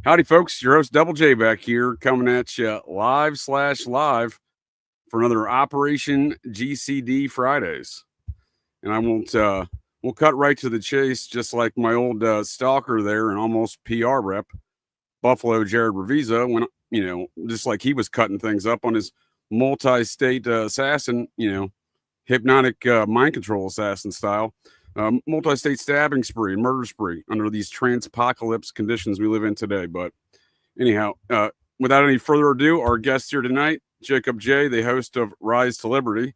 Howdy, folks. Your host, Double J, back here coming at you live for another Operation GCD Fridays. And I won't, we'll cut right to the chase, just like my old stalker there and almost PR rep, Buffalo Jared Revisa, when, just like he was cutting things up on his multi state assassin, hypnotic mind control assassin style. Multi-state stabbing spree, murder spree under these transpocalypse conditions we live in today. But anyhow, without any further ado, our guest here tonight, Jacob J, the host of Rise to Liberty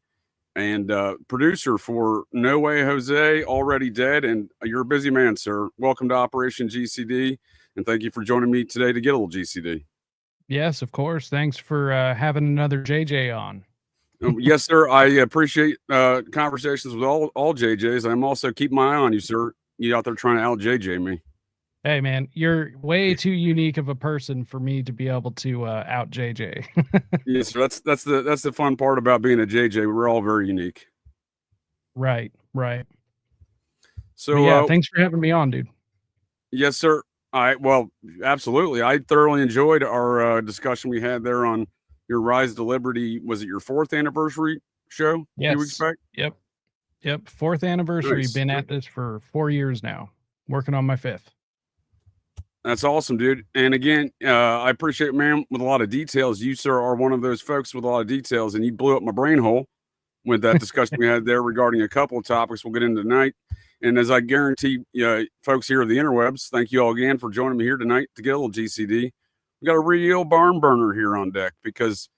and producer for No Way Jose, Already Dead. And you're a busy man, sir. Welcome to Operation GCD. And thank you for joining me today to get a little GCD. Yes, of course. Thanks for having another JJ on. Yes, sir. I appreciate conversations with all JJs. I'm also keeping my eye on you, sir. You out there trying to out JJ me. Hey, man, you're way too unique of a person for me to be able to out JJ. Yes, sir. That's the fun part about being a JJ. We're all very unique. Right. So but yeah, thanks for having me on, dude. Yes, sir. Well, absolutely. I thoroughly enjoyed our discussion we had there on your Rise to Liberty. Was it your 4th anniversary show? Yes. 2 weeks back? Yep. 4th anniversary. Nice. Been at this for 4 years now. Working on my 5th. That's awesome, dude. And again, I appreciate it, man, with a lot of details. You, sir, are one of those folks with a lot of details, and you blew up my brain hole with that discussion we had there regarding a couple of topics we'll get into tonight. And as I guarantee folks here at the interwebs, thank you all again for joining me here tonight to get a little GCD. We got a real barn burner here on deck because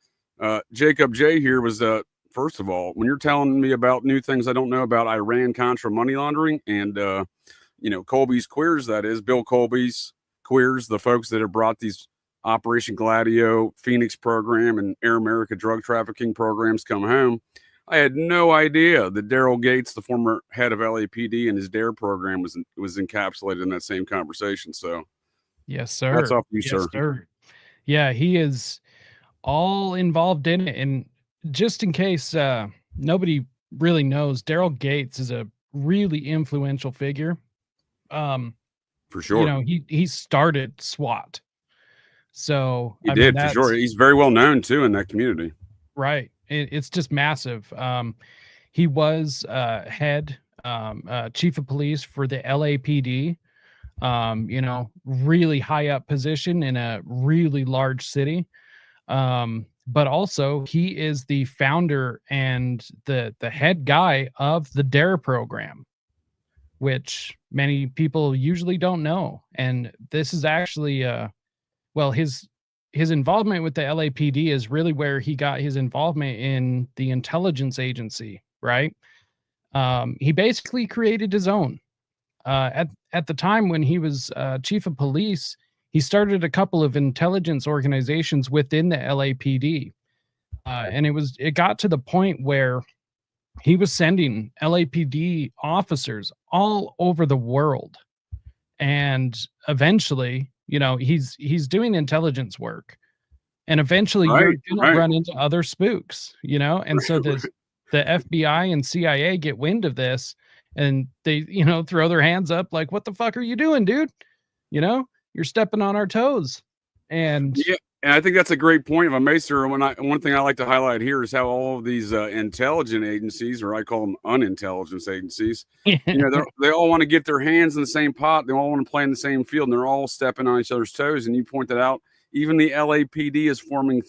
Jacob J here was first of all, when you're telling me about new things I don't know about Iran-Contra money laundering and Colby's queers, that is Bill Colby's queers, the folks that have brought these Operation Gladio, Phoenix program, and Air America drug trafficking programs come home. I had no idea that Daryl Gates, the former head of LAPD, and his DARE program was encapsulated in that same conversation. So, yes, sir. That's off you, yes, sir. Yeah, he is all involved in it. And just in case nobody really knows, Daryl Gates is a really influential figure. For sure. He started SWAT. So he did, for sure. He's very well known too in that community. Right. It's just massive. He was head chief of police for the LAPD. Really high up position in a really large city. But also he is the founder and the head guy of the DARE program, which many people usually don't know. And this is actually his involvement with the LAPD is really where he got his involvement in the intelligence agency, right? He basically created his own. At the time when he was chief of police, he started a couple of intelligence organizations within the LAPD. And it got to the point where he was sending LAPD officers all over the world. And eventually, he's doing intelligence work, and eventually you're going to run into other spooks, and so the FBI and CIA get wind of this, and they, throw their hands up like, what the fuck are you doing, dude? You're stepping on our toes. And yeah, and I think that's a great point, if I may, sir. One thing I like to highlight here is how all of these intelligent agencies, or I call them unintelligence agencies, they all want to get their hands in the same pot. They all want to play in the same field, and they're all stepping on each other's toes. And you pointed out, even the LAPD is forming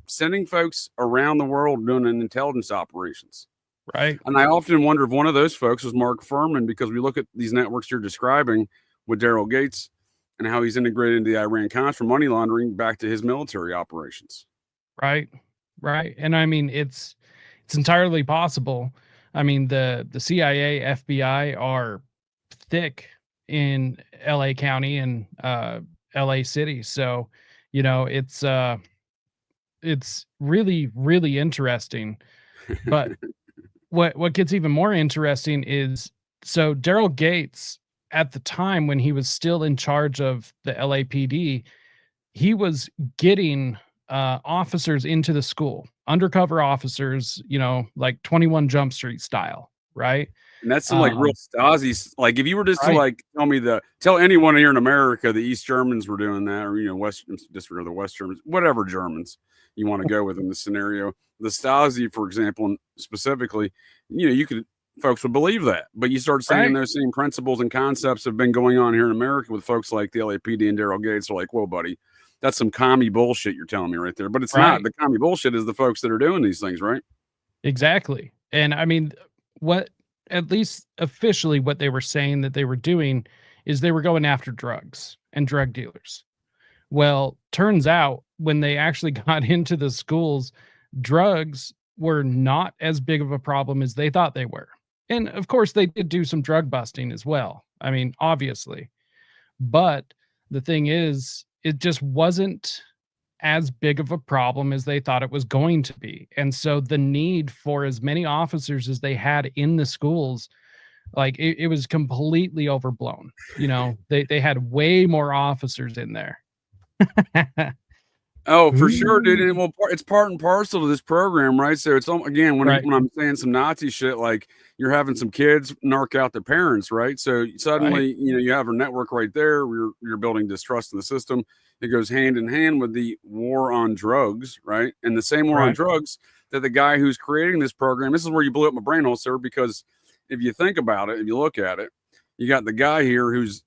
sending folks around the world doing intelligence operations. Right. And I often wonder if one of those folks was Mark Furman, because we look at these networks you're describing with Daryl Gates and how he's integrated into the Iran-Contra money laundering back to his military operations. Right. And I mean, it's entirely possible. I mean, the CIA, FBI are thick in LA County and LA City. So, it's really, really interesting. But what gets even more interesting is, so Daryl Gates, at the time when he was still in charge of the LAPD, he was getting officers into the school, undercover officers, like 21 Jump Street style, right? And that's some like real Stasi. Like if you were just to Right. like tell anyone here in America the East Germans were doing that, or West, disregard the West Germans, whatever Germans you want to go with in the scenario. The Stasi, for example, specifically, you could folks would believe that. But you start saying Right. those same principles and concepts have been going on here in America with folks like the LAPD and Daryl Gates. They're like, whoa, buddy, that's some commie bullshit you're telling me right there. But it's not. Right. The commie bullshit is the folks that are doing these things, right? Exactly. And I mean, what at least officially what they were saying that they were doing is they were going after drugs and drug dealers. Well, turns out when they actually got into the schools, drugs were not as big of a problem as they thought they were. And of course, they did do some drug busting as well. I mean, obviously. But the thing is, it just wasn't as big of a problem as they thought it was going to be. And so the need for as many officers as they had in the schools, like it was completely overblown. They had way more officers in there. Oh, for sure, dude. And it's part and parcel of this program, right? So it's again Right. when I'm saying some Nazi shit, like you're having some kids narc out their parents, right? So suddenly, you have a network right there. You're building distrust in the system. It goes hand in hand with the war on drugs, right? And the same war on drugs that the guy who's creating this program. This is where you blew up my brain hole, sir. Because if you think about it, if you look at it, you got the guy here who's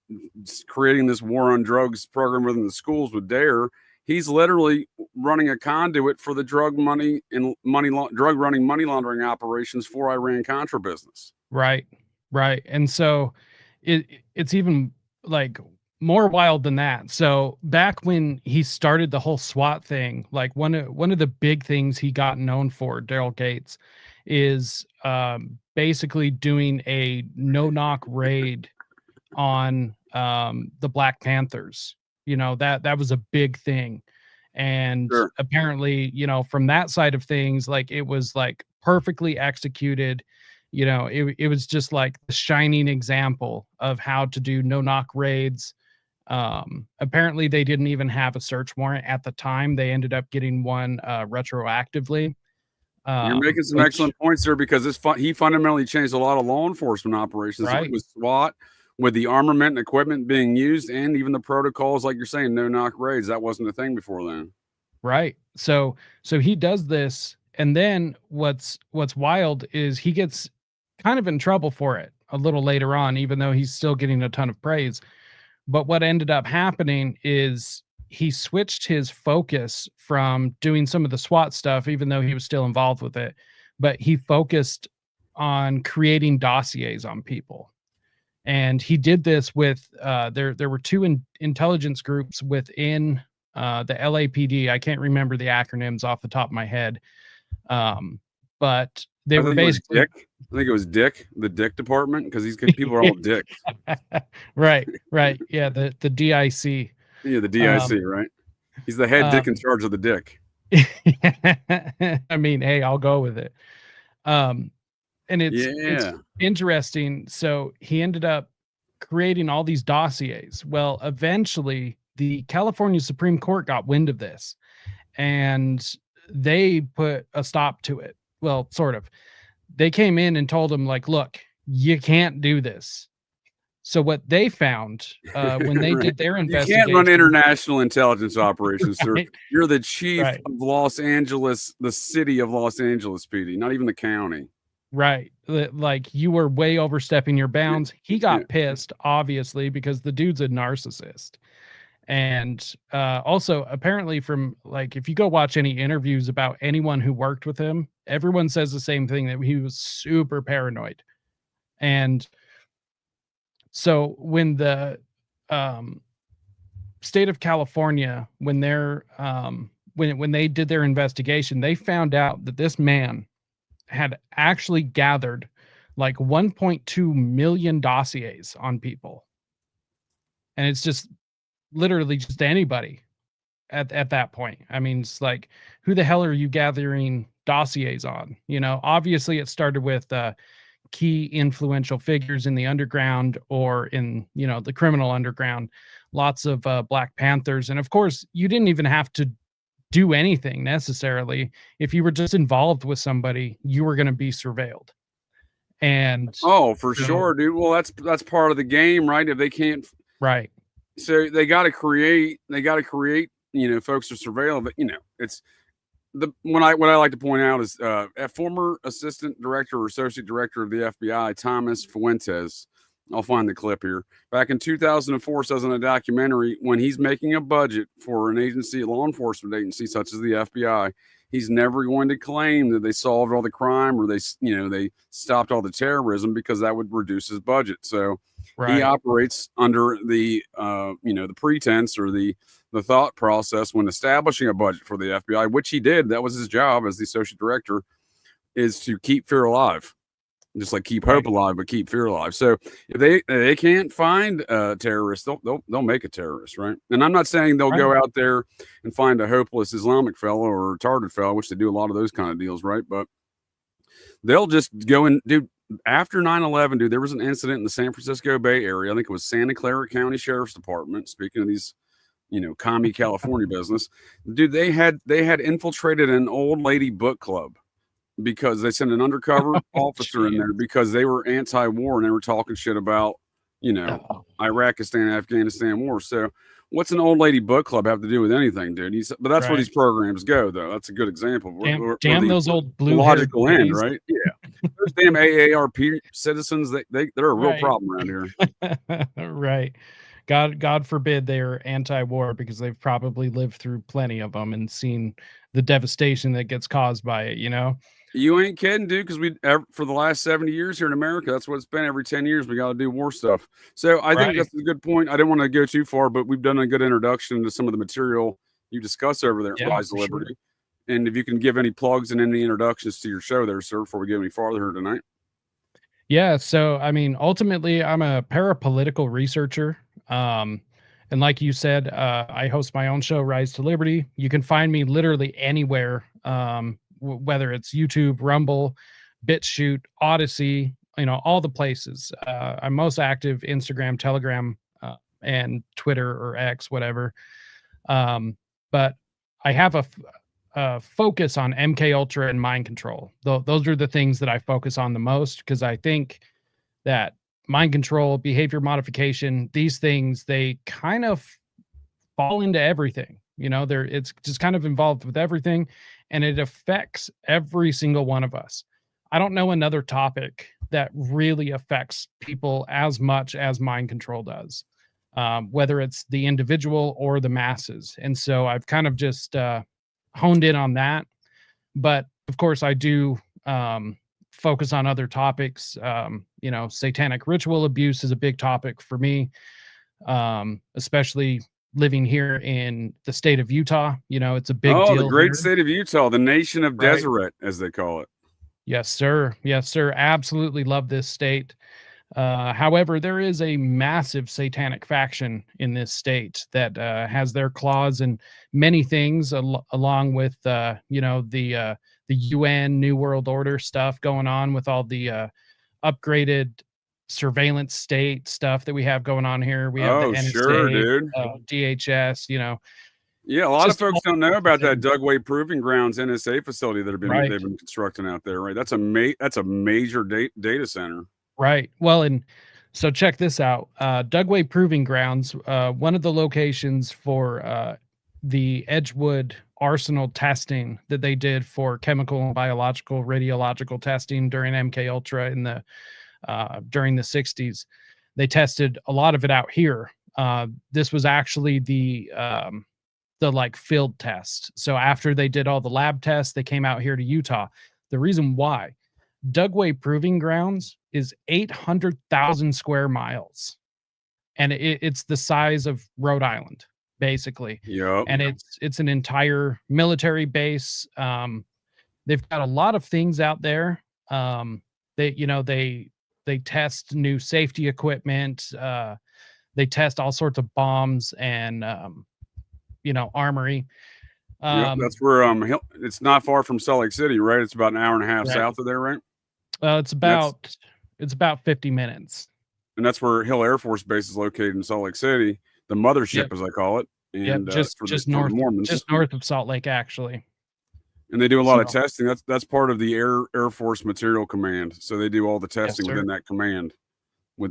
creating this war on drugs program within the schools with Dare. He's literally running a conduit for the drug running money laundering operations for Iran-Contra business. Right. And so it's even like more wild than that. So back when he started the whole SWAT thing, like one of the big things he got known for, Daryl Gates, is basically doing a no-knock raid on the Black Panthers. That was a big thing. And apparently, from that side of things, like it was like perfectly executed. It was just like the shining example of how to do no-knock raids. Apparently they didn't even have a search warrant at the time. They ended up getting one retroactively. You're making some excellent points there, because he fundamentally changed a lot of law enforcement operations, right, with SWAT, with the armament and equipment being used, and even the protocols, like you're saying, no-knock raids. That wasn't a thing before then. Right. So he does this, and then what's wild is he gets kind of in trouble for it a little later on, even though he's still getting a ton of praise. But what ended up happening is he switched his focus from doing some of the SWAT stuff, even though he was still involved with it, but he focused on creating dossiers on people. And he did this with there were two intelligence groups within the LAPD. I can't remember the acronyms off the top of my head, but they were basically. I think it was Dick, the Dick department, because these people are all dicks. Right. Yeah, the DIC. Yeah, the DIC, right? He's the head dick in charge of the dick. I mean, hey, I'll go with it. And it's interesting. So he ended up creating all these dossiers. Well, eventually the California Supreme Court got wind of this, and they put a stop to it. Well, sort of. They came in and told him, like, look, you can't do this. So what they found when they did their investigation. You can't run international intelligence operations, sir. You're the chief of Los Angeles, the city of Los Angeles PD, not even the county. Right. Like, you were way overstepping your bounds. He got pissed, obviously, because the dude's a narcissist. And also, apparently, from like, if you go watch any interviews about anyone who worked with him, everyone says the same thing, that he was super paranoid. And so when the state of California, when they're when they did their investigation, they found out that this man had actually gathered like 1.2 million dossiers on people. And it's just literally just anybody at that point. I mean, it's like, who the hell are you gathering dossiers on? Obviously it started with key influential figures in the underground, or in, the criminal underground, lots of Black Panthers. And of course, you didn't even have to do anything necessarily. If you were just involved with somebody, you were going to be surveilled. And Oh, for so, sure, dude. Well, that's part of the game, right? If they can't, right, so they got to create. Folks to surveil. But it's what I like to point out is a former assistant director or associate director of the FBI, Thomas Fuentes. I'll find the clip here. Back in 2004, says in a documentary, when he's making a budget for an agency, a law enforcement agency such as the FBI, he's never going to claim that they solved all the crime or they stopped all the terrorism, because that would reduce his budget. So he right, operates under the the pretense or the thought process when establishing a budget for the FBI, which he did. That was his job as the associate director, is to keep fear alive. Just like keep hope right, alive, but keep fear alive. So if they can't find terrorists, they'll make a terrorist, right? And I'm not saying they'll right. go out there and find a hopeless Islamic fellow or a retarded fellow, which they do a lot of those kind of deals, right? But they'll just go and dude. After 9/11, dude, there was an incident in the San Francisco Bay Area. I think it was Santa Clara County Sheriff's Department. Speaking of these, commie California business, dude, they had infiltrated an old lady book club because they sent an undercover officer in there because they were anti-war and they were talking shit about, Oh, Iraqistan, Afghanistan war. So what's an old lady book club have to do with anything, dude? But that's where right. these programs go, though. That's a good example. Damn those old blue logical end, ladies. right? Yeah. Those damn AARP citizens, they're a real Right. problem around here. Right. God forbid they're anti-war, because they've probably lived through plenty of them and seen the devastation that gets caused by it, you know? You ain't kidding, dude, because for the last 70 years here in America, that's what it's been. Every 10 years, we got to do war stuff. So I think Right. that's a good point. I didn't want to go too far, but we've done a good introduction to some of the material you discuss over there at Yeah, Rise of for sure. Liberty. And if you can give any plugs and any introductions to your show there, sir, before we get any farther here tonight. Yeah, so I mean, ultimately, I'm a parapolitical researcher. Um, and like you said, I host my own show, Rise to Liberty. You can find me literally anywhere, whether it's YouTube, Rumble, BitChute, Odyssey, all the places. I'm most active Instagram, Telegram, and Twitter or X, whatever. But I have a focus on MK Ultra and mind control. Those are the things that I focus on the most, because I think that mind control, behavior modification, these things, they kind of fall into everything. It's just kind of involved with everything, and it affects every single one of us. I don't know another topic that really affects people as much as mind control does, whether it's the individual or the masses. And so I've kind of just honed in on that. But of course, I do focus on other topics. Satanic ritual abuse is a big topic for me, especially living here in the state of Utah. It's a big Oh, the deal great here. state of Utah, the nation of Right. Deseret, as they call it. Yes, sir. Yes, sir. Absolutely love this state. However, there is a massive satanic faction in this state that has their claws in many things, along with the UN New World Order stuff going on, with all the upgraded surveillance state stuff that we have going on here. We have the Oh, sure, NSA, dude. DHS. Yeah, a lot of Just folks all don't know about that things. Dugway Proving Grounds NSA facility that Right. they've been constructing out there, right? That's a major data center. Right. Well, and so check this out. Dugway Proving Grounds, one of the locations for the Edgewood Arsenal testing that they did for chemical and biological radiological testing during MK Ultra during the 60s. They tested a lot of it out here. This was actually the like field test. So after they did all the lab tests, they came out here to Utah. The reason why Dugway Proving Grounds is 800,000 square miles, and it's the size of Rhode Island, basically. Yep. And it's an entire military base. They've got a lot of things out there. They test new safety equipment. They test all sorts of bombs and armory. Yep, that's where it's not far from Salt Lake City, right? It's about an hour and a half Right. south of there, right? It's about 50 minutes. And that's where Hill Air Force Base is located in Salt Lake City, the mothership, Yep. as I call it. And Yep, just north, Mormons. just north of Salt Lake, actually. And they do a lot of So, testing. That's part of the Air Force Material Command. So they do all the yes, testing sir. within that command.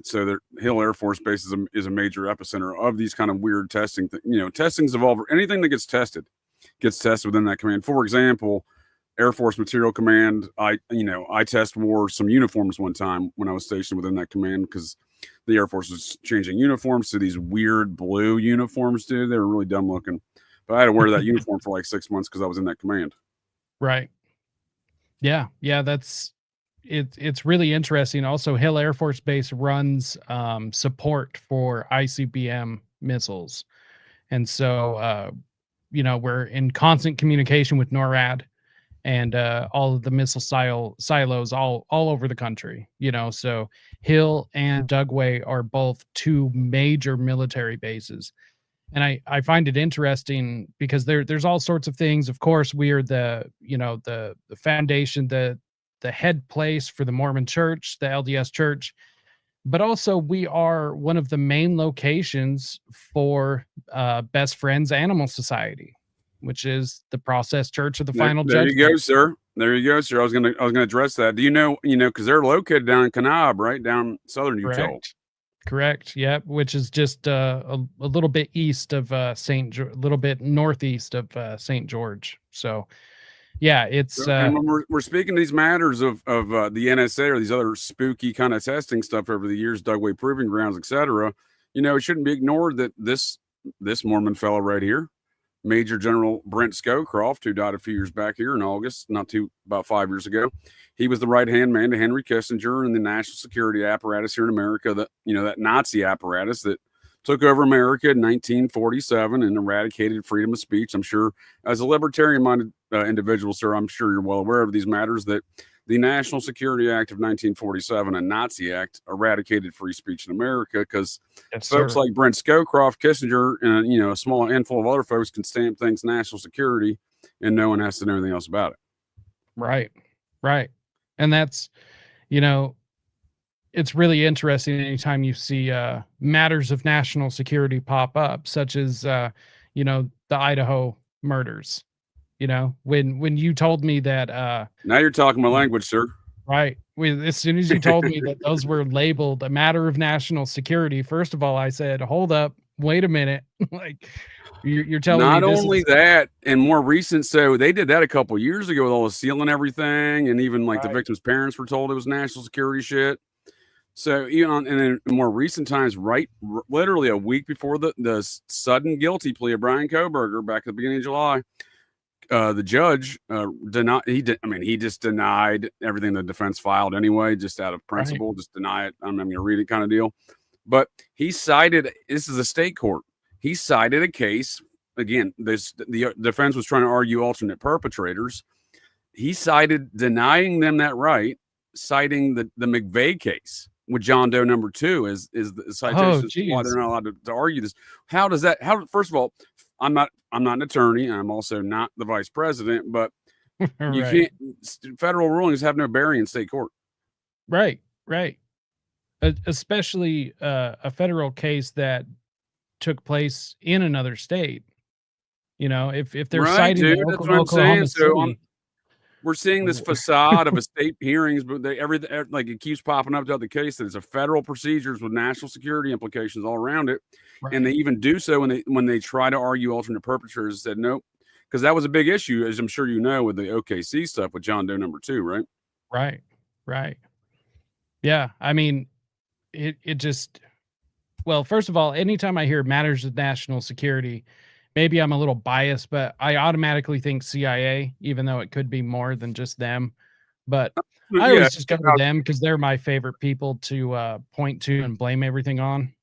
So their Hill Air Force Base is a major epicenter of these kind of weird testing. Testings of anything that gets tested within that command. For example, Air Force Material Command. I test wore some uniforms one time when I was stationed within that command because the Air Force was changing uniforms to these weird blue uniforms, dude. They were really dumb looking. But I had to wear that uniform for like 6 months because I was in that command. Right. Yeah. Yeah. It's really interesting. Also, Hill Air Force Base runs support for ICBM missiles. And so, we're in constant communication with NORAD and all of the missile silos all over the country. So Hill and Dugway are both two major military bases. And I find it interesting because there's all sorts of things. Of course, we are the foundation, the head place for the Mormon Church, the LDS Church, but also we are one of the main locations for Best Friends Animal Society, which is the process church of the final There you judgment. go, sir. There you go, sir. I was gonna address that. Do you know, because they're located down in Kanab, right down southern Utah. Correct. Yep. Which is just a little bit east of a little bit northeast of St. George. So, yeah, it's And when we're speaking these matters of the NSA or these other spooky kind of testing stuff over the years, Dugway Proving Grounds, etc., it shouldn't be ignored that this Mormon fellow right here, Major General Brent Scowcroft, who died a few years back here in August, about 5 years ago. He was the right-hand man to Henry Kissinger and the national security apparatus here in America, that Nazi apparatus that took over America in 1947 and eradicated freedom of speech. I'm sure, as a libertarian-minded individual, sir, I'm sure you're well aware of these matters, that the National Security Act of 1947 and Nazi Act eradicated free speech in America because folks like Brent Scowcroft, Kissinger, and a small handful of other folks can stamp things national security, and no one has to know anything else about it. Right. And that's, it's really interesting anytime you see matters of national security pop up, such as the Idaho murders. When you told me that now you're talking my language, sir. Right. As soon as you told me that those were labeled a matter of national security, first of all, I said, hold up, wait a minute. Like you're telling Not me this only is that, and more recent, so they did that a couple of years ago with all the seal and everything, and even like the victims' parents were told it was national security shit. So even in more recent times, literally a week before the sudden guilty plea of Brian Kohberger back at the beginning of July, the judge he just denied everything the defense filed anyway, just out of principle, just deny it. I'm going to read it kind of deal. But he cited, this is a state court. He cited a case, again, the defense was trying to argue alternate perpetrators. He cited denying them that right, citing the McVeigh case with John Doe number 2 is the citation why they're not allowed to argue this. First of all, I'm not an attorney, and I'm also not the vice president, but you can't, federal rulings have no bearing in state court. Right. Especially a federal case that took place in another state. If they're citing dude, that's what I'm saying. So we're seeing this facade of a state hearings, but it keeps popping up throughout the case that it's a federal procedures with national security implications all around it. Right. And they even do so when they try to argue alternate perpetrators, said nope, because that was a big issue, as I'm sure you know, with the OKC stuff with John Doe number 2, right? Right. Yeah, I mean, it just, well, first of all, anytime I hear matters of national security, maybe I'm a little biased, but I automatically think CIA, even though it could be more than just them. But I always just go to them because they're my favorite people to point to and blame everything on,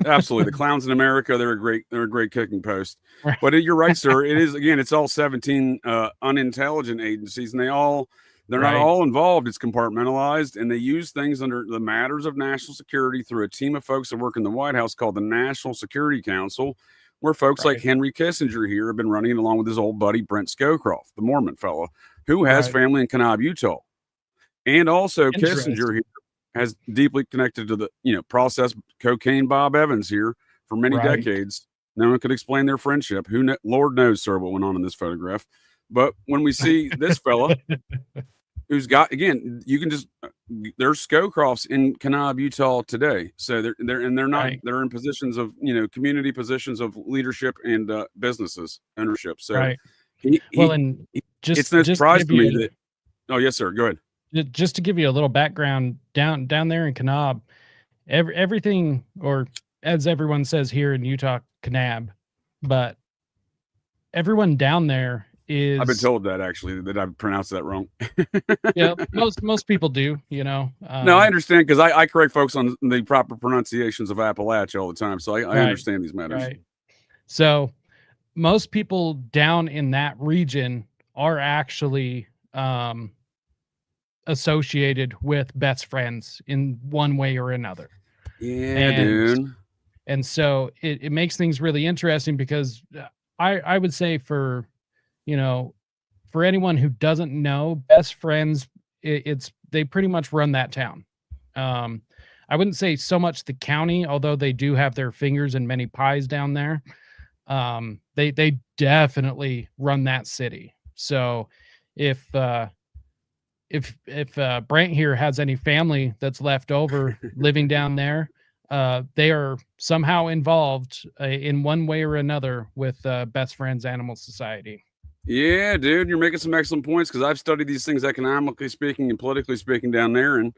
Absolutely. The clowns in America, they're a great kicking post. Right. But you're right, sir. It is, again, it's all 17 unintelligent agencies, and they're not all involved. It's compartmentalized, and they use things under the matters of national security through a team of folks that work in the White House called the National Security Council, where folks like Henry Kissinger here have been running along with his old buddy Brent Scowcroft, the Mormon fellow, who has family in Kanab, Utah. And also Kissinger here has deeply connected to the, processed cocaine Bob Evans here for many decades. No one could explain their friendship. Lord knows, sir, what went on in this photograph. But when we see this fella who's got, again, you can just, there's Scowcrofts in Kanab, Utah today. So they're not, Right. they're in positions of, community positions of leadership and ownership. So Right. he, Well, and it's no just to surprise give to me you that, oh, yes, sir. Go ahead. just to give you a little background, down there in Kanab, everything, or as everyone says here in Utah, Kanab, but everyone down there I've been is, told that actually, that I've pronounced that wrong. yeah, most people do, No, I understand, because I correct folks on the proper pronunciations of Appalachia all the time. So I right, understand these matters. right. So most people down in that region are actually associated with best friends in one way or another. Yeah, And dude. so it makes things really interesting because I would say for, you know, for anyone who doesn't know, best friends, it's they pretty much run that town. Um, I wouldn't say so much the county, although they do have their fingers in many pies down there. They definitely run that city. So if Brant here has any family that's left over living down there, they are somehow involved in one way or another with Best Friends Animal Society. Yeah, dude, you're making some excellent points, because I've studied these things economically speaking and politically speaking down there, and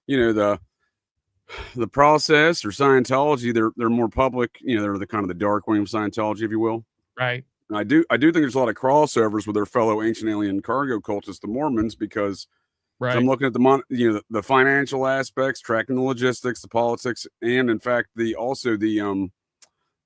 the process or Scientology, they're more public. They're the kind of the dark wing of Scientology, if you will. Right. And I do think there's a lot of crossovers with their fellow ancient alien cargo cultists, the Mormons, because as I'm Right. looking at the financial aspects, tracking the logistics, the politics, and in fact also the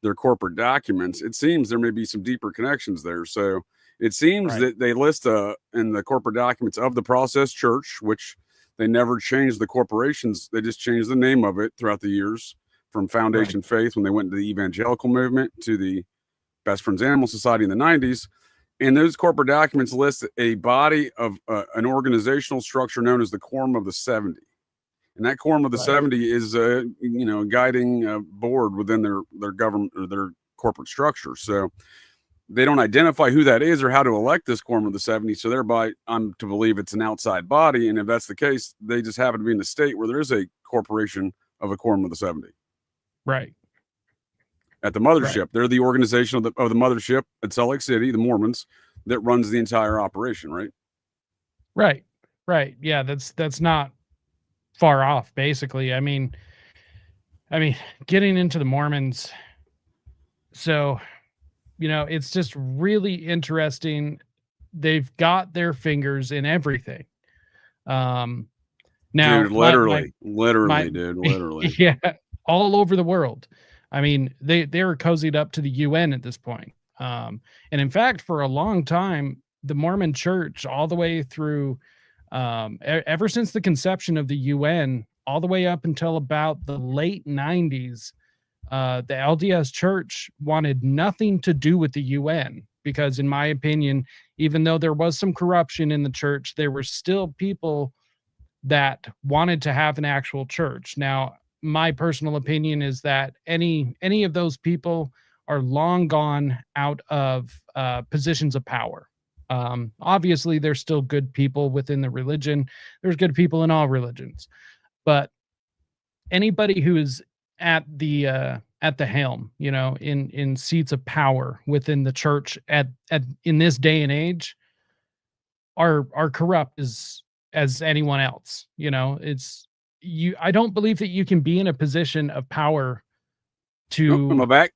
their corporate documents, it seems there may be some deeper connections there. So it seems Right. that they list in the corporate documents of the Process Church, which they never changed the corporations. They just changed the name of it throughout the years, from Right. Foundation Faith when they went to the evangelical movement to the Best Friends Animal Society in the 90s. And those corporate documents list a body of an organizational structure known as the Quorum of the 70. And that Quorum of the Right. 70 is a guiding board within their government or their corporate structure. So they don't identify who that is or how to elect this Quorum of the 70. So thereby, I'm to believe it's an outside body. And if that's the case, they just happen to be in the state where there is a corporation of a Quorum of the 70. Right. At the Right. mothership, they're the organization of the mothership at Salt Lake City, the Mormons, that runs the entire operation, right? Right. Right. Yeah, that's not far off, basically. I mean, getting into the Mormons, so it's just really interesting. They've got their fingers in everything. Um, Now, Dude, my literally, dude, literally. yeah, all over the world. I mean, they're cozied up to the UN at this point. And in fact, for a long time, the Mormon Church, all the way through, ever since the conception of the UN, all the way up until about the late 90s, the LDS Church wanted nothing to do with the UN because, in my opinion, even though there was some corruption in the church, there were still people that wanted to have an actual church. Now, my personal opinion is that any of those people are long gone out of positions of power. Obviously, there's still good people within the religion. There's good people in all religions, but anybody who is at the helm, in seats of power within the church at in this day and age, are corrupt as anyone else. It's you. I don't believe that you can be in a position of power Oh, am I to. back?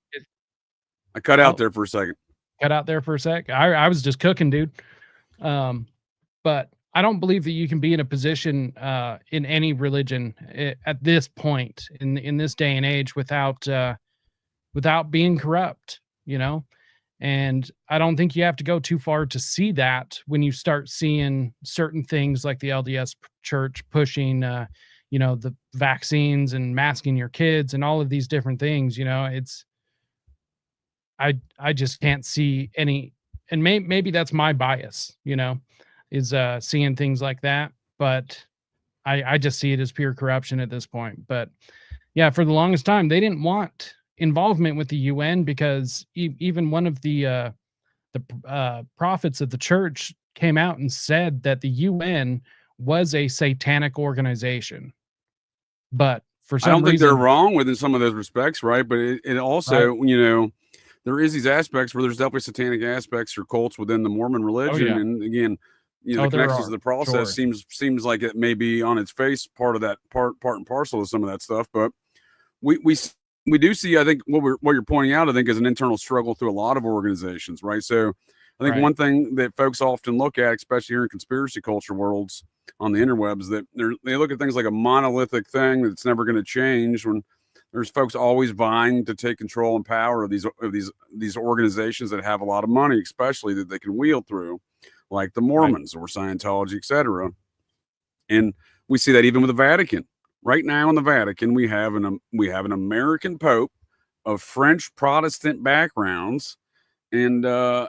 I cut out Oh, there for a second. cut out there for a sec. I was just cooking, dude. But I don't believe that you can be in a position in any religion at this point in this day and age without being corrupt. And I don't think you have to go too far to see that when you start seeing certain things like the LDS church pushing, the vaccines and masking your kids and all of these different things. I just can't see any, and maybe that's my bias, is seeing things like that. But I just see it as pure corruption at this point. But yeah, for the longest time, they didn't want involvement with the UN because even one of the prophets of the church came out and said that the UN was a satanic organization. But for I don't some think they're reason, wrong within some of those respects, right? But it also, there is these aspects where there's definitely satanic aspects or cults within the Mormon religion. yeah. And again, the connections to the process seems like it may be on its face part of that part and parcel of some of that stuff. But we do see, I think what you're pointing out, I think, is an internal struggle through a lot of organizations, right? So I think one thing that folks often look at, especially here in conspiracy culture worlds on the interwebs, that they look at things like a monolithic thing that's never going to change, when there's folks always vying to take control and power of these organizations that have a lot of money, especially that they can wield through, like the Mormons or Scientology, etc. And we see that even with the Vatican. Right now in the Vatican, we have an American Pope of French Protestant backgrounds, and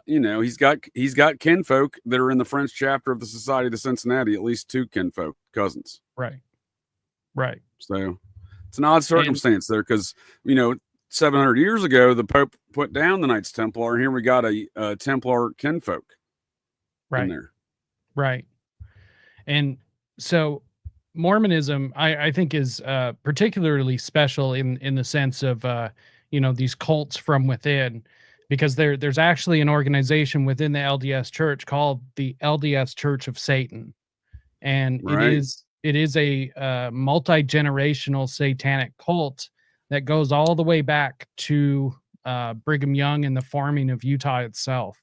he's got kinfolk that are in the French chapter of the Society of Cincinnati, at least 2 kinfolk cousins. Right. So it's an odd circumstance there, because 700 years ago the Pope put down the Knights Templar, and here we got a Templar kinfolk in there. Right. And so Mormonism, I think, is particularly special in the sense of these cults from within, because there's actually an organization within the LDS Church called the LDS Church of Satan, and it is a multi-generational satanic cult that goes all the way back to Brigham Young and the farming of Utah itself.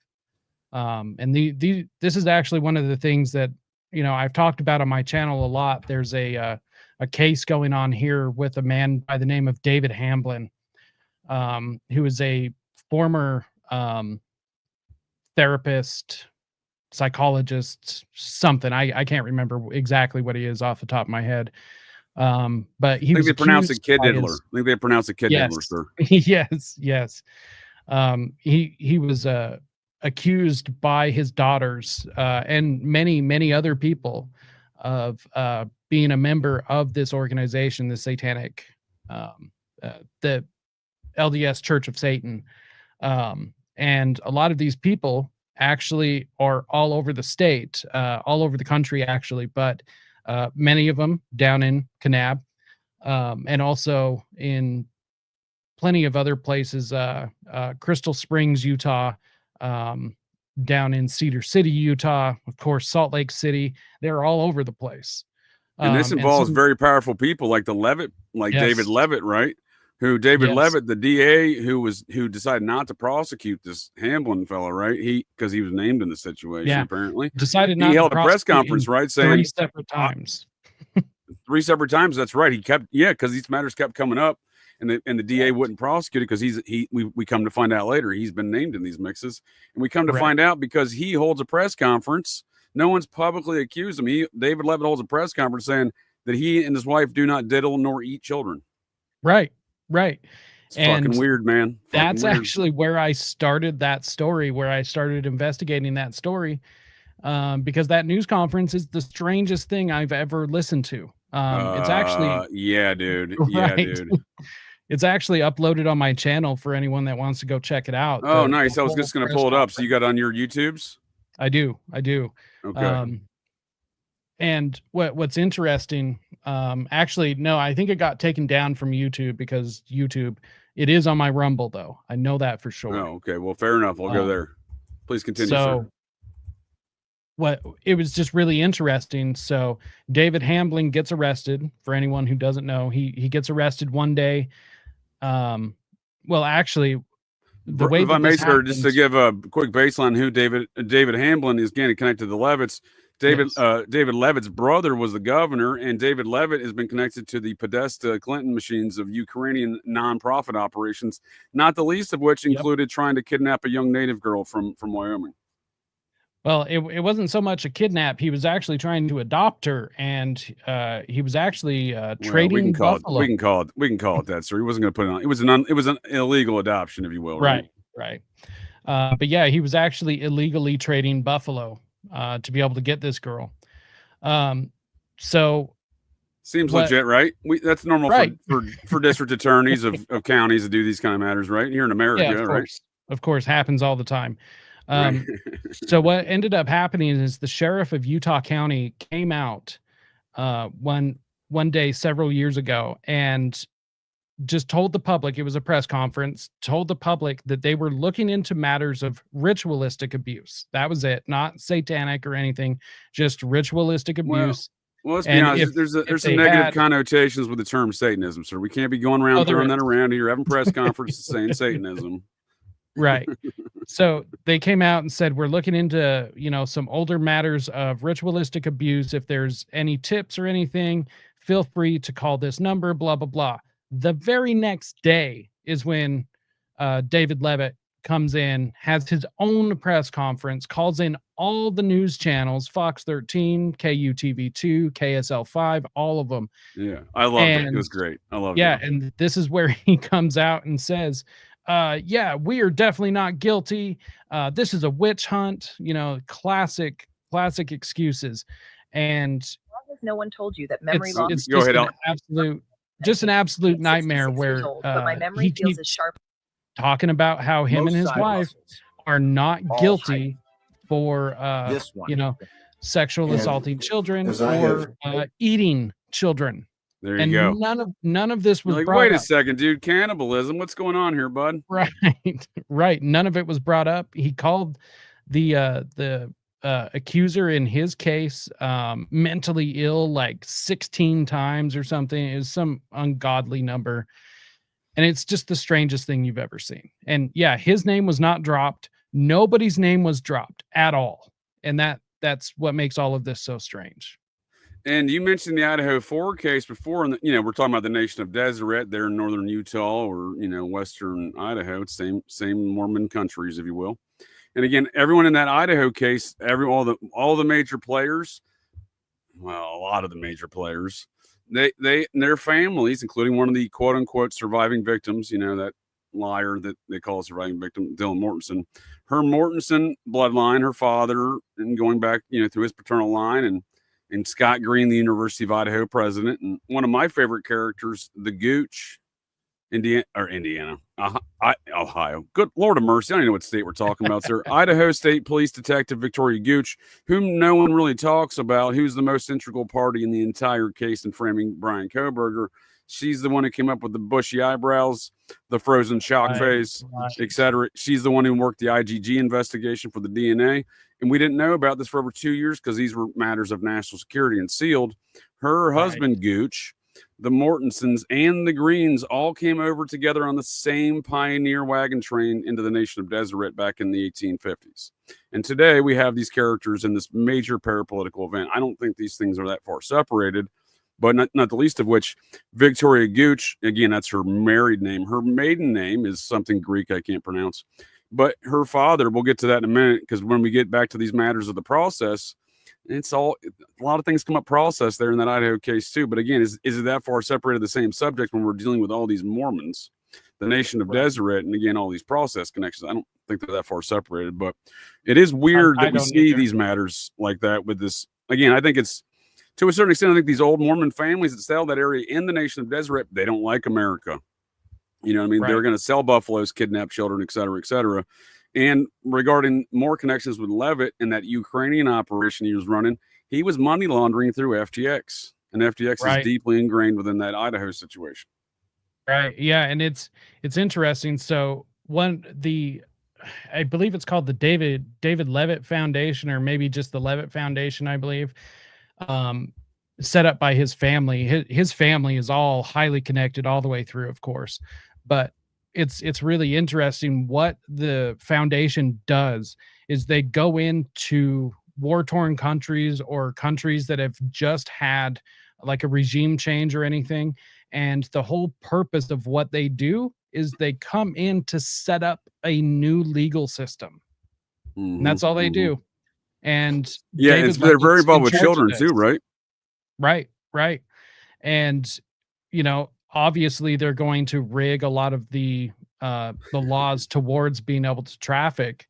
And this is actually one of the things that I've talked about on my channel a lot. There's a case going on here with a man by the name of David Hamblin, who is a former therapist, psychologist, something. I can't remember exactly what he is off the top of my head. But he was they pronounce it kid diddler. I think they pronounce it kid diddler, sir. Yes. He was accused by his daughters and many other people of being a member of this organization, the satanic, the LDS Church of Satan. And a lot of these people actually are all over the state, all over the country, actually, but many of them down in Kanab, and also in plenty of other places, Crystal Springs, Utah, down in Cedar City, Utah, of course, Salt Lake City. They're all over the place. And this involves very powerful people like David Levitt, right? David Levitt, the DA who decided not to prosecute this Hamblin fellow, right? Because he was named in the situation, apparently. Decided not he held to a press conference, right? Saying 3 separate times. 3 separate times, that's right. Because these matters kept coming up. And the DA wouldn't prosecute it because we come to find out later he's been named in these mixes, and we come to find out because he holds a press conference. No one's publicly accused him. David Levitt holds a press conference saying that he and his wife do not diddle nor eat children. Right. It's fucking weird, man. That's actually where I started that story, where I started investigating that story, because that news conference is the strangest thing I've ever listened to. It's actually dude. It's actually uploaded on my channel for anyone that wants to go check it out. Oh, nice. I was just going to pull it up. So you got on your YouTubes? I do. Okay. And what's interesting, actually, no, I think it got taken down from YouTube because it is on my Rumble, though. I know that for sure. Oh, okay. Well, fair enough. I'll go there. Please continue, sir. It was just really interesting. So David Hamblin gets arrested. For anyone who doesn't know, he gets arrested one day. Well, actually, the way if I may, sir, just to give a quick baseline, who David Hamblin is getting connected to the Levitts. David Levitt's brother was the governor, and David Levitt has been connected to the Podesta Clinton machines of Ukrainian nonprofit operations, not the least of which included trying to kidnap a young native girl from Wyoming. Well, it wasn't so much a kidnap. He was actually trying to adopt her, and he was actually trading buffalo. We can call it that, sir. He wasn't going to put it on. It was an illegal adoption, if you will. Right. But yeah, he was actually illegally trading buffalo to be able to get this girl. So seems legit, right? That's normal for district attorneys of counties to do these kind of matters, right? Here in America, of course, happens all the time. Right. So what ended up happening is the sheriff of Utah County came out one day several years ago and just told the public, it was a press conference, told the public that they were looking into matters of ritualistic abuse. That was it, not satanic or anything, just ritualistic Well, abuse. well, let's be And honest. There's some they negative had connotations with the term Satanism, sir. We can't be going around there throwing is, that around here, having press conferences saying Satanism. right. So they came out and said, we're looking into, some older matters of ritualistic abuse. If there's any tips or anything, feel free to call this number, blah, blah, blah. The very next day is when David Levitt comes in, has his own press conference, calls in all the news channels, Fox 13, KUTV2, KSL5, all of them. Yeah, I loved it. It And was great. I loved yeah, it. and this is where he comes out and says, yeah, we are definitely not guilty. This is a witch hunt, classic excuses. And no one told you that memory loss. it's Go just ahead, an absolute nightmare where but my memory he feels keeps as sharp. talking about how him and his wife are not guilty for This one. sexual And assaulting children as I or eating children. There you And go. none of this was You're like, brought wait a up. second, dude. Cannibalism. What's going on here, bud? Right, right. None of it was brought up. He called the accuser in his case mentally ill like 16 times or something. It was some ungodly number. And it's just the strangest thing you've ever seen. And yeah, his name was not dropped. Nobody's name was dropped at all. And that's what makes all of this so strange. And you mentioned the Idaho 4 case before, and we're talking about the nation of Deseret there in northern Utah or western Idaho. It's same Mormon countries, if you will. And again, everyone in that Idaho case, all the major players, well, a lot of the major players, they and their families, including one of the quote unquote surviving victims, that liar that they call a surviving victim, Dylan Mortensen, her Mortensen bloodline, her father, and going back, through his paternal line, and Scott Green, the University of Idaho president, and one of my favorite characters, the Gooch, Indiana, Ohio. Good Lord of mercy, I don't even know what state we're talking about, sir. Idaho State Police Detective Victoria Gooch, whom no one really talks about, who's the most integral party in the entire case in framing Brian Kohberger. She's the one who came up with the bushy eyebrows, the frozen shock face, etc. She's the one who worked the IgG investigation for the DNA. And we didn't know about this for over 2 years because these were matters of national security and sealed. Her husband, Gooch, the Mortensens, and the Greens all came over together on the same pioneer wagon train into the nation of Deseret back in the 1850s. And today we have these characters in this major parapolitical event. I don't think these things are that far separated, but not the least of which, Victoria Gooch, again, that's her married name. Her maiden name is something Greek I can't pronounce. But her father, we'll get to that in a minute, because when we get back to these matters of the process, a lot of things come up process there in that Idaho case too. But again, is it that far separated the same subject when we're dealing with all these Mormons, the nation of Deseret, and again, all these process connections? I don't think they're that far separated, but it is weird that we see these matters like that with this. Again, I think it's, to a certain extent, I think these old Mormon families that sell that area in the nation of Deseret, they don't like America. You know what I mean? Right. They're going to sell buffaloes, kidnap children, et cetera, et cetera. And regarding more connections with Levitt and that Ukrainian operation he was running, he was money laundering through FTX. And FTX is deeply ingrained within that Idaho situation. Right. Yeah. And it's interesting. So I believe it's called the David Levitt Foundation, or maybe just the Levitt Foundation, I believe, set up by his family. His family is all highly connected all the way through, of course. But it's really interesting what the foundation does is they go into war-torn countries or countries that have just had like a regime change or anything. And the whole purpose of what they do is they come in to set up a new legal system. Mm-hmm, and that's all they do. And yeah, they're very involved with children too, right? Right. And, obviously they're going to rig a lot of the laws towards being able to traffic,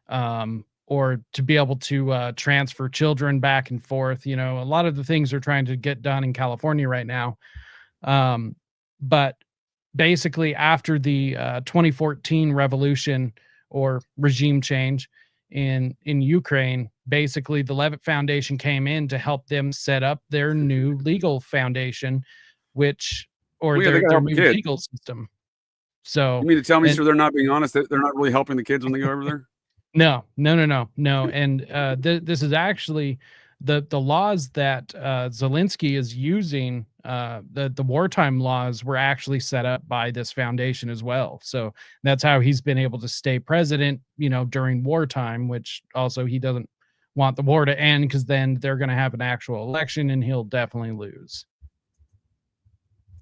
or to be able to transfer children back and forth. A lot of the things they're trying to get done in California right now. But basically after the 2014 revolution or regime change, in Ukraine, basically the Levitt Foundation came in to help them set up their new legal foundation, which Well, yeah, they their gotta help the new kids. legal system. So You mean to tell me, and sir, they're not being honest? They're not really helping the kids when they go over there? no. And this is actually the laws that Zelensky is using. The wartime laws were actually set up by this foundation as well. So that's how he's been able to stay president, during wartime, which also he doesn't want the war to end, because then they're going to have an actual election and he'll definitely lose.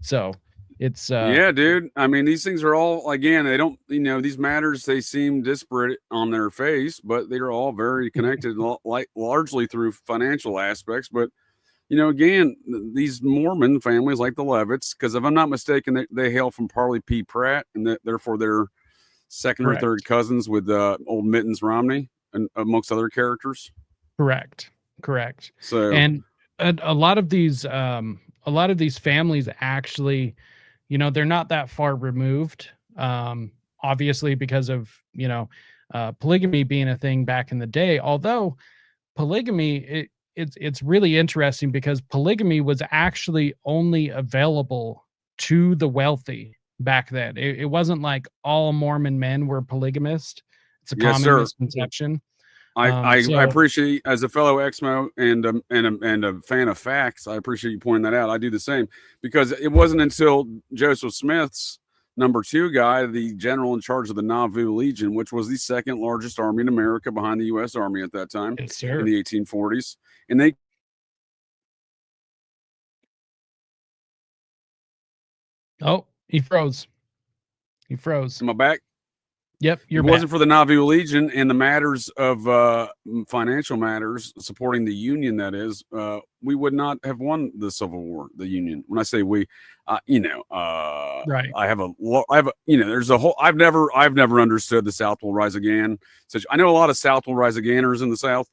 So it's yeah, dude. I mean, these things are all, again, they don't, these matters, they seem disparate on their face, but they're all very connected, like largely through financial aspects. But again, these Mormon families like the Levitts, because if I'm not mistaken, they hail from Parley P. Pratt, and therefore they're second or third cousins with old Mittens Romney, and amongst other characters. Correct. So, and a lot of these families actually, they're not that far removed. Obviously, because of polygamy being a thing back in the day. Although polygamy, it's really interesting, because polygamy was actually only available to the wealthy back then. It wasn't like all Mormon men were polygamist. It's a common misconception. I appreciate, as a fellow Exmo and a fan of facts, I appreciate you pointing that out. I do the same, because it wasn't until Joseph Smith's number 2 guy, the general in charge of the Nauvoo Legion, which was the second largest army in America behind the U.S. Army at that time, in the 1840s. And they he froze. Am I back? Yep, if it wasn't for the Nauvoo Legion and the matters of financial matters supporting the Union, that is, we would not have won the Civil War. The Union. When I say we, right. I have there's a whole. I've never understood the South will rise again. I know a lot of South will rise againers in the South,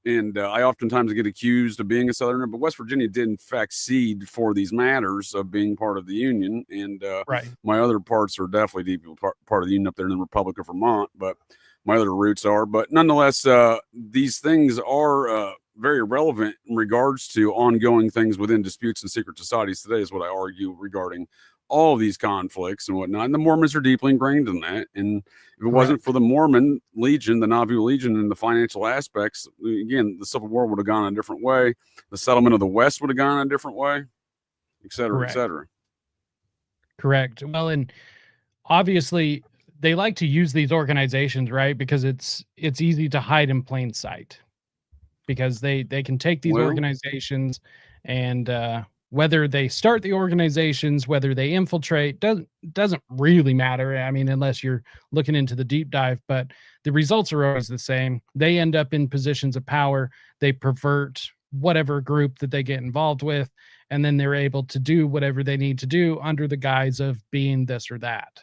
and I oftentimes get accused of being a Southerner, but West Virginia did in fact cede for these matters of being part of the Union. And my other parts are definitely deeply part of the Union up there in the Republic of Vermont, but my other roots are. But nonetheless, these things are very relevant in regards to ongoing things within disputes and secret societies today, is what I argue regarding all of these conflicts and whatnot. And the Mormons are deeply ingrained in that. And if it wasn't for the Mormon Legion, the Nauvoo Legion, and the financial aspects, again, the Civil War would have gone a different way. The settlement of the West would have gone a different way, et cetera, et cetera. Correct. Well, and obviously they like to use these organizations, right? Because it's easy to hide in plain sight, because they can take these organizations and whether they start the organizations, whether they infiltrate, doesn't really matter. I mean, unless you're looking into the deep dive, but the results are always the same. They end up in positions of power. They pervert whatever group that they get involved with, and then they're able to do whatever they need to do under the guise of being this or that.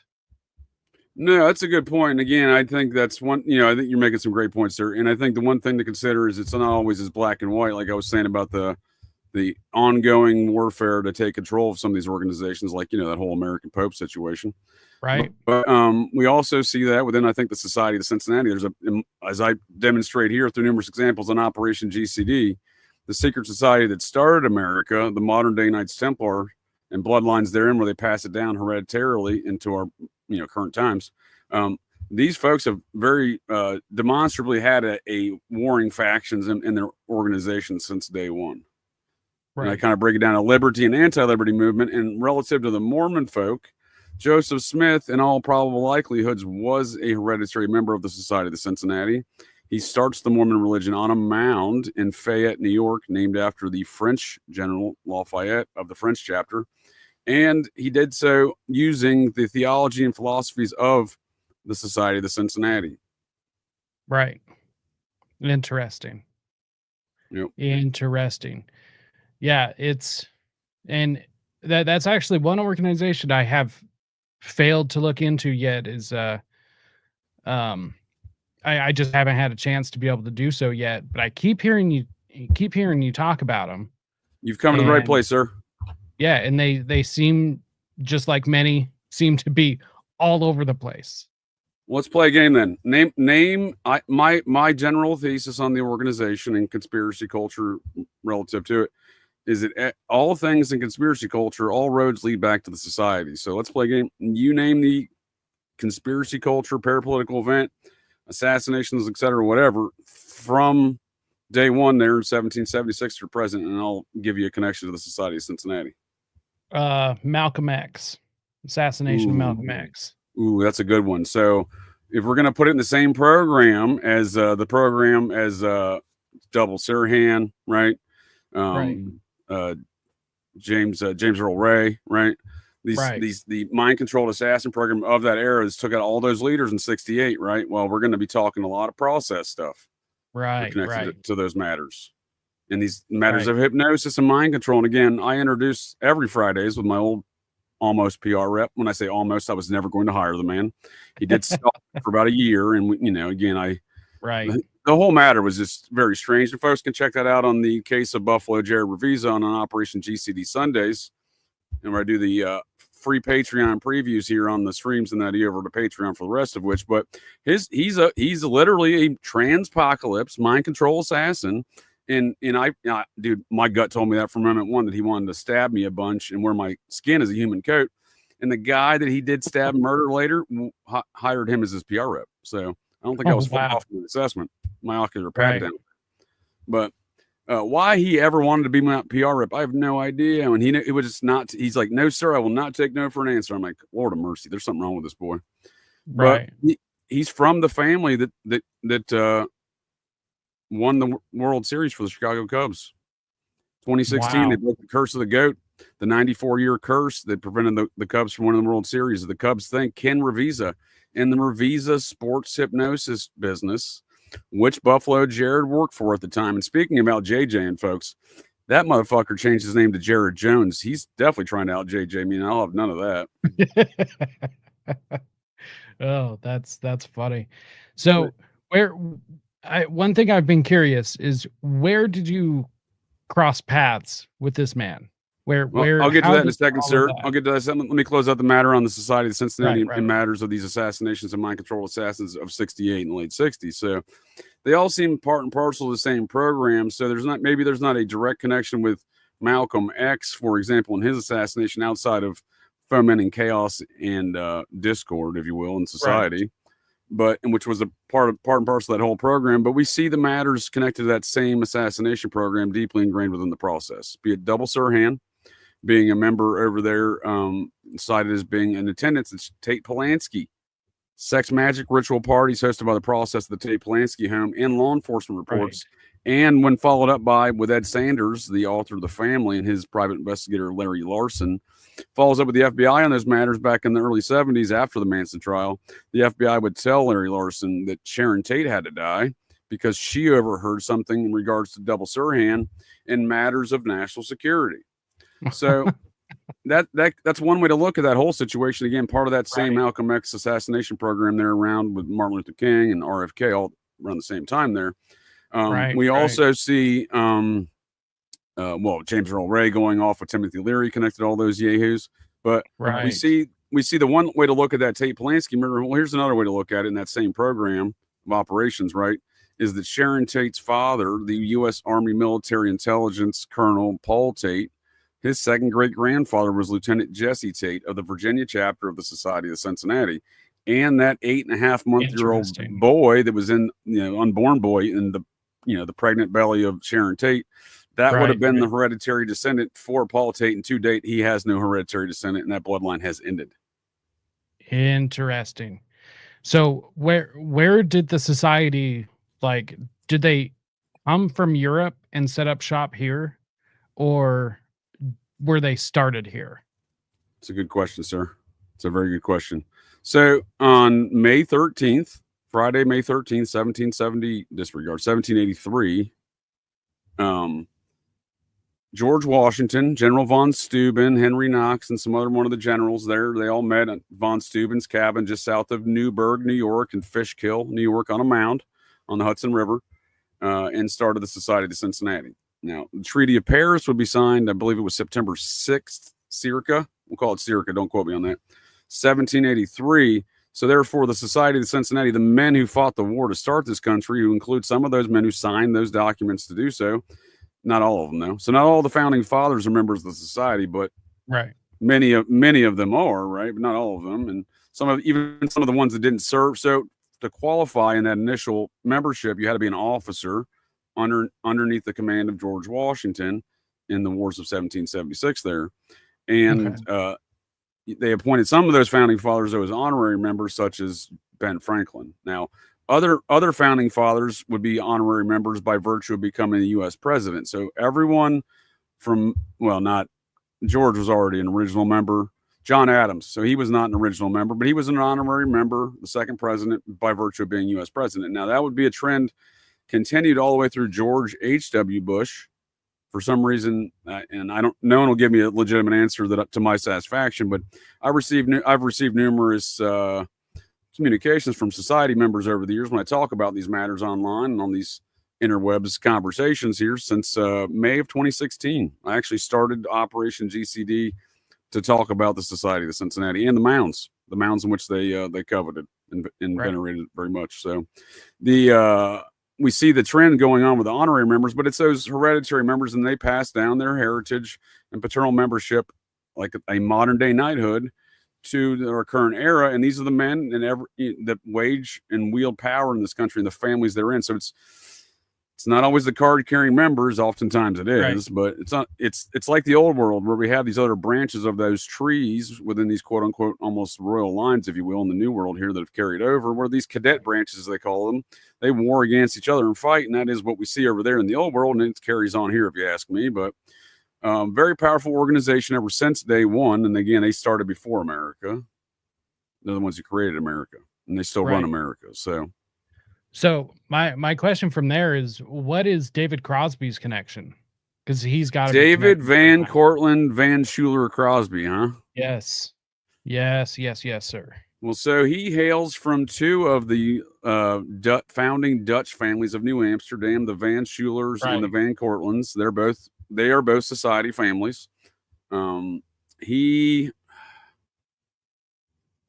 No, that's a good point. And again, I think that's one, I think you're making some great points there. And I think the one thing to consider is it's not always as black and white, like I was saying about the ongoing warfare to take control of some of these organizations, like, that whole American Pope situation. Right. But we also see that within, I think, the Society of Cincinnati, there's as I demonstrate here through numerous examples on Operation GCD, the secret society that started America, the modern day Knights Templar, and bloodlines therein, where they pass it down hereditarily into our, current times. These folks have very demonstrably had a warring factions in their organization since day one. Right. And I kind of break it down to liberty and anti-liberty movement. And relative to the Mormon folk, Joseph Smith, in all probable likelihoods, was a hereditary member of the Society of Cincinnati. He starts the Mormon religion on a mound in Fayette, New York, named after the French General Lafayette of the French chapter. And he did so using the theology and philosophies of the Society of Cincinnati. Right. Interesting. Yep. Interesting. Yeah, that's actually one organization I have failed to look into yet, is I just haven't had a chance to be able to do so yet, but I keep hearing you talk about them. You've come to the right place, sir. Yeah, and they seem, just like many, seem to be all over the place. Let's play a game then. My general thesis on the organization and conspiracy culture relative to it is that all things in conspiracy culture, all roads lead back to the society. So let's play a game. You name the conspiracy culture, parapolitical event, assassinations, etc., whatever, from day one there in 1776 to present, and I'll give you a connection to the Society of Cincinnati. Malcolm X, assassination of Malcolm X. Ooh, that's a good one. So if we're going to put it in the same program as Double Sirhan, right? James Earl Ray, right? The mind controlled assassin program of that era took out all those leaders in 68, right? Well, we're going to be talking a lot of process stuff, connected to those matters, and these matters of hypnosis and mind control. And again, I introduce every Fridays with my old almost PR rep. When I say almost, I was never going to hire the man. He did stop for about a year, and the whole matter was just very strange. And folks can check that out on the case of Buffalo Jared Revisa on Operation GCD Sundays, and where I do the free Patreon previews here on the streams, and that over to Patreon for the rest of which. But he's literally a transpocalypse mind control assassin. And dude, my gut told me that from moment one, that he wanted to stab me a bunch and wear my skin as a human coat. And the guy that he did stab and murder later hired him as his PR rep. So I don't think I was far off from the assessment, my ocular pat down. But why he ever wanted to be my PR rep, I have no idea. And it was just not. He's like, no, sir, I will not take no for an answer. I'm like, Lord of mercy, there's something wrong with this boy. But he's from the family that won the World Series for the Chicago Cubs. 2016, they broke the curse of the GOAT, the 94-year curse that prevented the Cubs from winning the World Series. The Cubs thank Ken Revisa in the Revisa sports hypnosis business, which Buffalo Jared worked for at the time. And speaking about JJ and folks, that motherfucker changed his name to Jared Jones. He's definitely trying to out JJ me, and I'll have none of that. Oh, that's funny. So one thing I've been curious is, where did you cross paths with this man? I'll get to that in a second, sir. I'll get to that. Let me close out the matter on the Society of Cincinnati and matters of these assassinations and mind control assassins of 68 and the late 60s. So they all seem part and parcel of the same program. So there's not a direct connection with Malcolm X, for example, in his assassination, outside of fomenting chaos and discord, if you will, in society. Which was a part and parcel of that whole program. But we see the matters connected to that same assassination program deeply ingrained within the process, be it Double Sirhan being a member over there, cited as being in attendance at Tate Polanski sex magic ritual parties hosted by the process of the Tate Polanski home, and law enforcement reports. And when followed up with Ed Sanders, the author of The Family, and his private investigator, Larry Larson, follows up with the FBI on those matters back in the early 70s after the Manson trial. The FBI would tell Larry Larson that Sharon Tate had to die because she overheard something in regards to Double Sirhan in matters of national security. So that's one way to look at that whole situation. Again, part of that same Malcolm X assassination program there around with Martin Luther King and RFK all around the same time there. We also see James Earl Ray going off with Timothy Leary, connected all those yahoos. But we see the one way to look at that Tate Polanski murder. Well, here's another way to look at it in that same program of operations, right? Is that Sharon Tate's father, the U.S. Army Military Intelligence Colonel Paul Tate, his second great grandfather was Lieutenant Jesse Tate of the Virginia chapter of the Society of Cincinnati. And that 8.5-month-old boy that was unborn boy in the pregnant belly of Sharon Tate, that would have been the hereditary descendant for Paul Tate. And to date, he has no hereditary descendant, and that bloodline has ended. Interesting. So where did the society, did they come from Europe and set up shop here, or were they started here? It's a good question, sir. It's a very good question. So on May 13th, Friday, May 13th, 1783, George Washington, General von Steuben, Henry Knox, and one of the generals there, they all met at von Steuben's cabin just south of Newburgh, New York, and Fishkill, New York, on a mound on the Hudson River, and started the Society of Cincinnati. Now, the Treaty of Paris would be signed, I believe it was September 6th, circa. We'll call it circa, don't quote me on that. 1783. So therefore, the Society of Cincinnati, the men who fought the war to start this country, who include some of those men who signed those documents to do so, not all of them though. So not all the founding fathers are members of the society, but Right. many of them are, right, but not all of them, and even some of the ones that didn't serve. So to qualify in that initial membership, you had to be an officer underneath the command of George Washington in the wars of 1776 there, and they appointed some of those founding fathers as honorary members, such as Ben Franklin. Now, other founding fathers would be honorary members by virtue of becoming a U.S. president. So everyone from, well, not George was already an original member. John Adams, so he was not an original member, but he was an honorary member, the second president, by virtue of being U.S. president. Now, that would be a trend continued all the way through George H.W. Bush. For some reason, and no one will give me a legitimate answer to my satisfaction, but I've received numerous communications from society members over the years when I talk about these matters online and on these interwebs conversations here since May of 2016. I actually started Operation GCD to talk about the Society of Cincinnati and the mounds in which they coveted and venerated very much. So we see the trend going on with the honorary members, but it's those hereditary members, and they pass down their heritage and paternal membership like a modern day knighthood to our current era. And these are the men that wage and wield power in this country and the families they're in. So it's not always the card carrying members. Oftentimes it is, but it's not. It's like the old world where we have these other branches of those trees within these quote unquote almost royal lines, if you will, in the new world here that have carried over, where these cadet branches, as they call them, they war against each other and fight. And that is what we see over there in the old world. And it carries on here, if you ask me. But very powerful organization ever since day one. And again, they started before America. They're the ones who created America, and they still run America. So my question from there is, what is David Crosby's connection? Because he's got David Van Cortlandt Van Schuler Crosby, huh? Yes, sir. Well, so he hails from two of the founding Dutch families of New Amsterdam, the Van Schulers and the Van Cortlandts. They are both society families.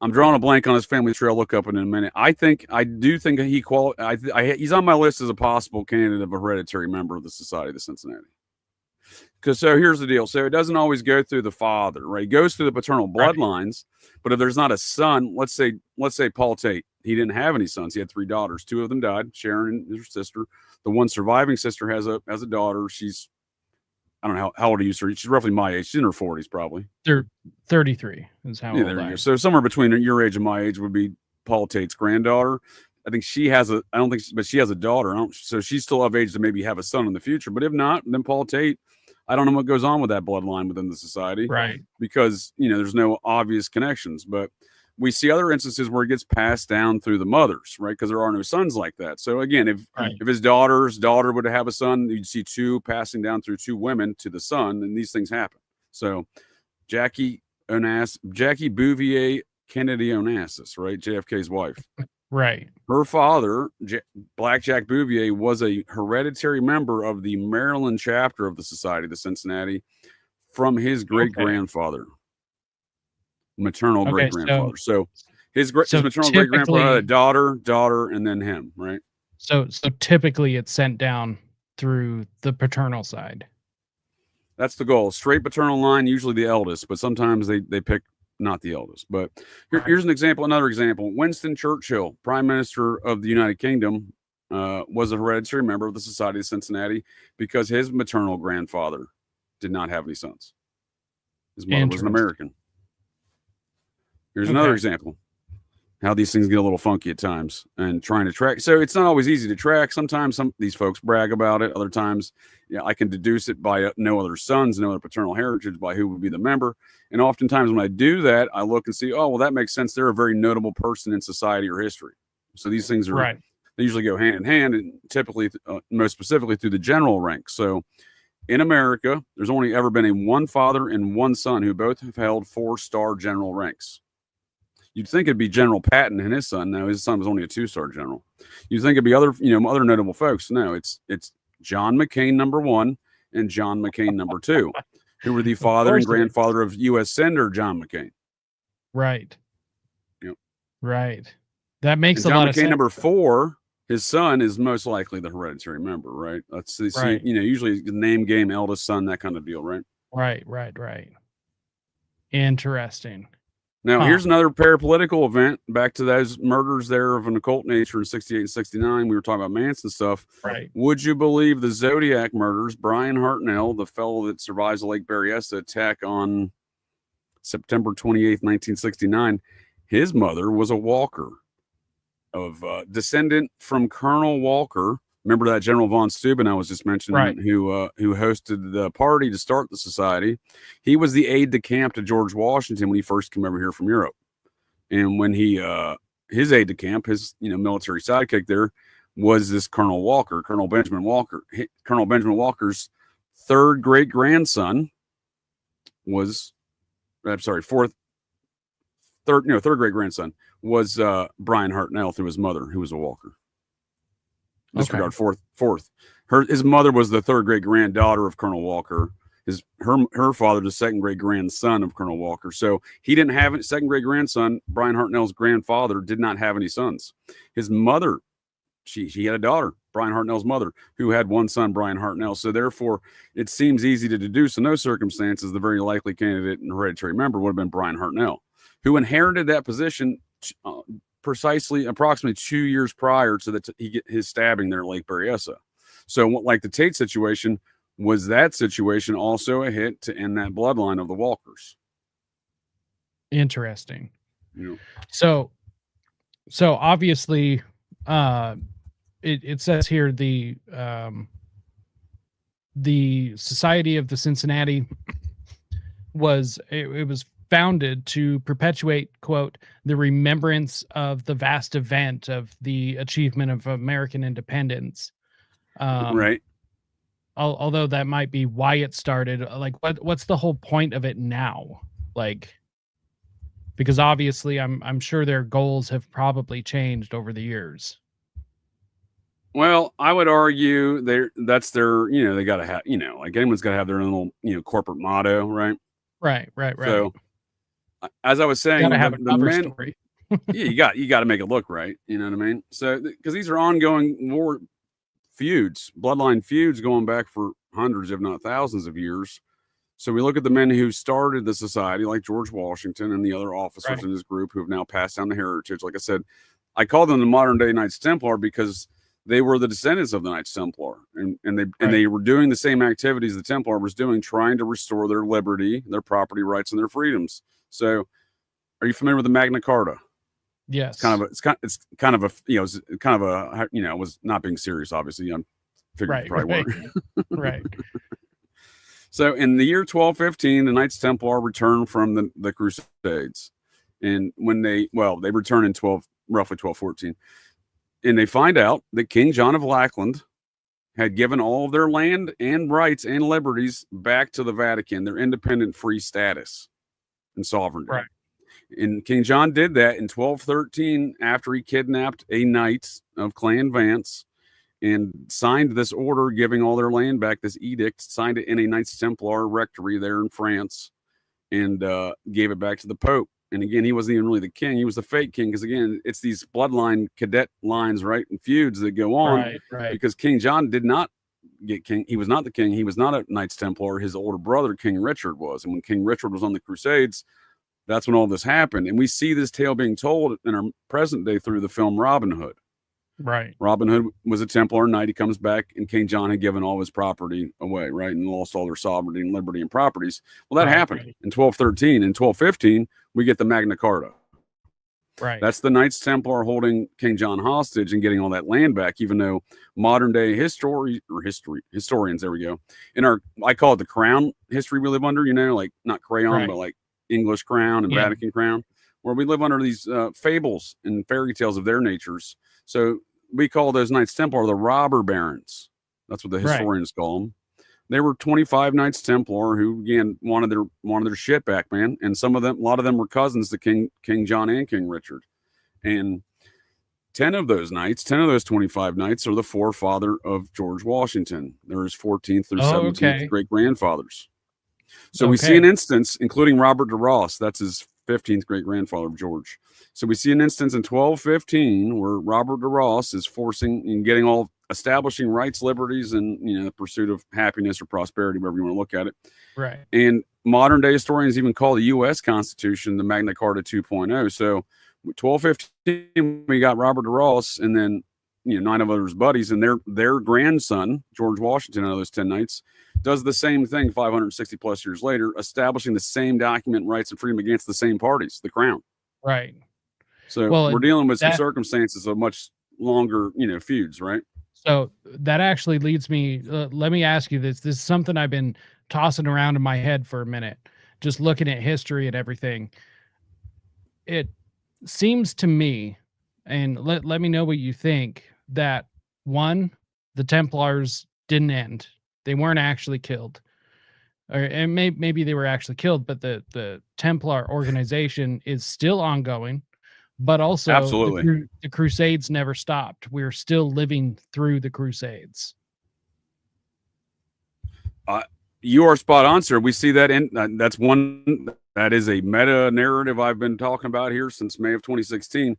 I'm drawing a blank on his family tree. I'll look up in a minute. I do think he he's on my list as a possible candidate of a hereditary member of the Society of Cincinnati. Because so here's the deal. So it doesn't always go through the father, right? It goes through the paternal bloodlines, but if there's not a son, let's say Paul Tate, he didn't have any sons. He had 3 daughters. 2 of them died, Sharon and his sister. The one surviving sister has a daughter. She's, I don't know how old are you, sir? She's roughly my age. She's in her 40s, probably. They're 33 is how old there I you am. go. So somewhere between your age and my age would be Paul Tate's granddaughter. I think she has but she has a daughter. So she's still of age to maybe have a son in the future. But if not, then Paul Tate, I don't know what goes on with that bloodline within the society. Right. Because, there's no obvious connections. But we see other instances where it gets passed down through the mothers, right? Because there are no sons like that. So again, if his daughter's daughter would have a son, you'd see 2 passing down through 2 women to the son, and these things happen. So Jackie Bouvier Kennedy Onassis, right? JFK's wife. Right. Her father, Black Jack Bouvier, was a hereditary member of the Maryland chapter of the Society of Cincinnati from his great-grandfather. Maternal great-grandfather. So his maternal great-grandfather had a daughter, and then him, right? So typically it's sent down through the paternal side. That's the goal. Straight paternal line, usually the eldest, but sometimes they pick not the eldest. But here's another example. Winston Churchill, Prime Minister of the United Kingdom, was a hereditary member of the Society of Cincinnati because his maternal grandfather did not have any sons. His mother was an American. Here's another example. How these things get a little funky at times and trying to track. So it's not always easy to track. Sometimes these folks brag about it. Other times, I can deduce it by no other sons, no other paternal heritage, by who would be the member. And oftentimes when I do that, I look and see, oh, well, that makes sense. They're a very notable person in society or history. So these things are, they usually go hand in hand, and typically, most specifically through the general ranks. So in America, there's only ever been one father and one son who both have held 4-star general ranks. You'd think it'd be General Patton and his son. No, his son was only a 2-star general. You'd think it'd be other notable folks. No, it's John McCain #1 and John McCain #2, who were the father and grandfather of U.S. Senator John McCain. Right. Yep. Right. That makes And a John lot of McCain sense. number 4, his son is most likely the hereditary member, right? Let's see, Right. usually name, game, eldest son, that kind of deal, right? Right. Interesting. Now, here's another parapolitical event. Back to those murders there of an occult nature in 68 and 69. We were talking about Manson stuff. Right. Would you believe the Zodiac murders? Brian Hartnell, the fellow that survives the Lake Berryessa attack on September 28th, 1969, his mother was a Walker, of descendant from Colonel Walker. Remember that General von Steuben I was just mentioning, Right. who hosted the party to start the society. He was the aide de camp to George Washington when he first came over here from Europe. And when he his aide de camp, his military sidekick there, was this Colonel Walker, Colonel Benjamin Walker. Colonel Benjamin Walker's third great grandson was, third great grandson was Brian Hartnell through his mother, who was a Walker. Disregard fourth. His mother was the third great granddaughter of Colonel Walker. Her father, the second great grandson of Colonel Walker. So he didn't have a second great grandson. Brian Hartnell's grandfather did not have any sons. His mother, she had a daughter, Brian Hartnell's mother, who had one son, Brian Hartnell. So therefore, it seems easy to deduce in those circumstances the very likely candidate and hereditary member would have been Brian Hartnell, who inherited that position approximately 2 years prior to his stabbing there at Lake Berryessa. So like the Tate situation, was that situation also a hit to end that bloodline of the Walkers? Interesting. Yeah. So obviously, it says here the Society of the Cincinnati was founded to perpetuate, quote, the remembrance of the vast event of the achievement of American independence. Right. Although that might be why it started. Like, what's the whole point of it now? Like, because obviously I'm sure their goals have probably changed over the years. Well, I would argue that's their, they got to have, like anyone's got to have their own little, corporate motto, right? Right. So, as I was saying, the men, story. Yeah, you got to make it look right. You know what I mean? So, because these are ongoing war feuds, bloodline feuds going back for hundreds, if not thousands of years. So we look at the men who started the society, like George Washington and the other officers in his group who have now passed down the heritage. Like I said, I call them the modern day Knights Templar because they were the descendants of the Knights Templar, and they were doing the same activities the Templar was doing, trying to restore their liberty, their property rights, and their freedoms. So, are you familiar with the Magna Carta? Yes. Was not being serious, obviously. I'm figuring you probably weren't. Right. So, in the year 1215, the Knights Templar returned from the Crusades, and when they returned in roughly 1214. And they find out that King John of Lackland had given all of their land and rights and liberties back to the Vatican, their independent free status and sovereignty. Right. And King John did that in 1213 after he kidnapped a knight of Clan Vance and signed this order giving all their land back, this edict, signed it in a Knights Templar rectory there in France, and gave it back to the Pope. And again, he wasn't even really the king. He was the fake king because, again, it's these bloodline cadet lines, right, and feuds that go on. Right. Because King John did not get king. He was not the king. He was not a Knights Templar. His older brother, King Richard, was. And when King Richard was on the Crusades, that's when all this happened. And we see this tale being told in our present day through the film Robin Hood. Right. Robin Hood was a Templar knight. He comes back, and King John had given all his property away, right, and lost all their sovereignty and liberty and properties. Well, that happened in 1213. In 1215, we get the Magna Carta. Right. That's the Knights Templar holding King John hostage and getting all that land back, even though modern day historians, there we go. I call it the crown history we live under, like not crayon, but like English crown and Vatican crown, where we live under these fables and fairy tales of their natures. So we call those Knights Templar the robber barons. That's what the historians call them. They were 25 Knights Templar who, again, wanted their shit back, man. And a lot of them were cousins to King John and King Richard. And 10 of those 25 knights are the forefather of George Washington. They're his 14th through 17th great grandfathers. So we see an instance, including Robert de Ross, that's his 15th great grandfather of George. So we see an instance in 1215 where Robert de Ross is forcing and getting all establishing rights, liberties, and the pursuit of happiness or prosperity, whatever you want to look at it. Right. And modern day historians even call the U.S. Constitution the Magna Carta 2.0. So 1215, we got Robert de Ross, and then 9 of others buddies, and their grandson George Washington, out of those 10 knights, does the same thing 560 plus years later, establishing the same document, rights, and freedom against the same parties, the crown. Right. So we're dealing with some circumstances of much longer, feuds, right? So that actually leads me. Let me ask you this. This is something I've been tossing around in my head for a minute, just looking at history and everything. It seems to me, and let me know what you think, that one, the Templars didn't end. They weren't actually killed. And maybe they were actually killed, but the Templar organization is still ongoing. But also, absolutely, the Crusades never stopped. We're still living through the Crusades. You are spot on, sir. We see that that is a meta narrative I've been talking about here since May of 2016.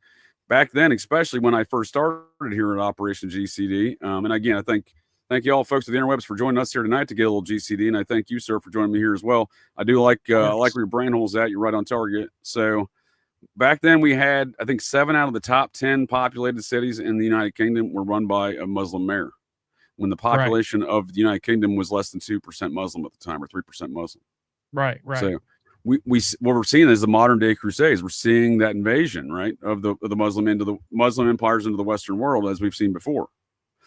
Back then, especially when I first started here at Operation GCD. And again, I thank you all folks of the interwebs for joining us here tonight to get a little GCD. And I thank you, sir, for joining me here as well. I do like where your brain hole's at. You're right on target. So back then we had, I think, 7 out of the top 10 populated cities in the United Kingdom were run by a Muslim mayor, when the population of the United Kingdom was less than 2% Muslim at the time, or 3% Muslim. Right. So we what we're seeing is the modern day Crusades. We're seeing that invasion, right, of the Muslim empires into the Western world, as we've seen before.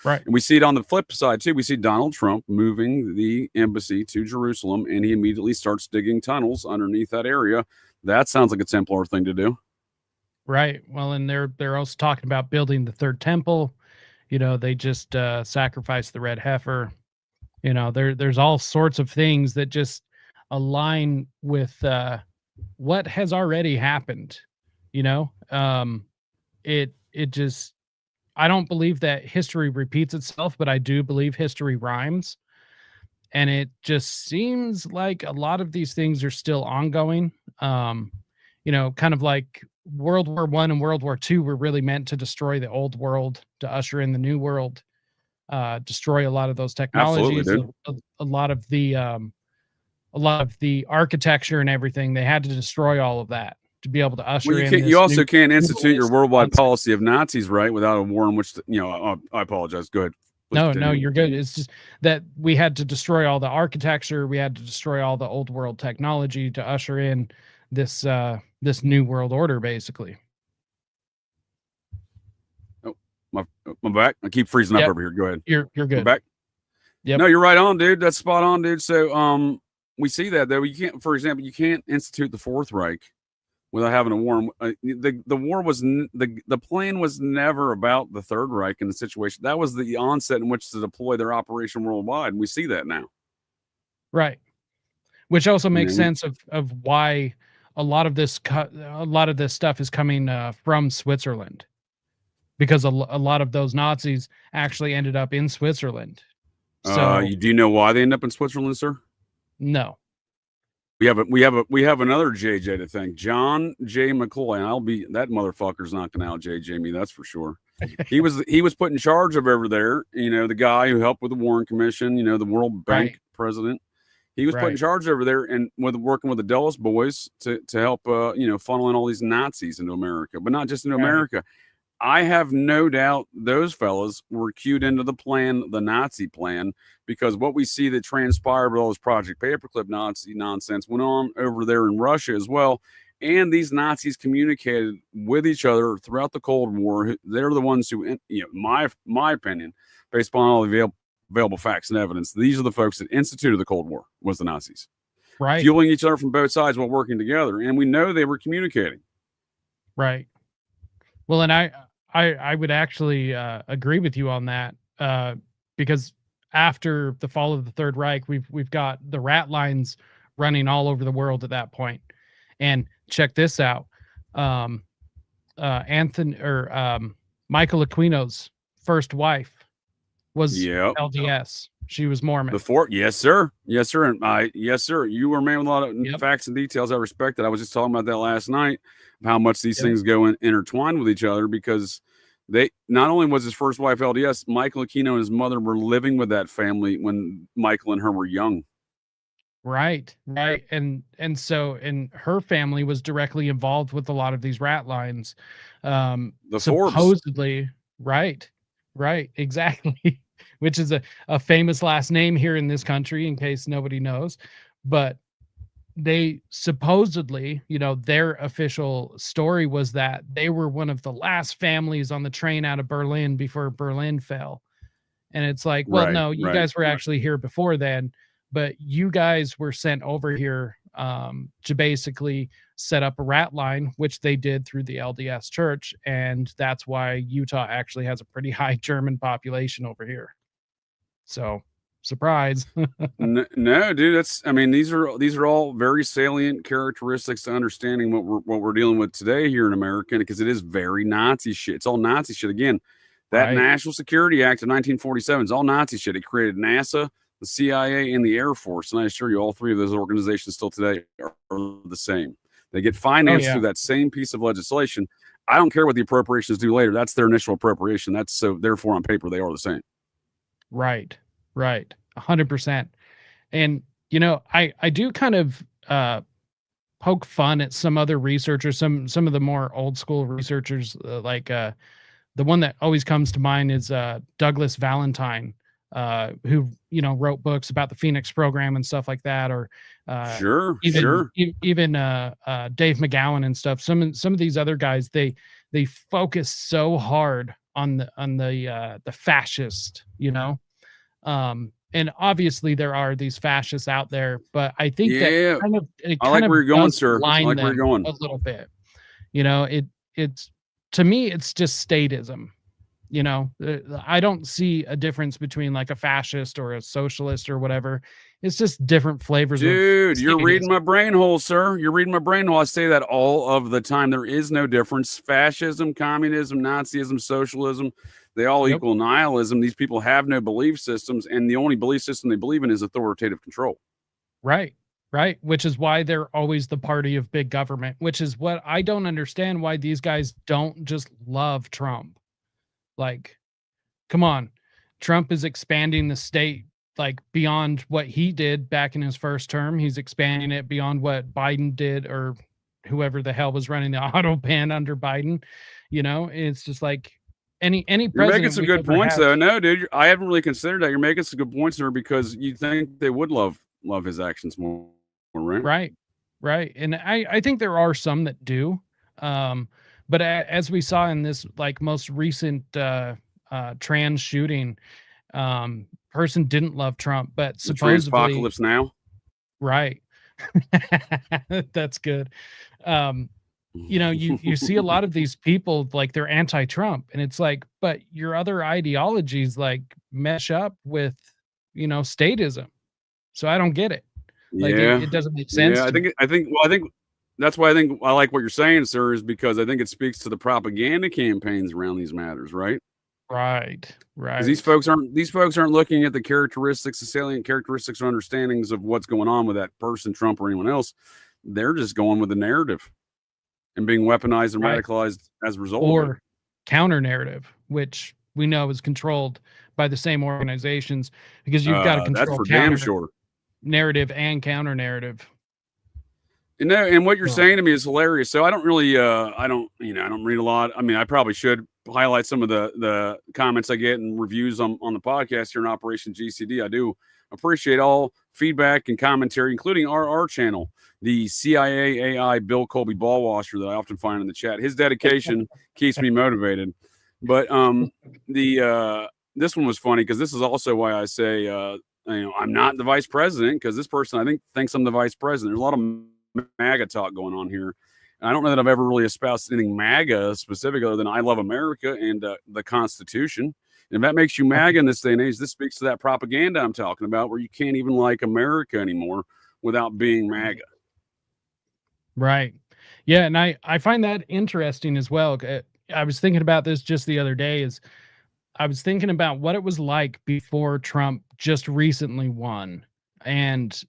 Right. And we see it on the flip side too. We see Donald Trump moving the embassy to Jerusalem, and he immediately starts digging tunnels underneath that area. That sounds like a Templar thing to do. Right. Well, and they're also talking about building the third temple. They just sacrificed the red heifer. There's all sorts of things that just align with what has already happened. It just, I don't believe that history repeats itself, but I do believe history rhymes. And it just seems like a lot of these things are still ongoing. Kind of like World War I and World War II were really meant to destroy the old world, to usher in the new world, destroy a lot of those technologies, a lot of the architecture and everything. They had to destroy all of that to be able to usher in. You also can't institute your worldwide policy of Nazis, right, without a war in which, I apologize. Go ahead. No, you're good. It's just that we had to destroy all the architecture. We had to destroy all the old world technology to usher in this new world order, basically. Oh, my back. I keep freezing up over here. Go ahead. You're good. My back. Yep. No, you're right on, dude. That's spot on, dude. So we see that though. You can't institute the Fourth Reich without having a war. The war was the plan was never about the Third Reich in the situation. That was the onset in which to deploy their operation worldwide, and we see that now. Right, which also makes sense of why a lot of this stuff is coming from Switzerland, because a lot of those Nazis actually ended up in Switzerland. So, do you know why they end up in Switzerland, sir? No. We have another JJ to thank, John J. McCloy, and that motherfucker's not going to out JJ me, that's for sure. He was put in charge of over there. The guy who helped with the Warren Commission. The World Bank president. He was put in charge over there and working with the Dulles boys to help funnel in all these Nazis into America, but not just into America. I have no doubt those fellas were cued into the plan, the Nazi plan, because what we see that transpired with all this Project Paperclip Nazi nonsense went on over there in Russia as well. And these Nazis communicated with each other throughout the Cold War. They're the ones who, my opinion, based upon all the available facts and evidence, these are the folks that instituted the Cold War, was the Nazis. Right. Fueling each other from both sides while working together. And we know they were communicating. Right. Well, and I would actually agree with you on that, because after the fall of the Third Reich, we've got the rat lines running all over the world at that point. And check this out, Michael Aquino's first wife was LDS. She was Mormon. Yes, sir. Yes, sir. And yes, sir. You were a man with a lot of facts and details. I respect that. I was just talking about that last night, how much these things go intertwined with each other, because they not only was his first wife LDS, Michael Aquino and his mother were living with that family when Michael and her were young. Right. And her family was directly involved with a lot of these rat lines. The supposedly, Forbes. Right, exactly. Which is a famous last name here in this country, in case nobody knows. But they supposedly, their official story was that they were one of the last families on the train out of Berlin before Berlin fell. And it's like, well, no, you guys were actually here before then, but you guys were sent over here to basically set up a rat line, which they did through the LDS church. And that's why Utah actually has a pretty high German population over here. So, surprise. No, dude, these are all very salient characteristics to understanding what we're dealing with today here in America, because it is very Nazi shit. It's all Nazi shit. Again, that National Security Act of 1947 is all Nazi shit. It created NASA, the CIA, and the Air Force. And I assure you, all three of those organizations still today are the same. They get financed through that same piece of legislation. I don't care what the appropriations do later. That's their initial appropriation. Therefore on paper, they are the same. Right. 100%. And, I do kind of poke fun at some other researchers, some of the more old school researchers, like the one that always comes to mind is Douglas Valentine, who, wrote books about the Phoenix program and stuff like that, or even Dave McGowan and stuff. Some of these other guys, they focus so hard on the fascist, and obviously there are these fascists out there, but I think that I like where you're going, sir. I like where you're going a little bit. It's to me, it's just statism. I don't see a difference between like a fascist or a socialist or whatever. It's just different flavors. Dude, you're reading my brain hole, sir. You're reading my brain hole. I say that all of the time. There is no difference. Fascism, communism, Nazism, socialism, they all equal nihilism. These people have no belief systems, and the only belief system they believe in is authoritative control. Right. Which is why they're always the party of big government, which is what I don't understand, why these guys don't just love Trump. Like, come on, Trump is expanding the state like beyond what he did back in his first term. He's expanding it beyond what Biden did, or whoever the hell was running the auto ban under Biden. It's just like any president. You're making some good points, though. No, dude, I haven't really considered that. You're making some good points there, because you think they would love his actions more, right? Right. And I think there are some that do. But as we saw in this like most recent trans shooting, person didn't love Trump, but supposedly Transpocalypse Now. Right. That's good. You see a lot of these people like they're anti-Trump, and it's like, but your other ideologies like mesh up with, statism. So I don't get it. Like it doesn't make sense. Yeah, I think that's why I like what you're saying, sir, is because I think it speaks to the propaganda campaigns around these matters, right? Right. These folks aren't looking at the characteristics, the salient characteristics or understandings of what's going on with that person, Trump or anyone else. They're just going with the narrative and being weaponized and radicalized as a result. Or counter narrative, which we know is controlled by the same organizations, because you've got to control that's for damn sure. Narrative and counter narrative. And what you're saying to me is hilarious. So I don't really, I don't read a lot. I mean, I probably should highlight some of the comments I get and reviews on the podcast here in Operation GCD. I do appreciate all feedback and commentary, including our channel, the CIA AI Bill Colby ball washer that I often find in the chat. His dedication keeps me motivated. But this one was funny, because this is also why I say, I'm not the vice president, because this person I think thinks I'm the vice president. There's a lot of MAGA talk going on here. And I don't know that I've ever really espoused anything MAGA specific other than I love America and the Constitution. And if that makes you MAGA in this day and age, this speaks to that propaganda I'm talking about, where you can't even like America anymore without being MAGA. Right. Yeah. And I find that interesting as well. I was thinking about this just the other day. I was thinking about what it was like before Trump just recently won, and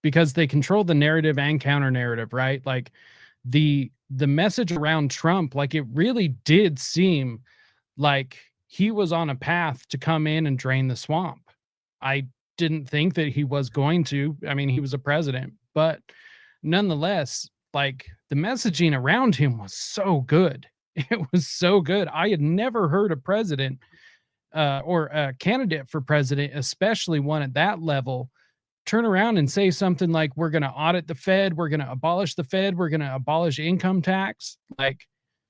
because they control the narrative and counter narrative, right? Like the message around Trump, like it really did seem like he was on a path to come in and drain the swamp. I didn't think that he was going to. I mean, he was a president, but nonetheless, like the messaging around him was so good. It was so good. I had never heard a president or a candidate for president, especially one at that level, turn around and say something like, we're going to audit the Fed, we're going to abolish the Fed, we're going to abolish income tax. Like,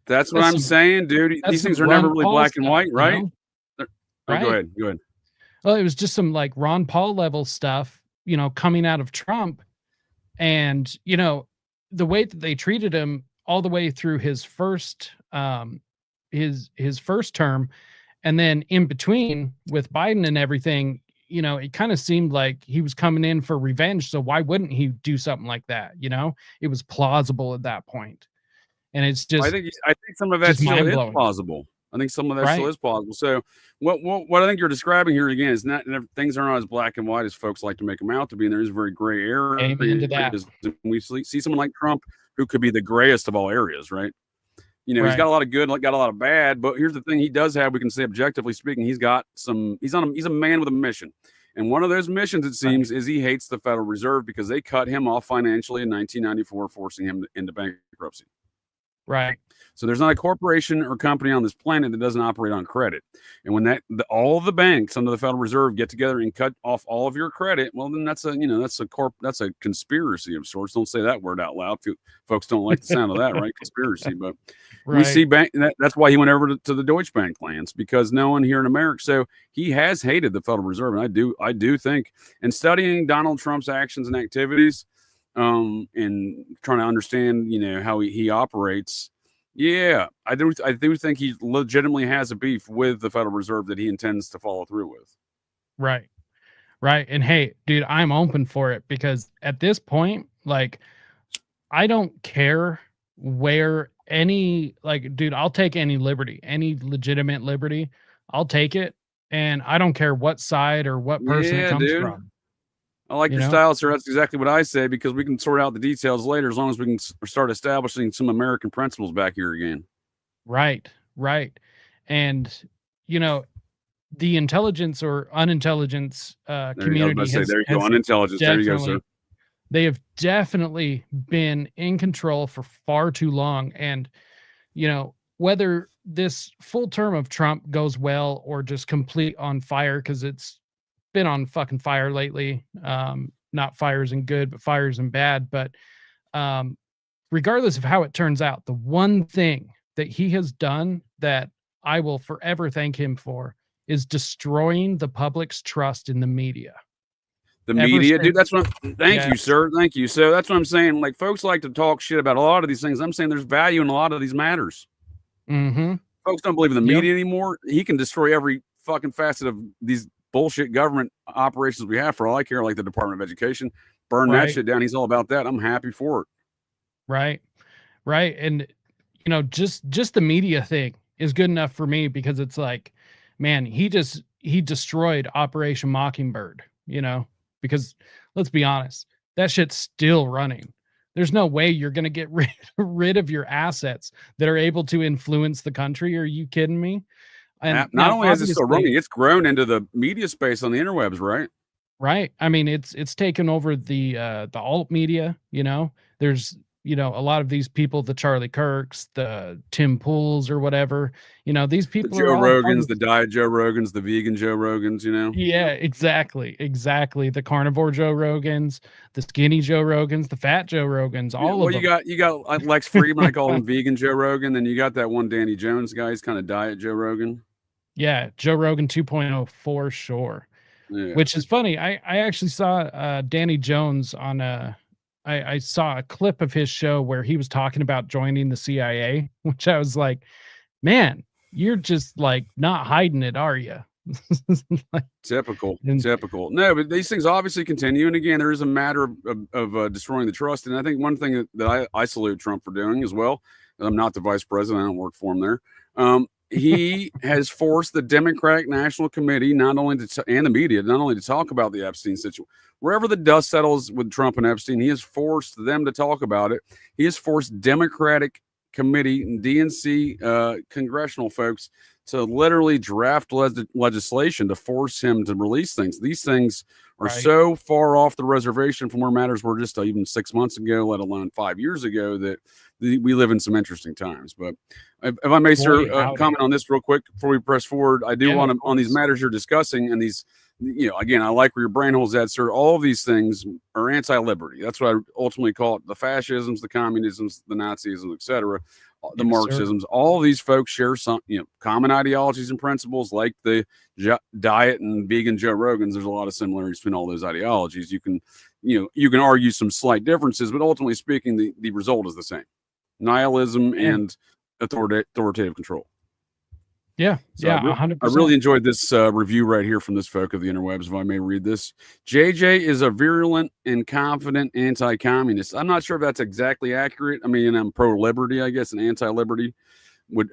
that's what I'm saying, dude. These things are never really black and white, right? Oh, right? Go ahead. Go ahead. Well, it was just some like Ron Paul level stuff, you know, coming out of Trump. And, you know, the way that they treated him all the way through his first his first term, and then in between with Biden and everything, you know, it kind of seemed like he was coming in for revenge. So why wouldn't he do something like that? You know, it was plausible at that point. And it's just, I think some of that still is plausible. I think some of that still is plausible. So what I think you're describing here again is not, things are not as black and white as folks like to make them out to be. And there's a very gray area. Amen to that. We see someone like Trump who could be the grayest of all areas, right? You know, he's got a lot of good, got a lot of bad, but here's the thing he does have, we can say objectively speaking, he's a man with a mission. And one of those missions, it seems, is he hates the Federal Reserve because they cut him off financially in 1994, forcing him into bankruptcy. Right. So there's not a corporation or company on this planet that doesn't operate on credit. And when all the banks under the Federal Reserve get together and cut off all of your credit, well, then that's a conspiracy of sorts. Don't say that word out loud. Folks don't like the sound of that, right? Conspiracy. But we see that's why he went over to the Deutsche Bank lands, because no one here in America. So he has hated the Federal Reserve. And I do think, and studying Donald Trump's actions and activities, and trying to understand, you know, how he operates. Yeah, I do think he legitimately has a beef with the Federal Reserve that he intends to follow through with. Right. And hey, dude, I'm open for it, because at this point, like, I don't care where dude, I'll take any liberty, any legitimate liberty. I'll take it. And I don't care what side or what person it comes from. I like your style, sir. That's exactly what I say, because we can sort out the details later as long as we can start establishing some American principles back here again. Right. And, you know, the intelligence or unintelligence community unintelligence. There you go, sir. They have definitely been in control for far too long. And, you know, whether this full term of Trump goes well or just complete on fire, because it's been on fucking fire lately. Not fires and good, but fires and bad. But regardless of how it turns out, the one thing that he has done that I will forever thank him for is destroying the public's trust in the media. Dude, that's what thank you, sir. Thank you. So that's what I'm saying. Like, folks like to talk shit about a lot of these things. I'm saying there's value in a lot of these matters. Mm-hmm. Folks don't believe in the media anymore. He can destroy every fucking facet of these bullshit government operations we have, for all I care, like the Department of Education. Burn that shit down. He's all about that. I'm happy for it. Right. And, you know, just the media thing is good enough for me, because it's like, man, he destroyed Operation Mockingbird, you know, because let's be honest, that shit's still running. There's no way you're going to get rid of your assets that are able to influence the country. Are you kidding me? And not only is it still running, it's grown into the media space on the interwebs, right? Right. I mean, it's taken over the alt media. You know, there's, you know, a lot of these people, the Charlie Kirks, the Tim Pools or whatever, you know, these people the Joe Rogans, the diet Joe Rogans, the vegan Joe Rogans, you know? Yeah, exactly. The carnivore Joe Rogans, the skinny Joe Rogans, the fat Joe Rogans, all of them. You got Lex Friedman, I call him vegan Joe Rogan. Then you got that one Danny Jones guy, he's kind of diet Joe Rogan. Yeah, Joe Rogan 2.0 for sure. Yeah. Which is funny. I actually saw Danny Jones on I saw a clip of his show where he was talking about joining the CIA, which I was like, man, you're just like not hiding it, are you? Typical. No, but these things obviously continue. And again, there is a matter of destroying the trust. And I think one thing that I salute Trump for doing as well, and I'm not the vice president, I don't work for him there, he has forced the Democratic National Committee, not only and the media, not only to talk about the Epstein situation. Wherever the dust settles with Trump and Epstein, he has forced them to talk about it. He has forced Democratic Committee and DNC congressional folks to literally draft legislation to force him to release things. These things are so far off the reservation from where matters were just even 6 months ago, let alone 5 years ago, that we live in some interesting times. But if I may, sir, comment on this real quick before we press forward. I do want to, on these matters you're discussing, and these, again, I like where your brain hole's at, sir. All of these things are anti-liberty. That's what I ultimately call it. The fascisms, the communisms, the Nazism, etc., the Marxisms. All of these folks share some, common ideologies and principles, like the diet and vegan Joe Rogans. There's a lot of similarities between all those ideologies. You can argue some slight differences, but ultimately speaking, the result is the same: nihilism and authoritative control. Yeah, so 100%. I really enjoyed this review right here from this folk of the interwebs, if I may read this. JJ is a virulent and confident anti-communist. I'm not sure if that's exactly accurate. I mean, I'm pro-liberty, I guess, and anti-liberty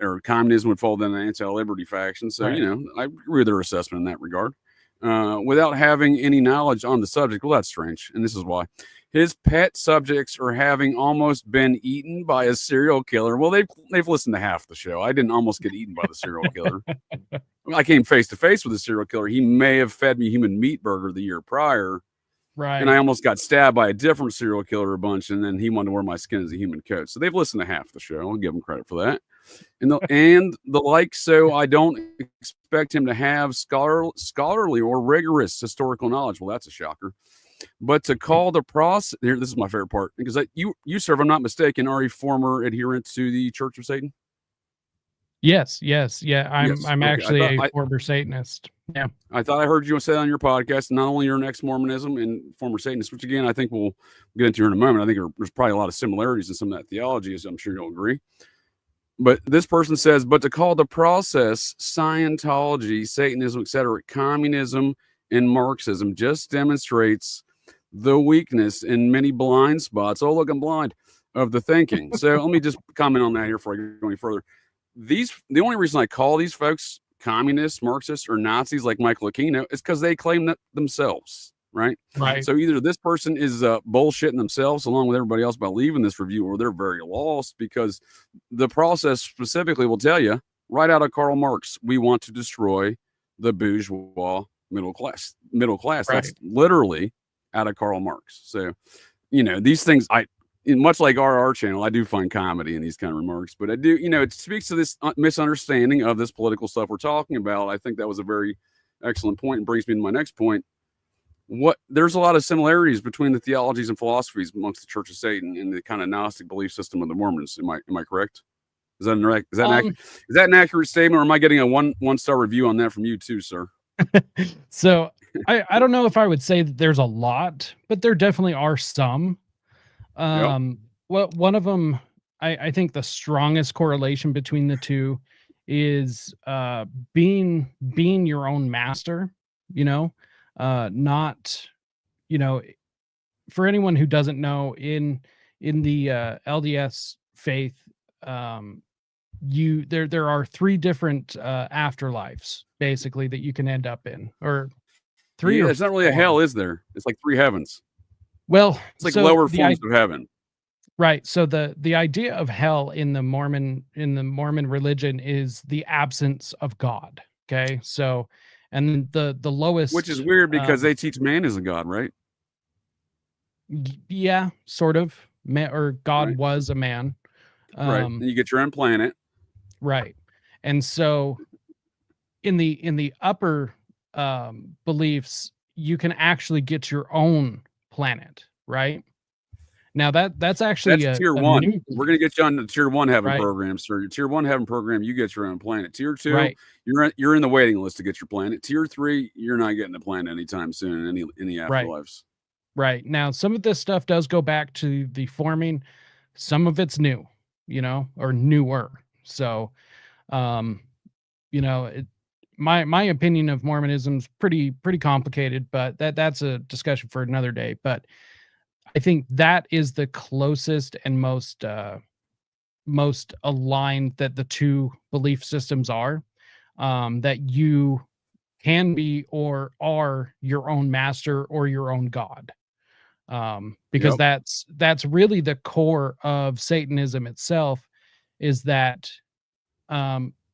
or communism would fall in an anti-liberty faction. So, I agree with their assessment in that regard. Without having any knowledge on the subject. Well, that's strange, and this is why. His pet subjects are having almost been eaten by a serial killer. Well, they've listened to half the show. I didn't almost get eaten by the serial killer. I came face to face with the serial killer. He may have fed me human meat burger the year prior. Right. And I almost got stabbed by a different serial killer a bunch, and then he wanted to wear my skin as a human coat. So they've listened to half the show. I'll give them credit for that. And the like, so I don't expect him to have scholarly or rigorous historical knowledge. Well, that's a shocker. But to call the process here, this is my favorite part, because you, sir, if I'm not mistaken, are a former adherent to the Church of Satan? Yes. Yeah. I'm actually a former Satanist. Yeah. I thought I heard you say that on your podcast. Not only you're an ex-Mormonism and former Satanist, which again, I think we'll get into here in a moment. I think there's probably a lot of similarities in some of that theology, as I'm sure you'll agree. But this person says, but to call the process Scientology, Satanism, etc., communism and Marxism just demonstrates the weakness in many blind spots. Oh, look, I'm blind of the thinking. So let me just comment on that here before I go any further. The only reason I call these folks communists, Marxists, or Nazis like Michael Aquino is because they claim that themselves, right? Right. So either this person is bullshitting themselves along with everybody else by leaving this review, or they're very lost, because the process specifically will tell you right out of Karl Marx, we want to destroy the bourgeois middle class. Right. That's literally out of Karl Marx. So, these things, much like our channel, I do find comedy in these kind of remarks, but I do, it speaks to this misunderstanding of this political stuff we're talking about. I think that was a very excellent point and brings me to my next point. There's a lot of similarities between the theologies and philosophies amongst the Church of Satan and the kind of Gnostic belief system of the Mormons. Am I correct? Is that an accurate statement, or am I getting a one-star review on that from you too, sir? So I don't know if I would say that there's a lot, but there definitely are some. Well, one of them, I think the strongest correlation between the two is being your own master, not, for anyone who doesn't know, in the LDS faith, there are 3 different afterlives basically that you can end up in, or 3. It's not really a hell, is there? It's like 3 heavens. Well, it's like lower forms of heaven. Right. So the idea of hell in the Mormon religion is the absence of God. Okay. So, and then the lowest, which is weird because they teach man is a god, right? Yeah, sort of. Or God was a man. Right. And you get your own planet. Right. And so in the upper beliefs, you can actually get your own planet, right? Now that's actually tier 1. We're gonna get you on the tier 1 heaven program, sir. Your tier 1 heaven program, you get your own planet. Tier 2, you're in the waiting list to get your planet. Tier 3, you're not getting the planet anytime soon in any afterlives. Right. Now, some of this stuff does go back to the forming. Some of it's new, or newer. So, my opinion of Mormonism is pretty complicated, but that's a discussion for another day. But I think that is the closest and most most aligned that the two belief systems are, that you can be or are your own master or your own God. Because Yep. that's really the core of Satanism itself, is that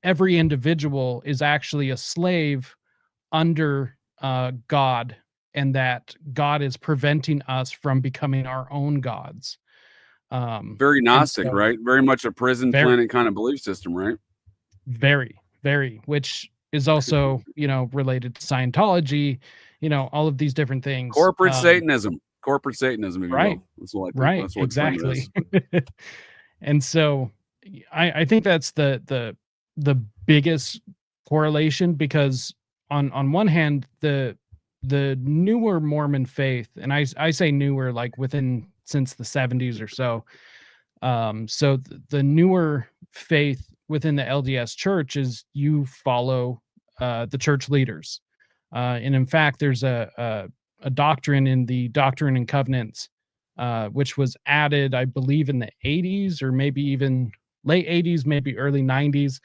every individual is actually a slave under God, and that God is preventing us from becoming our own gods. Very And Gnostic, so right? Very much a prison very, planet kind of belief system, right? very, very, which is also, related to Scientology, all of these different things. Corporate Satanism. Corporate Satanism, if you Right, will. That's what I think. right, That's what frame it exactly. is. And so I think that's the biggest correlation, because on one hand, the newer Mormon faith, and I say newer like within since the 70s or so. So the newer faith within the LDS church is you follow the church leaders. And in fact, there's a doctrine in the Doctrine and Covenants, which was added, I believe, in the 80s or maybe even late 80s, maybe early 90s,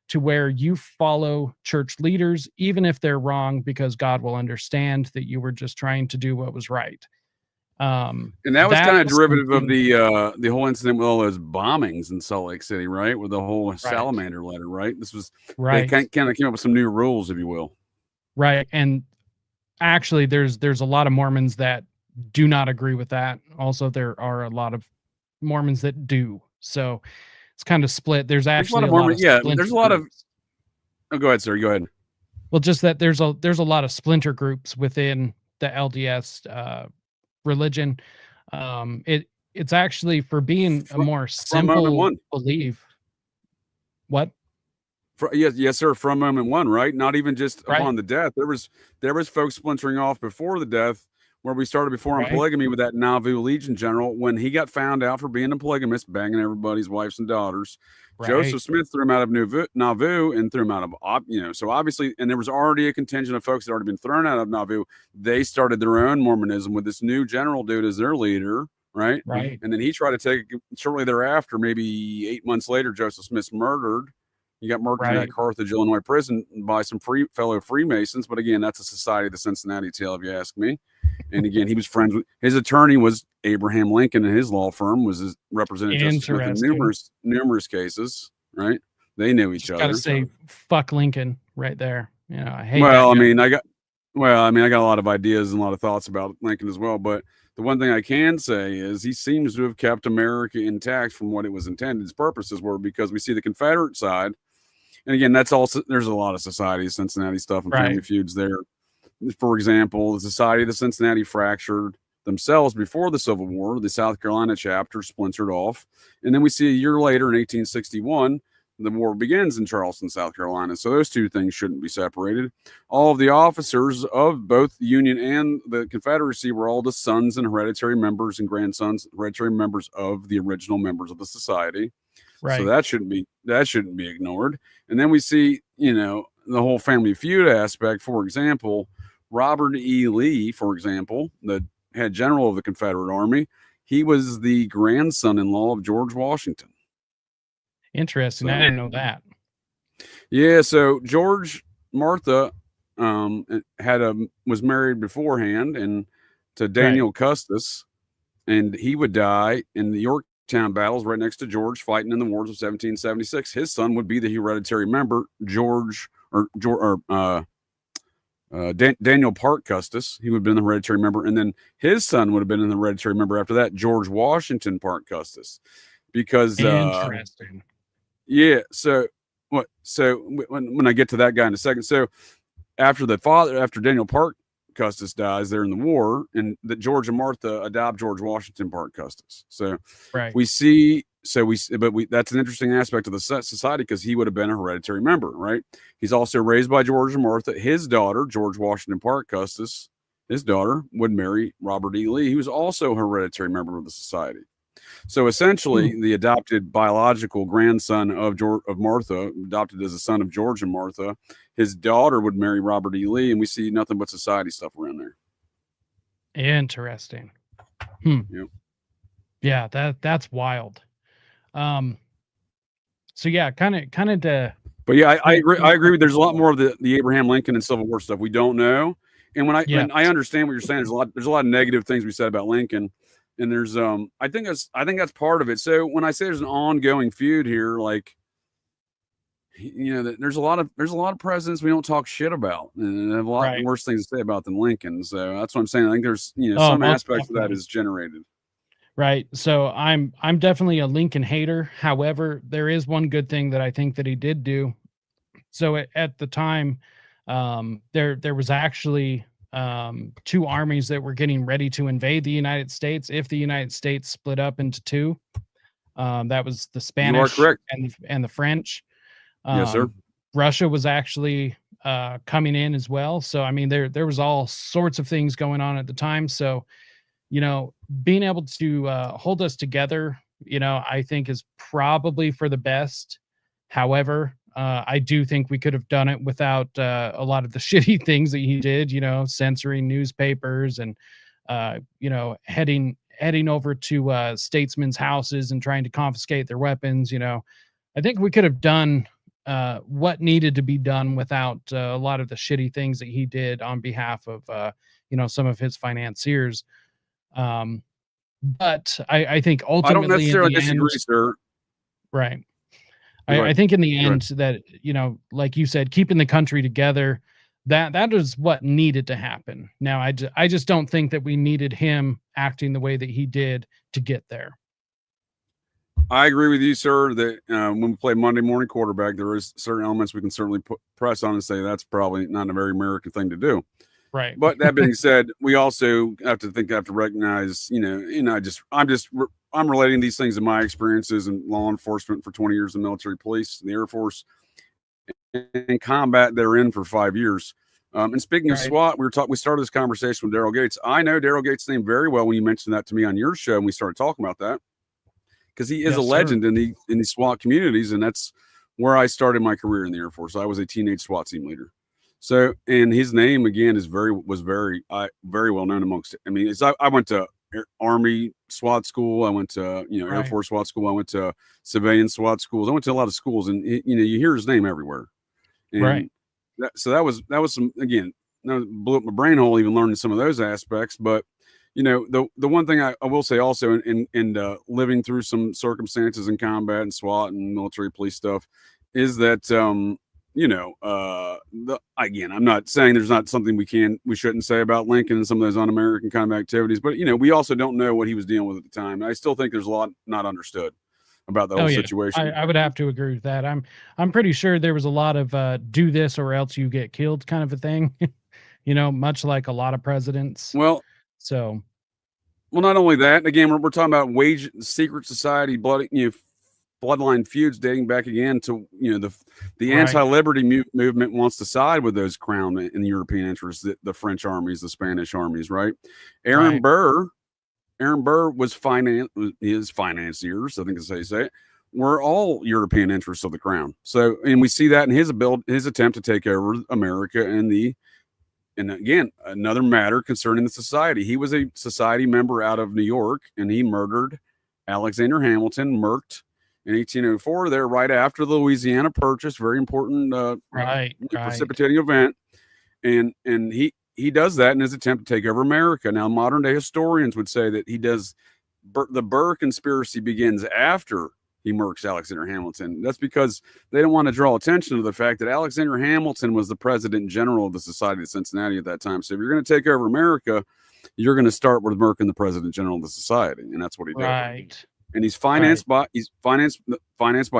to where you follow church leaders, even if they're wrong, because God will understand that you were just trying to do what was right. And that was That kind of is derivative of something, the whole incident with all those bombings in Salt Lake City, right? With the whole right, salamander letter, right? This was they right, kind of came up with some new rules, if you will. right. And actually, there's a lot of Mormons that do not agree with that. Also, there are a lot of Mormons that do. So it's kind of split. There's There's a lot actually of a lot Mormon, of yeah. splinter There's a lot of. groups. Oh, go ahead, sir. Go ahead. Well, just that there's a lot of splinter groups within the LDS religion. It's actually, for being a From, more from moment simple one. belief. What? Yes, yes, sir. From moment one, right? Not even just Right, upon the death. There was folks splintering off before the death, where we started before on right, polygamy with that Nauvoo Legion general. When he got found out for being a polygamist, banging everybody's wives and daughters, right, Joseph Smith threw him out of Nauvoo and threw him out of So obviously, and there was already a contingent of folks that had already been thrown out of Nauvoo. They started their own Mormonism with this new general dude as their leader, right? right, And then he tried to take shortly thereafter, maybe 8 months later, Joseph Smith's murdered. He got murdered in that right. Carthage, Illinois prison by some fellow Freemasons. But again, that's a Society of the Cincinnati tale, if you ask me. And again, he was friends with his attorney was Abraham Lincoln, and his law firm represented Joseph Smith in Interesting. numerous cases. Right? They knew each Just got to other. say, fuck Lincoln right there. I hate that Well, I guy. mean, I got a lot of ideas and a lot of thoughts about Lincoln as well. But the one thing I can say is he seems to have kept America intact from what it was intended. Its purposes were, because we see the Confederate side. And again, that's also, there's a lot of societies, Cincinnati stuff and Right, family feuds there. For example, the Society of the Cincinnati fractured themselves before the Civil War. The South Carolina chapter splintered off. And then we see a year later in 1861, the war begins in Charleston, South Carolina. So those two things shouldn't be separated. All of the officers of both the Union and the Confederacy were all the sons and hereditary members and grandsons, hereditary members of the original members of the society. So right. that shouldn't be ignored. And then we see, the whole family feud aspect. For example, Robert E. Lee, for example, the head general of the Confederate Army, he was the grandson-in-law of George Washington. Interesting. I So didn't know that. yeah, so George Martha was married beforehand and to Right. Daniel Custis, and he would die in the Yorktown battles right next to George, fighting in the wars of 1776. His son would be the hereditary member, Daniel Parke Custis. He would have been the hereditary member, and then his son would have been in the hereditary member after that, George Washington Parke Custis. Because Interesting. yeah, so what? So when I get to that guy in a second, so after Daniel Parke Custis dies there in the war, and that George and Martha adopt George Washington Parke Custis. So Right. that's an interesting aspect of the society, because he would have been a hereditary member, right? He's also raised by George and Martha. His daughter, George Washington Parke Custis, his daughter would marry Robert E. Lee, who was also a hereditary member of the society. So essentially, the adopted biological grandson of Martha, adopted as a son of George and Martha, his daughter would marry Robert E. Lee, and we see nothing but society stuff around there. Interesting. Yep. Yeah, that's wild. So yeah, kind of to. But yeah, I agree. I agree. There's a lot more of the Abraham Lincoln and Civil War stuff we don't know. And when I understand what you're saying, there's a lot of negative things we said about Lincoln, and there's I think that's part of it. So when I say there's an ongoing feud here, like, you know, there's a lot of presidents we don't talk shit about, and have a lot worse things to say about than Lincoln. So that's what I'm saying. I think there's, you know, some aspects of that is generated. Right. So I'm definitely a Lincoln hater. However, there is one good thing that I think that he did do. So at the time, there was actually two armies that were getting ready to invade the United States if the United States split up into two. That was the Spanish, you are correct, and the French. Yes, sir. Russia was actually coming in as well. So I mean, there was all sorts of things going on at the time. So, you know, being able to hold us together, you know, I think is probably for the best. However, I do think we could have done it without a lot of the shitty things that he did, you know, censoring newspapers and, you know, heading over to statesmen's houses and trying to confiscate their weapons. You know, I think we could have done what needed to be done without a lot of the shitty things that he did on behalf of, you know, some of his financiers. But I think ultimately, I don't necessarily disagree, sir. Right. I think in the end that, you know, like you said, keeping the country together, that is what needed to happen. Now, I just don't think that we needed him acting the way that he did to get there. I agree with you, sir, that when we play Monday morning quarterback, there is certain elements we can certainly press on and say that's probably not a very American thing to do. Right. But that being said, we also have to recognize, you know, I'm relating these things to my experiences in law enforcement for 20 years in military police, the Air Force, and combat therein for 5 years. And speaking of SWAT, we started this conversation with Daryl Gates. I know Daryl Gates' name very well when you mentioned that to me on your show, and we started talking about that, because he is a legend in the SWAT communities, and that's where I started my career in the Air Force. I was a teenage SWAT team leader. So, and his name again was very well known amongst. I mean, I went to Army SWAT school. I went to, you know, Air Force SWAT school. I went to civilian SWAT schools. I went to a lot of schools, and you know, you hear his name everywhere. And so that was some, again, blew up my brain hole even learning some of those aspects. But you know, the one thing I will say also in living through some circumstances in combat and SWAT and military police stuff is that you know, again, I'm not saying there's not something we shouldn't say about Lincoln and some of those un-American kind of activities, but you know, we also don't know what he was dealing with at the time. And I still think there's a lot not understood about the whole situation. I would have to agree with that. I'm pretty sure there was a lot of do this or else you get killed kind of a thing, you know, much like a lot of presidents. Well, not only that, again, we're talking about secret society, bloodline feuds dating back again to, you know, the anti-liberty movement wants to side with those crown and European interests, the French armies, the Spanish armies, right? Aaron Burr was his financiers, I think is how you say it, were all European interests of the crown. So, and we see that in his attempt to take over America and again, another matter concerning the society. He was a society member out of New York, and he murdered Alexander Hamilton, murked in 1804 there, right after the Louisiana Purchase, very important precipitating event. And he does that in his attempt to take over America. Now, modern day historians would say that the Burr conspiracy begins after he murks Alexander Hamilton. That's because they don't want to draw attention to the fact that Alexander Hamilton was the president general of the Society of Cincinnati at that time. So if you're going to take over America, you're going to start with murking the president general of the society, and that's what he did. Right. And he's financed by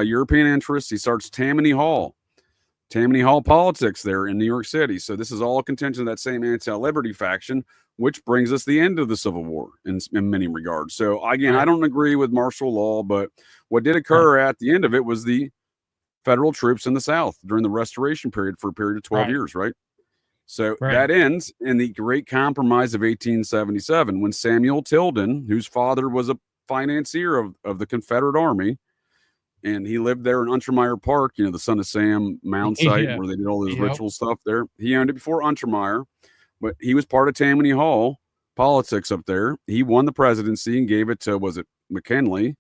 European interests. He starts Tammany Hall politics there in New York City. So this is all a contingent of that same anti-liberty faction, which brings us the end of the Civil War in many regards. So again, I don't agree with martial law, but what did occur at the end of it was the federal troops in the South during the Restoration period for a period of 12 years, right? So that ends in the Great Compromise of 1877, when Samuel Tilden, whose father was a financier of the Confederate Army, and he lived there in Untermeyer Park, you know, the Son of Sam mound site where they did all this ritual stuff there. He owned it before Untermeyer, but he was part of Tammany Hall politics up there. He won the presidency and gave it to, was it McKinley?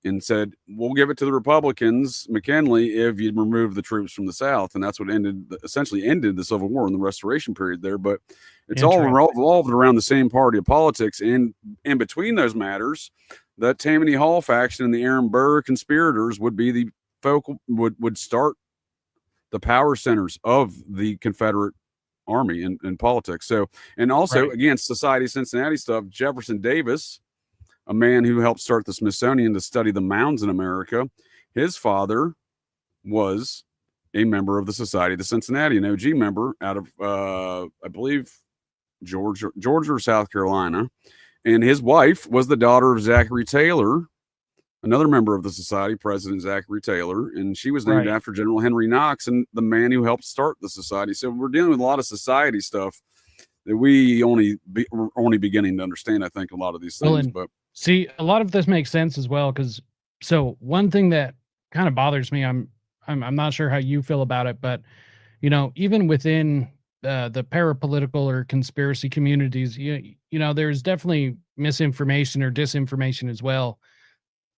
and said, we'll give it to the Republicans, McKinley, if you remove the troops from the South. And that's what essentially ended the Civil War and the Restoration period there. But it's all revolved around the same party of politics. And in between those matters, the Tammany Hall faction and the Aaron Burr conspirators would be the focal, would start the power centers of the Confederate Army in politics. So, and also, again, Society Cincinnati stuff, Jefferson Davis, a man who helped start the Smithsonian to study the mounds in America, his father was a member of the Society of Cincinnati, an OG member out of, I believe, Georgia or South Carolina. And his wife was the daughter of Zachary Taylor, another member of the society, President Zachary Taylor, and she was named after General Henry Knox and the man who helped start the society. So we're dealing with a lot of society stuff that we only beginning to understand, I think, a lot of these things. But see, a lot of this makes sense as well, because so one thing that kind of bothers me, I'm not sure how you feel about it, but you know, even within the parapolitical or conspiracy communities, you know, there's definitely misinformation or disinformation as well.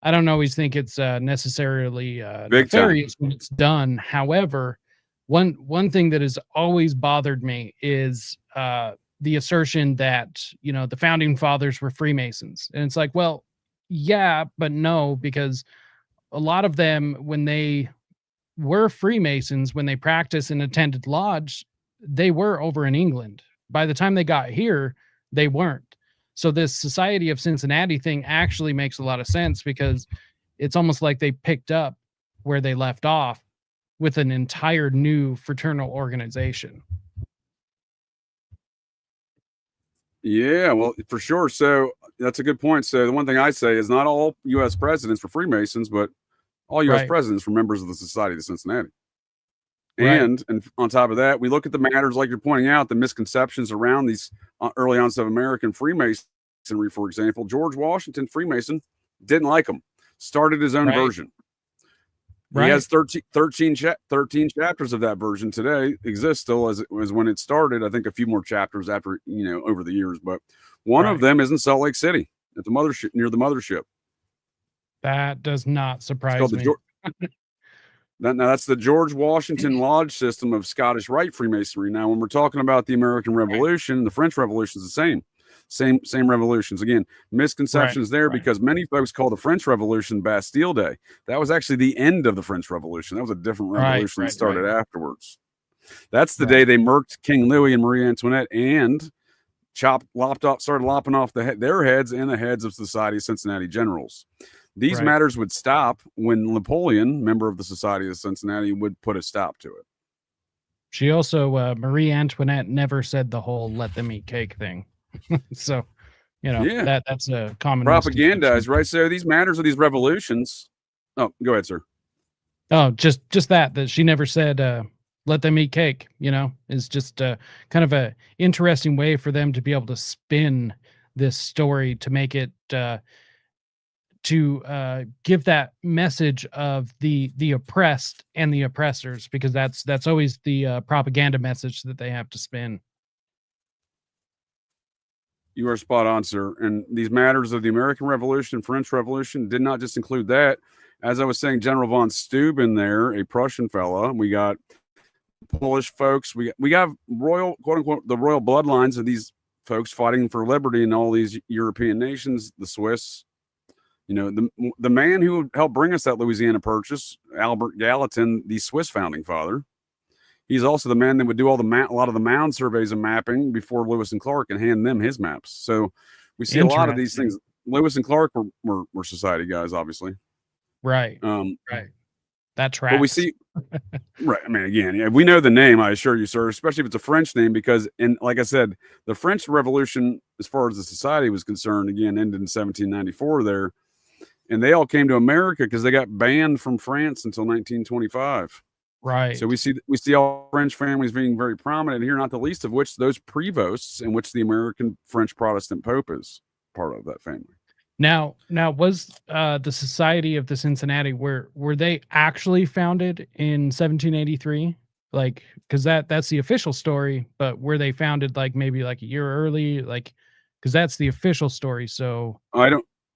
I don't always think it's necessarily nefarious when it's done. However, one thing that has always bothered me is the assertion that, you know, the founding fathers were Freemasons. And it's like, well, yeah, but no, because a lot of them, when they were Freemasons, when they practiced and attended lodge, they were over in England. By the time they got here, they weren't. So this Society of Cincinnati thing actually makes a lot of sense, because it's almost like they picked up where they left off with an entire new fraternal organization. Yeah, well, for sure. So that's a good point. So the one thing I say is not all U.S. presidents were Freemasons, but all U.S. presidents were members of the Society of Cincinnati. And on top of that, we look at the matters like you're pointing out, the misconceptions around these early onset of American Freemasonry, for example. George Washington, Freemason, didn't like them, started his own version. He has 13 chapters of that version today, exist still as when it started. I think a few more chapters after, you know, over the years, but one of them is in Salt Lake City at the mothership, near the mothership. That does not surprise me. Now, that's the George Washington Lodge system of Scottish Rite Freemasonry. Now, when we're talking about the American Revolution, the French Revolution is the same revolutions. Again, misconceptions there, because many folks call the French Revolution Bastille Day. That was actually the end of the French Revolution. That was a different revolution that started afterwards. That's the day they murked King Louis and Marie Antoinette and started lopping off their heads and the heads of Society of Cincinnati generals. These matters would stop when Napoleon, member of the Society of Cincinnati, would put a stop to it. She also, Marie Antoinette, never said the whole "let them eat cake" thing. So, you know, that's a common propaganda, right? So these matters of these revolutions. Oh, go ahead, sir. Oh, just that she never said "let them eat cake." You know, is just kind of a interesting way for them to be able to spin this story to make it. To give that message of the oppressed and the oppressors, because that's always the propaganda message that they have to spin. You are spot on, sir. And these matters of the American Revolution, French Revolution did not just include that. As I was saying, General von Steuben there, a Prussian fella. We got Polish folks. We have royal, quote unquote, the royal bloodlines of these folks fighting for liberty in all these European nations, the Swiss. You know, the man who helped bring us that Louisiana Purchase, Albert Gallatin, the Swiss founding father. He's also the man that would do a lot of the mound surveys and mapping before Lewis and Clark and hand them his maps. So we see a lot of these things. Lewis and Clark were society guys, obviously. Right. That tracks. But we see, I mean, again, we know the name, I assure you, sir, especially if it's a French name, because, and like I said, the French Revolution, as far as the society was concerned, again, ended in 1794 there. And they all came to America because they got banned from France until 1925. Right. So we see all French families being very prominent here, not the least of which those Prevosts, in which the American French Protestant Pope is part of that family. Now was the Society of the Cincinnati, were they actually founded in 1783? Like, because that's the official story, but were they founded like maybe like a year early? Like, because that's the official story. So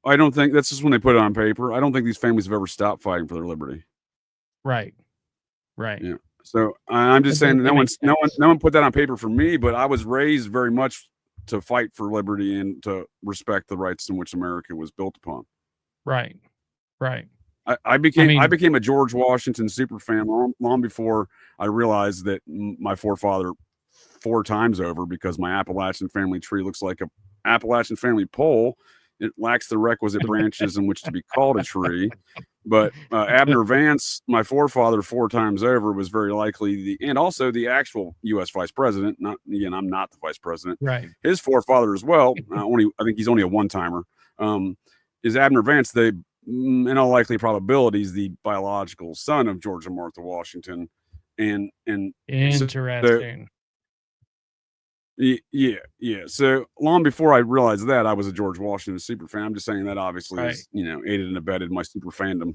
I don't think that's just when they put it on paper. I don't think these families have ever stopped fighting for their liberty. Right. Yeah. So I'm just saying no one put that on paper for me, but I was raised very much to fight for liberty and to respect the rights in which America was built upon. Right. I became a George Washington super fan long before I realized that my forefather 4 times over, because my Appalachian family tree looks like a Appalachian family pole. It lacks the requisite branches in which to be called a tree. But Abner Vance, my forefather 4 times over, was very likely and also the actual U.S. vice president. I'm not the vice president. Right. His forefather as well. I think he's only a one-timer. Is Abner Vance, in all likely probabilities, the biological son of George and Martha Washington. And interesting. Yeah. So long before I realized that, I was a George Washington super fan. I'm just saying that obviously is, aided and abetted my super fandom.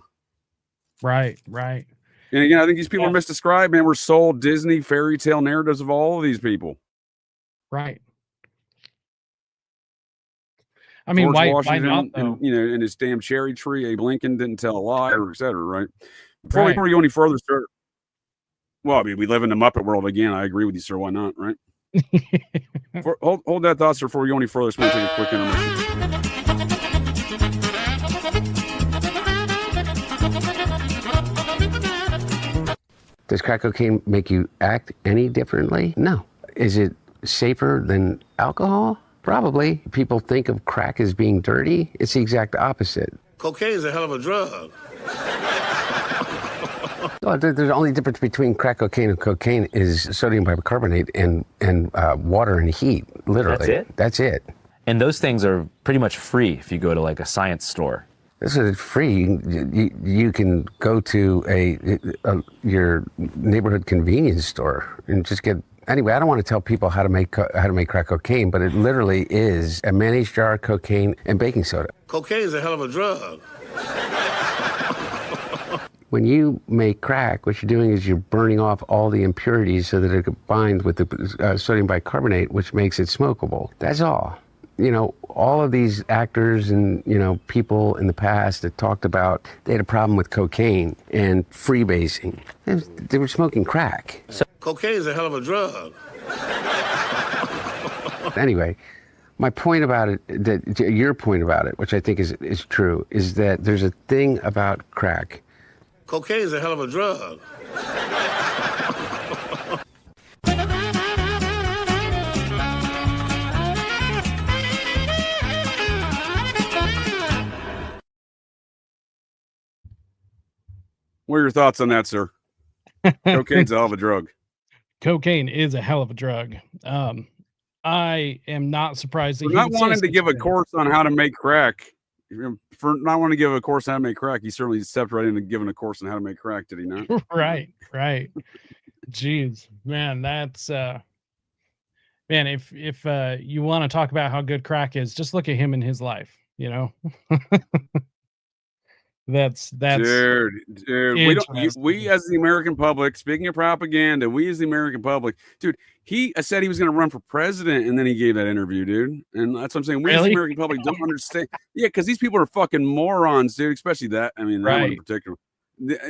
Right. And again, I think these people are misdescribed, man. We're sold Disney fairy tale narratives of all of these people. Right. I mean, George why not, though? And, and his damn cherry tree, Abe Lincoln didn't tell a lie, or et cetera, right? Before we go any further, sir. Well, I mean, we live in the Muppet world again. I agree with you, sir. Why not, right? Hold that thought, sir, before we go any further. So we'll take a quick intermission. Does crack cocaine make you act any differently? No. Is it safer than alcohol? Probably. People think of crack as being dirty. It's the exact opposite. Cocaine is a hell of a drug. Well, the only difference between crack cocaine and cocaine is sodium bicarbonate and water and heat, literally. That's it. And those things are pretty much free if you go to like a science store. This is free. You can go to your neighborhood convenience store and just get. Anyway, I don't want to tell people how to make crack cocaine, but it literally is a mayonnaise jar, cocaine, and baking soda. Cocaine is a hell of a drug. When you make crack, what you're doing is you're burning off all the impurities so that it combines with the sodium bicarbonate, which makes it smokable. That's all. All of these actors and, people in the past that talked about they had a problem with cocaine and freebasing. They were smoking crack. Cocaine is a hell of a drug. Anyway, my point about it, your point about it, which I think is true, is that there's a thing about crack. Cocaine is a hell of a drug. What are your thoughts on that, sir? Cocaine's a hell of a drug. Cocaine is a hell of a drug. I am not surprised that for not wanting to give a course on how to make crack. For not wanting to give a course on how to make crack, he certainly stepped right into giving a course on how to make crack, did he not? Right. Jeez, man, that's man. If you want to talk about how good crack is, just look at him in his life. That's dude. We as the American public, speaking of propaganda, we as the American public, dude, he said he was going to run for president, and then he gave that interview, dude. And that's what I'm saying. We as the American public don't understand. Yeah, because these people are fucking morons, dude. Especially that. I mean, that one in particular.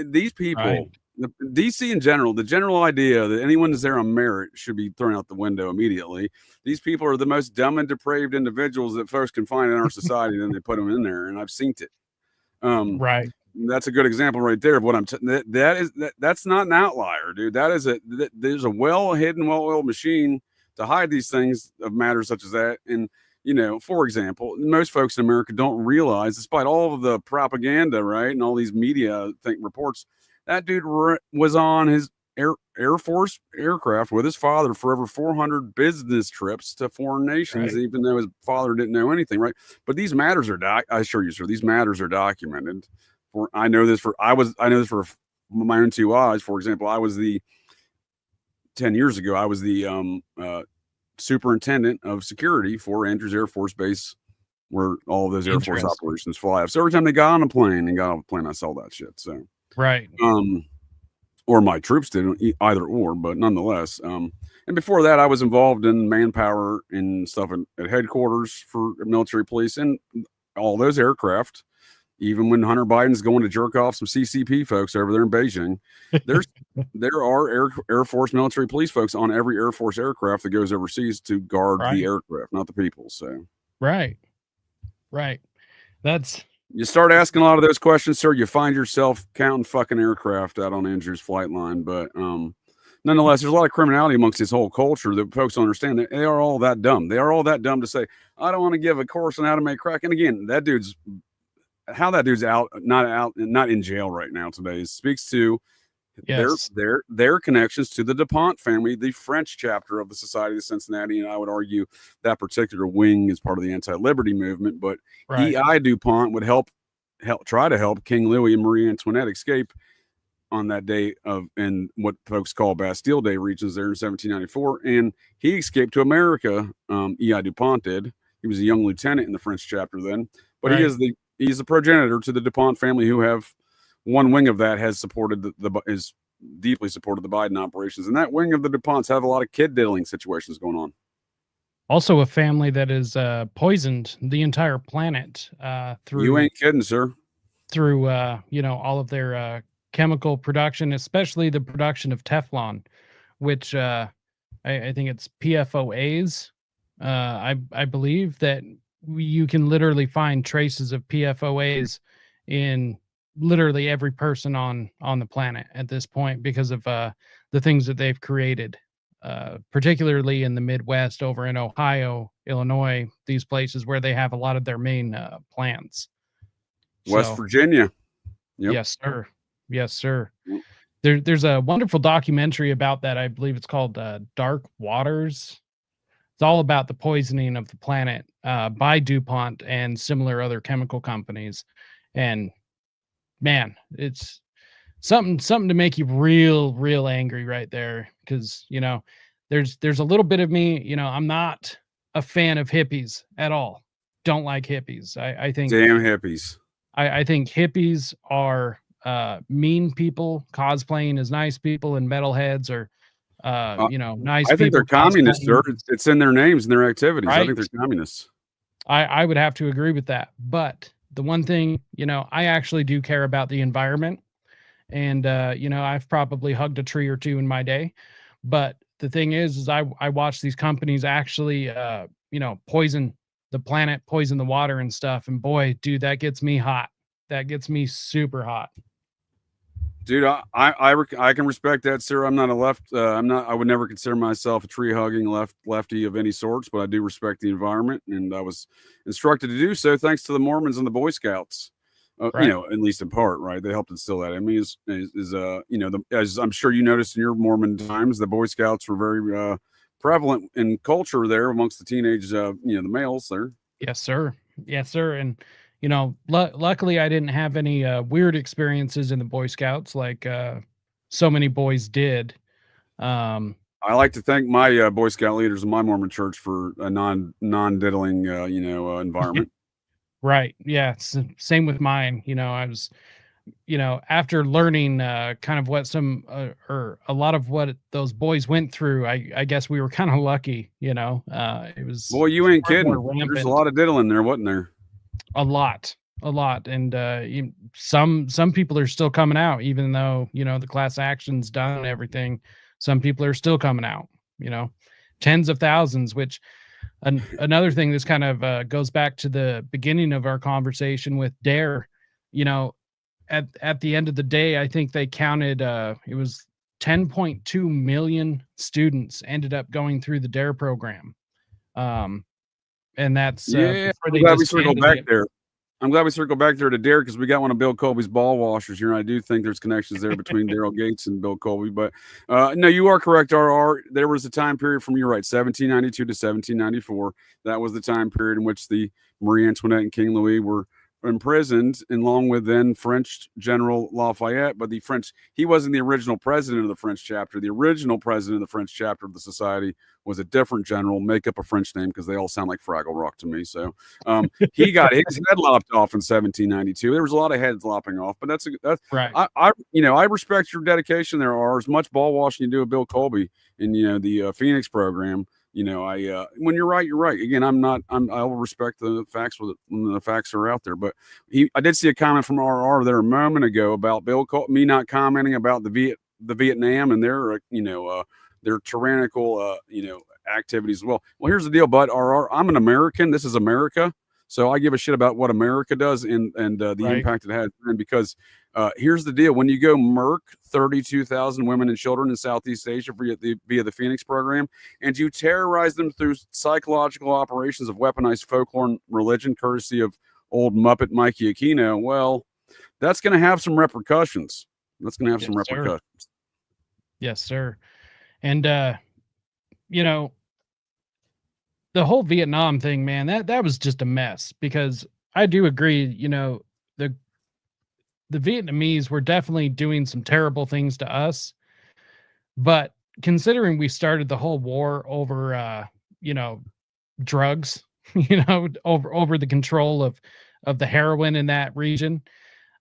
These people, the DC in general, the general idea that anyone that's there on merit should be thrown out the window immediately. These people are the most dumb and depraved individuals that folks can find in our society, and then they put them in there, and I've seen it. Right. That's a good example right there of what I'm that's not an outlier, dude. There's a well-hidden, well-oiled machine to hide these things of matters such as that. And for example, most folks in America don't realize, despite all of the propaganda, right, and all these media reports, that dude was on his Air Force aircraft with his father for over 400 business trips to foreign nations, even though his father didn't know anything, right? But these matters are I assure you, sir, these matters are documented. I know this for my own 2 eyes. For example, 10 years ago, I was the superintendent of security for Andrews Air Force Base, where all of those Air Force operations fly off. So every time they got on a plane I saw that shit. So or my troops didn't, either or, but nonetheless. And before that, I was involved in manpower and stuff at headquarters for military police. And all those aircraft, even when Hunter Biden's going to jerk off some CCP folks over there in Beijing, there are Air Force military police folks on every Air Force aircraft that goes overseas to guard the aircraft, not the people. So right. You start asking a lot of those questions, sir, you find yourself counting fucking aircraft out on Andrew's flight line. But nonetheless, there's a lot of criminality amongst this whole culture that folks don't understand. They are all that dumb. They are all that dumb to say, I don't want to give a course on how to make crack. And again, that dude's not in jail right now today. It speaks to their connections to the DuPont family, the French chapter of the Society of Cincinnati. And I would argue that particular wing is part of the anti-liberty movement, but E.I. DuPont would try to help King Louis and Marie Antoinette escape on that day in what folks call Bastille Day regions there in 1794. And he escaped to America. E.I. DuPont did. He was a young lieutenant in the French chapter then, but he's the progenitor to the DuPont family, who have one wing of that has supported is deeply supported the Biden operations. And that wing of the DuPonts have a lot of kid diddling situations going on. Also a family that has poisoned the entire planet through. You ain't kidding, sir. Through, all of their chemical production, especially the production of Teflon, which I think it's PFOAs. I believe that you can literally find traces of PFOAs in literally every person on the planet at this point because of the things that they've created, particularly in the Midwest, over in Ohio, Illinois, these places where they have a lot of their main plants. West Virginia. Yep. Yes, sir. Yep. There's a wonderful documentary about that. I believe it's called Dark Waters. It's all about the poisoning of the planet by DuPont and similar other chemical companies. And man, it's something to make you real angry right there. Because, there's a little bit of me, I'm not a fan of hippies at all. Don't like hippies. I think damn hippies. I think hippies are mean people cosplaying as nice people, and metalheads are nice. I think they're communists, sir. It's in their names and their activities. Right? I think they're communists. I would have to agree with that. But the one thing, I actually do care about the environment, and I've probably hugged a tree or two in my day. But the thing is I watch these companies actually poison the planet, poison the water and stuff. And boy, dude, that gets me hot. That gets me super hot. Dude, I can respect that, sir. I'm not a left. I would never consider myself a tree hugging lefty of any sorts, but I do respect the environment, and I was instructed to do so thanks to the Mormons and the Boy Scouts. Right. At least in part, right? They helped instill that. I mean, as I'm sure you noticed in your Mormon times, the Boy Scouts were very prevalent in culture there amongst the teenage, the males there. Yes, sir. And luckily I didn't have any weird experiences in the Boy Scouts like so many boys did. I like to thank my Boy Scout leaders in my Mormon church for a non-diddling, environment. Right. Yeah. Same with mine. I was, after learning kind of what some or a lot of what those boys went through, I guess we were kind of lucky. It was. Boy, you ain't kidding. There's a lot of diddling there, wasn't there? A lot, and some people are still coming out, even though the class action's done and everything. Some people are still coming out, tens of thousands. Which another thing, this kind of goes back to the beginning of our conversation with DARE. At the end of the day, I think they counted it was 10.2 million students ended up going through the DARE program. And that's I'm glad we circled back there. I'm glad we circled back there to DARE because we got one of Bill Colby's ball washers here. And I do think there's connections there between Daryl Gates and Bill Colby. But no, you are correct, RR. There was a time period from, you're right, 1792 to 1794. That was the time period in which the Marie Antoinette and King Louis were imprisoned, along with then French General Lafayette. But he wasn't the original president of the French chapter. The original president of the French chapter of the society was a different general. Make up a French name because they all sound like Fraggle Rock to me. So he got his head lopped off in 1792. There was a lot of heads lopping off, but that's right. I respect your dedication there, are as much ball washing you do with Bill Colby in the Phoenix program. You know, when you're right, you're right. Again, I will respect the facts when the facts are out there. But I did see a comment from RR there a moment ago about me not commenting about the Vietnam and their their tyrannical activities as well. Well, here's the deal, bud. RR, I'm an American. This is America. So I give a shit about what America does and the impact it has. And because here's the deal. When you go murk 32,000 women and children in Southeast Asia via the Phoenix program, and you terrorize them through psychological operations of weaponized folklore and religion, courtesy of old Muppet Mikey Aquino, well, that's going to have some repercussions. That's going to have some repercussions. Yes, sir. And, the whole Vietnam thing, man, that was just a mess, because I do agree, the Vietnamese were definitely doing some terrible things to us, but considering we started the whole war over, drugs, over the control of the heroin in that region.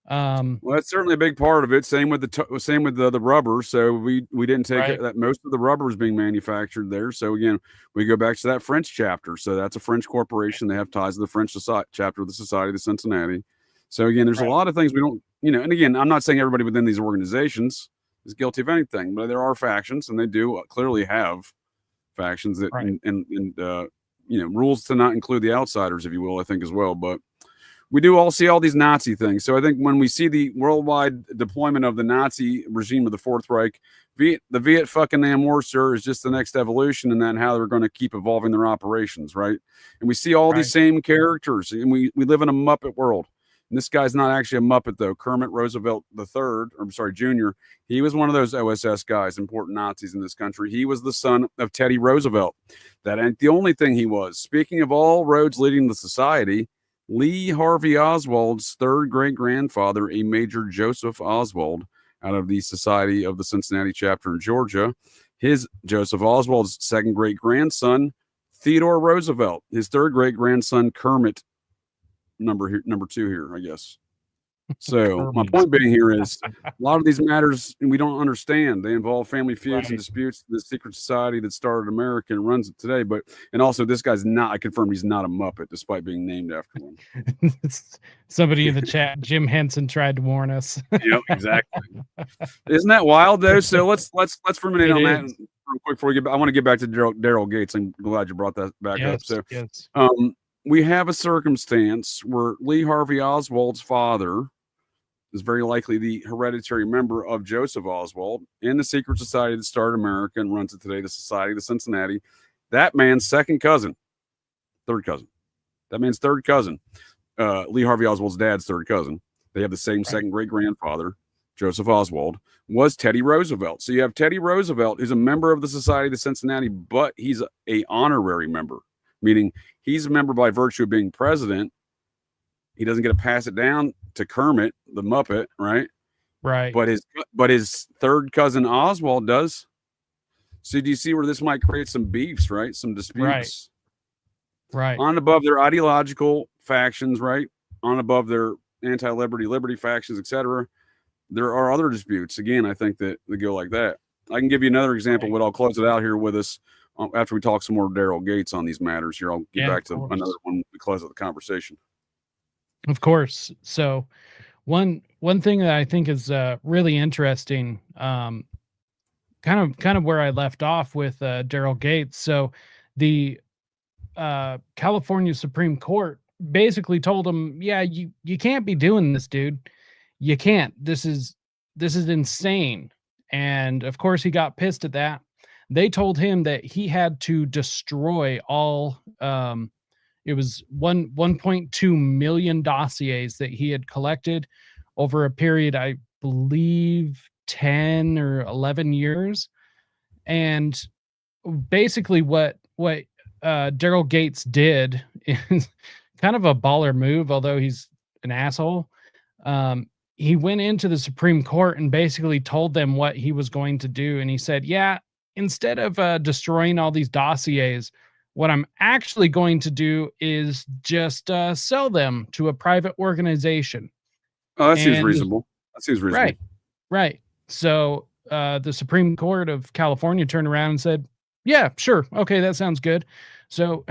Well, that's certainly a big part of it. Same with the rubber. So we didn't take it that most of the rubber is being manufactured there. So again, we go back to that French chapter. So that's a French corporation. They have ties to the French chapter of the Society of Cincinnati. So again, there's a lot of things we don't, and again, I'm not saying everybody within these organizations is guilty of anything, but there are factions, and they do clearly have factions that and rules to not include the outsiders, if you will, I think as well. But we do all see all these Nazi things. So I think when we see the worldwide deployment of the Nazi regime of the Fourth Reich, the Viet fucking Nam War, sir, is just the next evolution in that, and how they're going to keep evolving their operations, right? And we see all these same characters, and we live in a Muppet world. And this guy's not actually a Muppet, though. Kermit Roosevelt Jr., he was one of those OSS guys, important Nazis in this country. He was the son of Teddy Roosevelt. That ain't the only thing he was. Speaking of all roads leading to society, Lee Harvey Oswald's third great-grandfather, a Major Joseph Oswald, out of the Society of the Cincinnati chapter in Georgia. Joseph Oswald's second great-grandson, Theodore Roosevelt. His third great-grandson, Kermit, number 2 here, I guess. So my point being here is a lot of these matters we don't understand. They involve family feuds and disputes. The secret society that started America and runs it today. And also this guy's not, I confirm he's not a Muppet, despite being named after one. Somebody in the chat, Jim Henson, tried to warn us. Yep, exactly. Isn't that wild though? So let's ruminate on that real quick before we I want to get back to Daryl Gates. I'm glad you brought that back up. So we have a circumstance where Lee Harvey Oswald's father is very likely the hereditary member of Joseph Oswald in the secret society that started America and runs it today, the Society of the Cincinnati. That man's third cousin. That man's third cousin. Lee Harvey Oswald's dad's third cousin. They have the same second great-grandfather, Joseph Oswald, was Teddy Roosevelt. So you have Teddy Roosevelt, who's a member of the Society of the Cincinnati, but he's a honorary member, meaning he's a member by virtue of being president. He doesn't get to pass it down to Kermit, the Muppet, right? Right. But his third cousin Oswald does. So do you see where this might create some beefs, right? Some disputes. Right. On above their ideological factions, right? On above their anti-liberty factions, etc. There are other disputes. Again, I think that they go like that. I can give you another example, but I'll close it out here with us after we talk some more Daryl Gates on these matters here. I'll get back to another one to close out the conversation. Of course. So one thing that I think is really interesting, kind of where I left off with Daryl Gates. So the California Supreme Court basically told him, yeah, you can't be doing this, dude. You can't. This is insane. And of course he got pissed at that. They told him that he had to destroy all it was 1.2 million dossiers that he had collected over a period, I believe 10 or 11 years. And basically what Daryl Gates did is kind of a baller move, although he's an asshole. He went into the Supreme Court and basically told them what he was going to do. And he said, yeah, instead of destroying all these dossiers, what I'm actually going to do is just sell them to a private organization. Oh, that seems reasonable. Right. So the Supreme Court of California turned around and said, Yeah, sure. Okay, that sounds good. So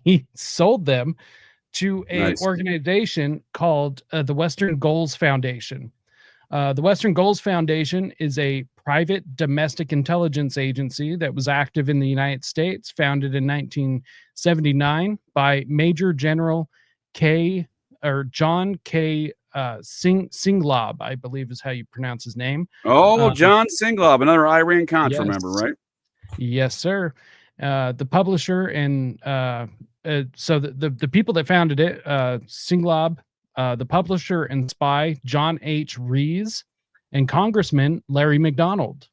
he sold them to a Nice. organization called the Western Goals Foundation. The Western Goals Foundation is a private domestic intelligence agency that was active in the United States, founded in 1979 by Major General John K. Singlob, I believe is how you pronounce his name. Oh, John Singlob, another Iran Contra Yes. member, right? Yes, sir. The publisher and so the people that founded it, Singlob, the publisher and spy, John H. Rees, and Congressman Larry McDonald.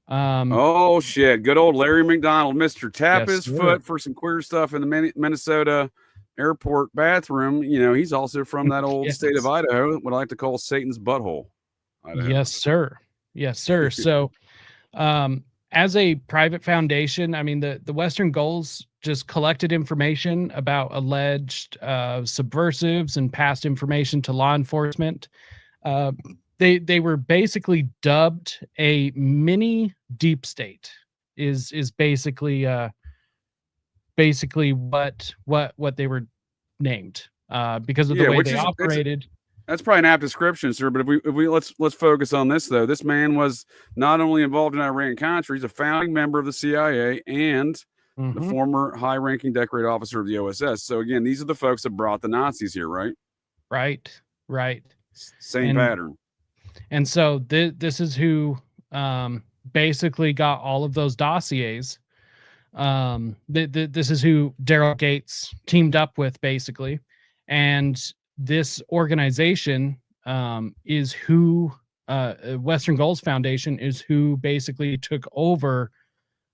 Oh shit! Good old Larry McDonald, Mr. Tap Yes, his sir. foot for some queer stuff in the Minnesota airport bathroom. You know, he's also from that old state of Yes. Idaho, what I like to call Satan's butthole. Idaho. Yes, sir. Yes, sir. So, as a private foundation, I mean, the Western Goals just collected information about alleged subversives and passed information to law enforcement. They were basically dubbed a mini deep state. Is basically what they were named because of the way they operated. That's probably an apt description, sir. But if we let's focus on this though. This man was not only involved in Iran Contra, he's a founding member of the CIA and the former high-ranking decorated officer of the OSS. So again, these are the folks that brought the Nazis here, right? Right. Same pattern. And so this is who basically got all of those dossiers. This is who Daryl Gates teamed up with, basically, and this organization is who Western Goals Foundation is who basically took over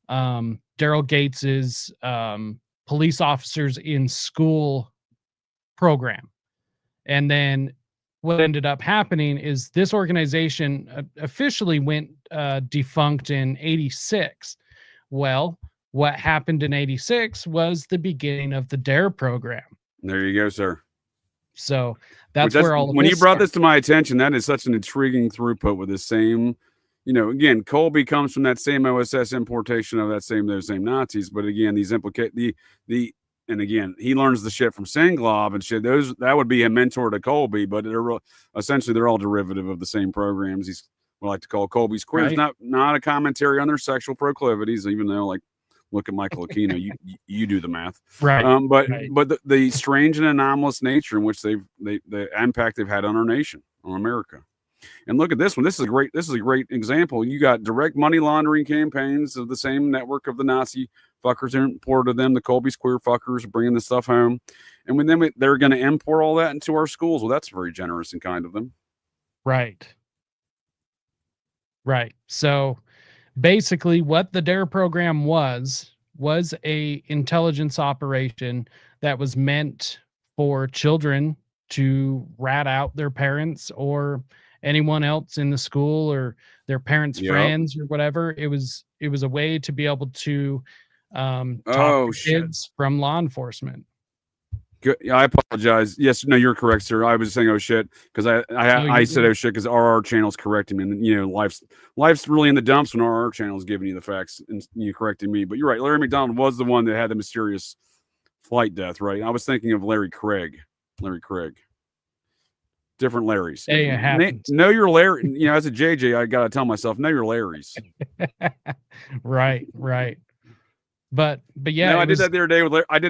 Daryl Gates's police officers in school program. And then what ended up happening is this organization officially went defunct in 86. Well, what happened in 86 was the beginning of the DARE program. There you go, sir. So that's where all of when this you brought started. this to my attention, that is such an intriguing throughput with the same, you know, again, Colby comes from that same OSS importation of those same Nazis. But again, these implicate and again, he learns the shit from Singlob and shit. That would be a mentor to Colby, but essentially they're all derivative of the same programs. He's what I like to call Colby's queers, not a commentary on their sexual proclivities, even though, like, look at Michael Aquino, you do the math, right? But the strange and anomalous nature in which the impact they've had on our nation, on America. And look at this one. This is a great example. You got direct money laundering campaigns of the same network of the Nazi fuckers imported them. The Colby's queer fuckers bringing the stuff home, and they're going to import all that into our schools. Well, that's very generous and kind of them. Right. So basically what the DARE program was a intelligence operation that was meant for children to rat out their parents or anyone else in the school or their parents' friends or whatever. It was a way to be able to talk to kids from law enforcement. Good. I apologize. Yes, no, you're correct, sir. I was saying, oh shit, because I said oh shit because RR channel's correcting me, and you know, life's really in the dumps when RR channel's giving you the facts and you correcting me. But you're right. Larry McDonald was the one that had the mysterious flight death, right? I was thinking of Larry Craig. Different Larrys. Hey, it happens. Know your Larry. You know, as a JJ, I gotta tell myself, know your Larrys. Right. But yeah, no, I did that the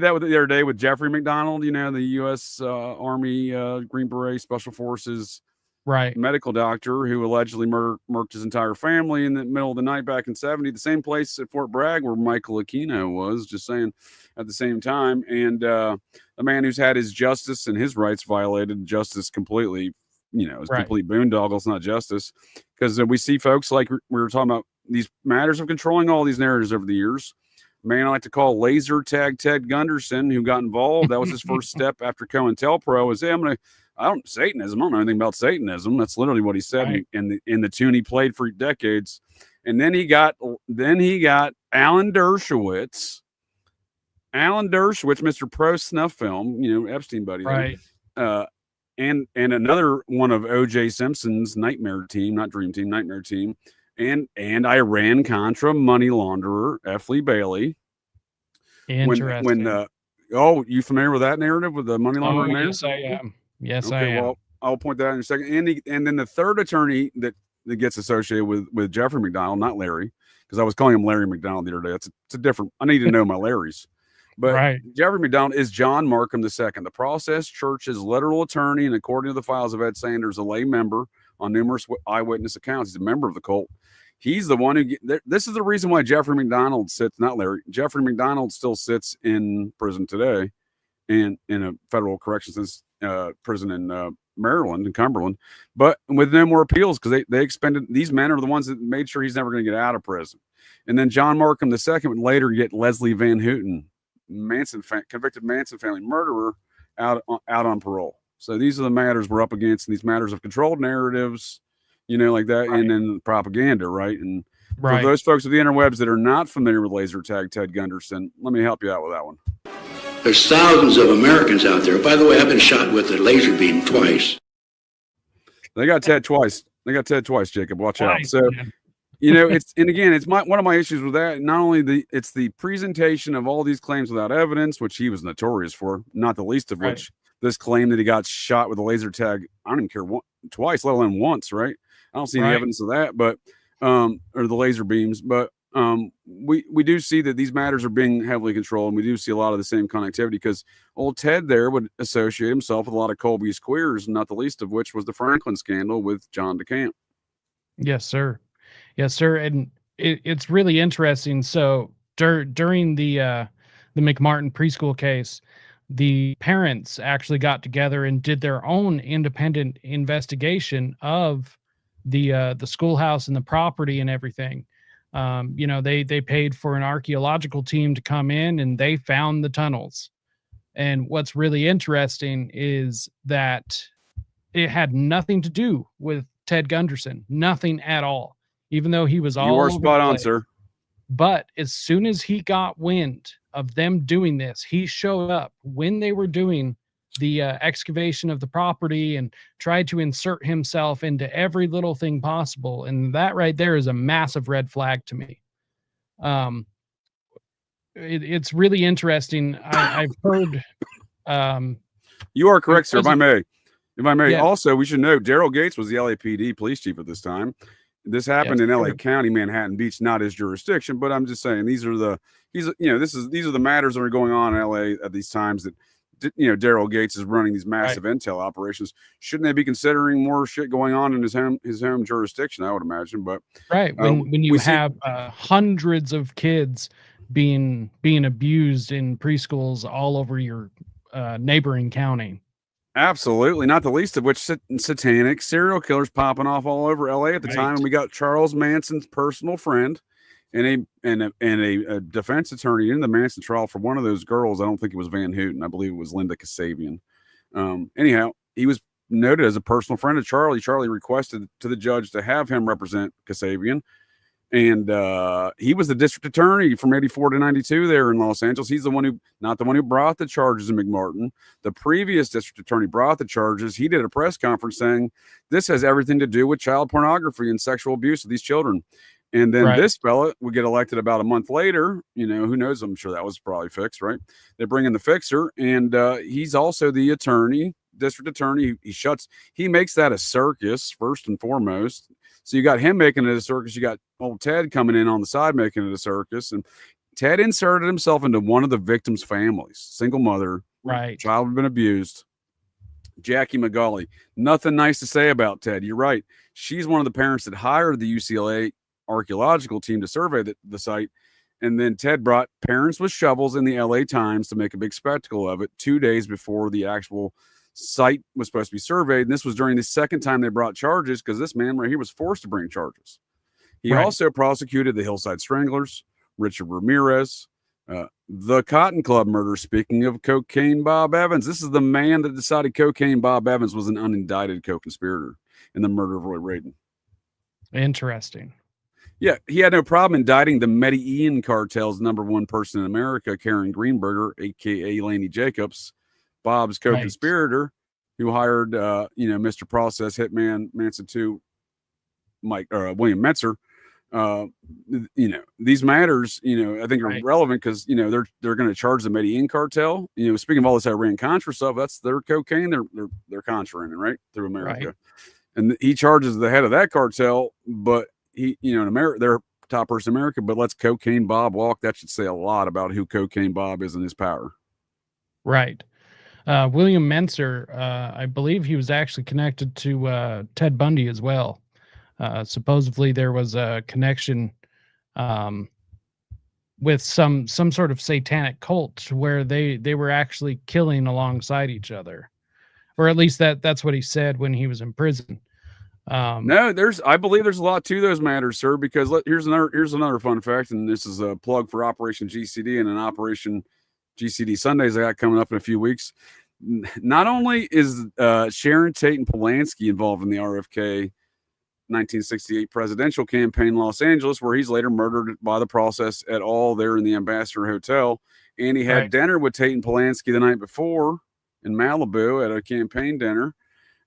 other day with Jeffrey McDonald. You know, the U.S. Army Green Beret Special Forces medical doctor who allegedly murked his entire family in the middle of the night back in '70. The same place at Fort Bragg where Michael Aquino was. Just saying, at the same time, and a man who's had his justice and his rights violated, justice completely. You know, it's complete boondoggle. It's not justice because we see folks like we were talking about these matters of controlling all these narratives over the years. Man I like to call laser tag Ted Gunderson, who got involved. That was his first step after COINTELPRO was, hey, Satanism. I don't know anything about Satanism. That's literally what he said in the tune he played for decades. And then he got Alan Dershowitz, Mr. Pro Snuff Film, you know, Epstein buddy. Right. And another one of O.J. Simpson's Nightmare Team, not Dream Team, Nightmare Team. and Iran-Contra money launderer F. Lee Bailey. Interesting. Oh, you familiar with that narrative with the money laundering? Yes, I am. Yes, I Okay, am. well, I'll point that out in a second. And then the third attorney that gets associated with Jeffrey McDonald, not Larry, because I was calling him Larry McDonald the other day. It's a different. I need to know my Larrys. But Right. Jeffrey McDonald is John Markham II, the Process Church's literal attorney, and according to the files of Ed Sanders, a lay member on numerous eyewitness accounts. He's a member of the cult. He's the one who. This is the reason why Jeffrey McDonald sits, not Larry. Jeffrey McDonald still sits in prison today, in a federal corrections prison in Maryland and Cumberland, but with no more appeals because they expended. These men are the ones that made sure he's never going to get out of prison. And then John Markham II would later get Leslie Van Houten, convicted Manson family murderer, out on parole. So these are the matters we're up against, and these matters of controlled narratives, like that, right. And then propaganda, right? And for those folks of the interwebs that are not familiar with laser tag Ted Gunderson, let me help you out with that one. There's thousands of Americans out there. By the way, I've been shot with a laser beam twice. They got Ted twice. Jacob. Watch out. So, it's one of my issues with that. Not only it's the presentation of all these claims without evidence, which he was notorious for, not the least of which this claim that he got shot with a laser tag. I don't even care twice, let alone once. Right? I don't see any evidence of that, but or the laser beams, but. We do see that these matters are being heavily controlled, and we do see a lot of the same connectivity because old Ted there would associate himself with a lot of Colby's queers, not the least of which was the Franklin scandal with John DeCamp. Yes, sir. And it's really interesting. So during the McMartin preschool case, the parents actually got together and did their own independent investigation of the schoolhouse and the property and everything. They paid for an archaeological team to come in, and they found the tunnels. And what's really interesting is that it had nothing to do with Ted Gunderson, nothing at all, even though he was all. You are spot on, sir. But as soon as he got wind of them doing this, he showed up when they were doing the excavation of the property and tried to insert himself into every little thing possible. And that right there is a massive red flag to me. It's really interesting. I've heard. You are correct, sir. If I may. Yeah. Also, we should note Daryl Gates was the LAPD police chief at this time. This happened in LA County, Manhattan Beach, not his jurisdiction. But I'm just saying these are the matters that are going on in LA at these times that. Daryl Gates is running these massive intel operations. Shouldn't they be considering more shit going on in his home jurisdiction? I would imagine, but when you have hundreds of kids being abused in preschools all over your neighboring county. Absolutely, not the least of which satanic serial killers popping off all over LA at the time. And we got Charles Manson's personal friend. And a defense attorney in the Manson trial for one of those girls. I don't think it was Van Houten. I believe it was Linda Kasabian. Anyhow, he was noted as a personal friend of Charlie. Charlie requested to the judge to have him represent Kasabian. And he was the district attorney from 84 to 92 there in Los Angeles. He's not the one who brought the charges in McMartin. The previous district attorney brought the charges. He did a press conference saying this has everything to do with child pornography and sexual abuse of these children. And then this fella would get elected about a month later. Who knows? I'm sure that was probably fixed, right? They bring in the fixer, and he's also the district attorney. He makes that a circus first and foremost. So you got him making it a circus. You got old Ted coming in on the side making it a circus. And Ted inserted himself into one of the victims' families, single mother, child had been abused. Jackie McGauley, nothing nice to say about Ted. You're right. She's one of the parents that hired the UCLA archaeological team to survey the site, and then Ted brought parents with shovels in the LA Times to make a big spectacle of it 2 days before the actual site was supposed to be surveyed. And this was during the second time they brought charges because this man right here was forced to bring charges. He also prosecuted the Hillside Stranglers, Richard Ramirez, the Cotton Club murder. Speaking of Cocaine Bob Evans, this is the man that decided Cocaine Bob Evans was an unindicted co-conspirator in the murder of Roy Radin. Interesting. Yeah, he had no problem indicting the Medellin cartel's #1 person in America, Karen Greenberger, a.k.a. Laney Jacobs, Bob's co-conspirator, who hired, Mr. Process Hitman Manson II, William Metzer, these matters, I think are relevant because, they're going to charge the Medellin cartel. Speaking of all this Iran Contra stuff, that's their cocaine. They're contrabanding right through America. Right. And he charges the head of that cartel, but he, in America, they're top person in America, but lets Cocaine Bob walk. That should say a lot about who Cocaine Bob is and his power. Right. William Menser, I believe he was actually connected to Ted Bundy as well. Supposedly there was a connection with some sort of satanic cult where they were actually killing alongside each other, or at least that's what he said when he was in prison. No, I believe there's a lot to those matters, sir, because here's another fun fact, and this is a plug for Operation GCD and an Operation GCD Sundays I got coming up in a few weeks. Not only is Sharon Tate and Polanski involved in the RFK 1968 presidential campaign in Los Angeles, where he's later murdered by the process et al. There in the Ambassador Hotel, and he had dinner with Tate and Polanski the night before in Malibu at a campaign dinner.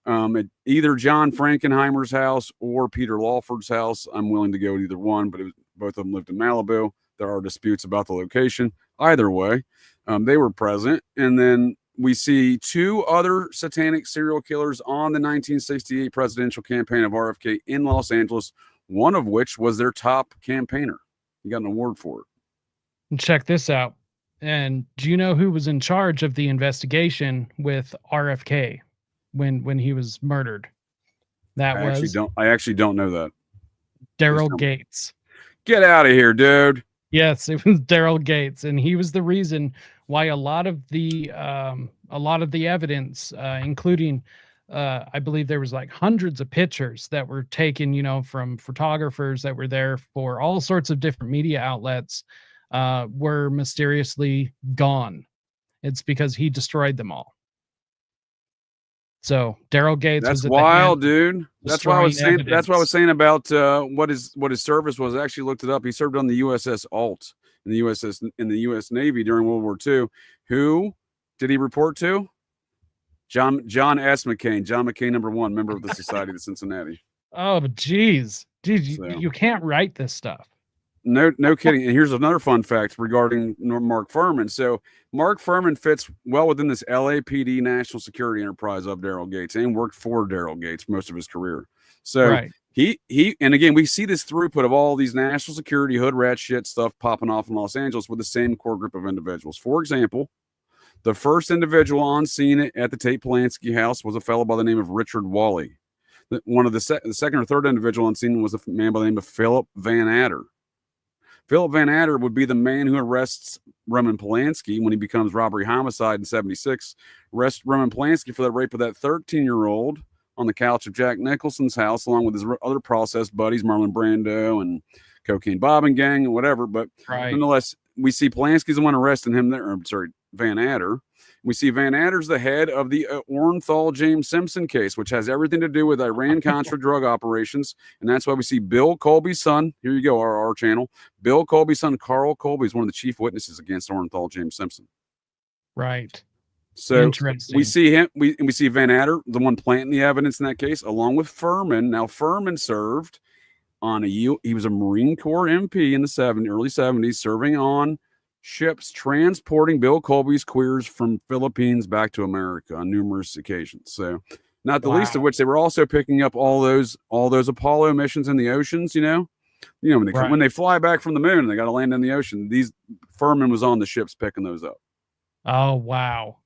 At either John Frankenheimer's house or Peter Lawford's house. I'm willing to go to either one, but both of them lived in Malibu. There are disputes about the location. Either way, they were present. And then we see two other satanic serial killers on the 1968 presidential campaign of RFK in Los Angeles, one of which was their top campaigner. He got an award for it. And check this out. And do you know who was in charge of the investigation with RFK? When he was murdered? I actually don't know that. Daryl Gates. Get out of here, dude. Yes, it was Daryl Gates, and he was the reason why a lot of the evidence, including I believe there was like hundreds of pictures that were taken, from photographers that were there for all sorts of different media outlets, were mysteriously gone. It's because he destroyed them all. So Daryl Gates. That's wild, dude. That's what I was saying. That's what I was saying about what his service was. I actually looked it up. He served on the USS Alt in the U.S. Navy during World War II. Who did he report to? John S. McCain. John McCain, #1 member of the Society of Cincinnati. Oh, geez, you can't write this stuff. No kidding. And here's another fun fact regarding Mark Furman. So Mark Furman fits well within this LAPD national security enterprise of Daryl Gates, and worked for Daryl Gates most of his career. So he and again, we see this throughput of all these national security hood rat shit stuff popping off in Los Angeles with the same core group of individuals. For example, the first individual on scene at the Tate Polanski house was a fellow by the name of Richard Wally. One of the second or third individual on scene was a man by the name of Philip Van Adder. Philip Van Adder would be the man who arrests Roman Polanski when he becomes robbery homicide in 1976. Arrests Roman Polanski for the rape of that 13-year-old on the couch of Jack Nicholson's house, along with his other process buddies, Marlon Brando and Cocaine Bob and gang and whatever. But nonetheless, we see Polanski's the one arresting him there. Van Adder. We see Van Adder's the head of the Orenthal James Simpson case, which has everything to do with Iran-Contra drug operations. And that's why we see Bill Colby's son. Here you go, our channel. Bill Colby's son, Carl Colby, is one of the chief witnesses against Orenthal James Simpson. Right. So we see him. We see Van Adder, the one planting the evidence in that case, along with Furman. Now, Furman served on he was a Marine Corps MP in the early 70s, serving on ships transporting Bill Colby's queers from Philippines back to America on numerous occasions. So, not the least of which, they were also picking up all those Apollo missions in the oceans. When they fly back from the moon, they got to land in the ocean. Furman was on the ships picking those up. Oh wow!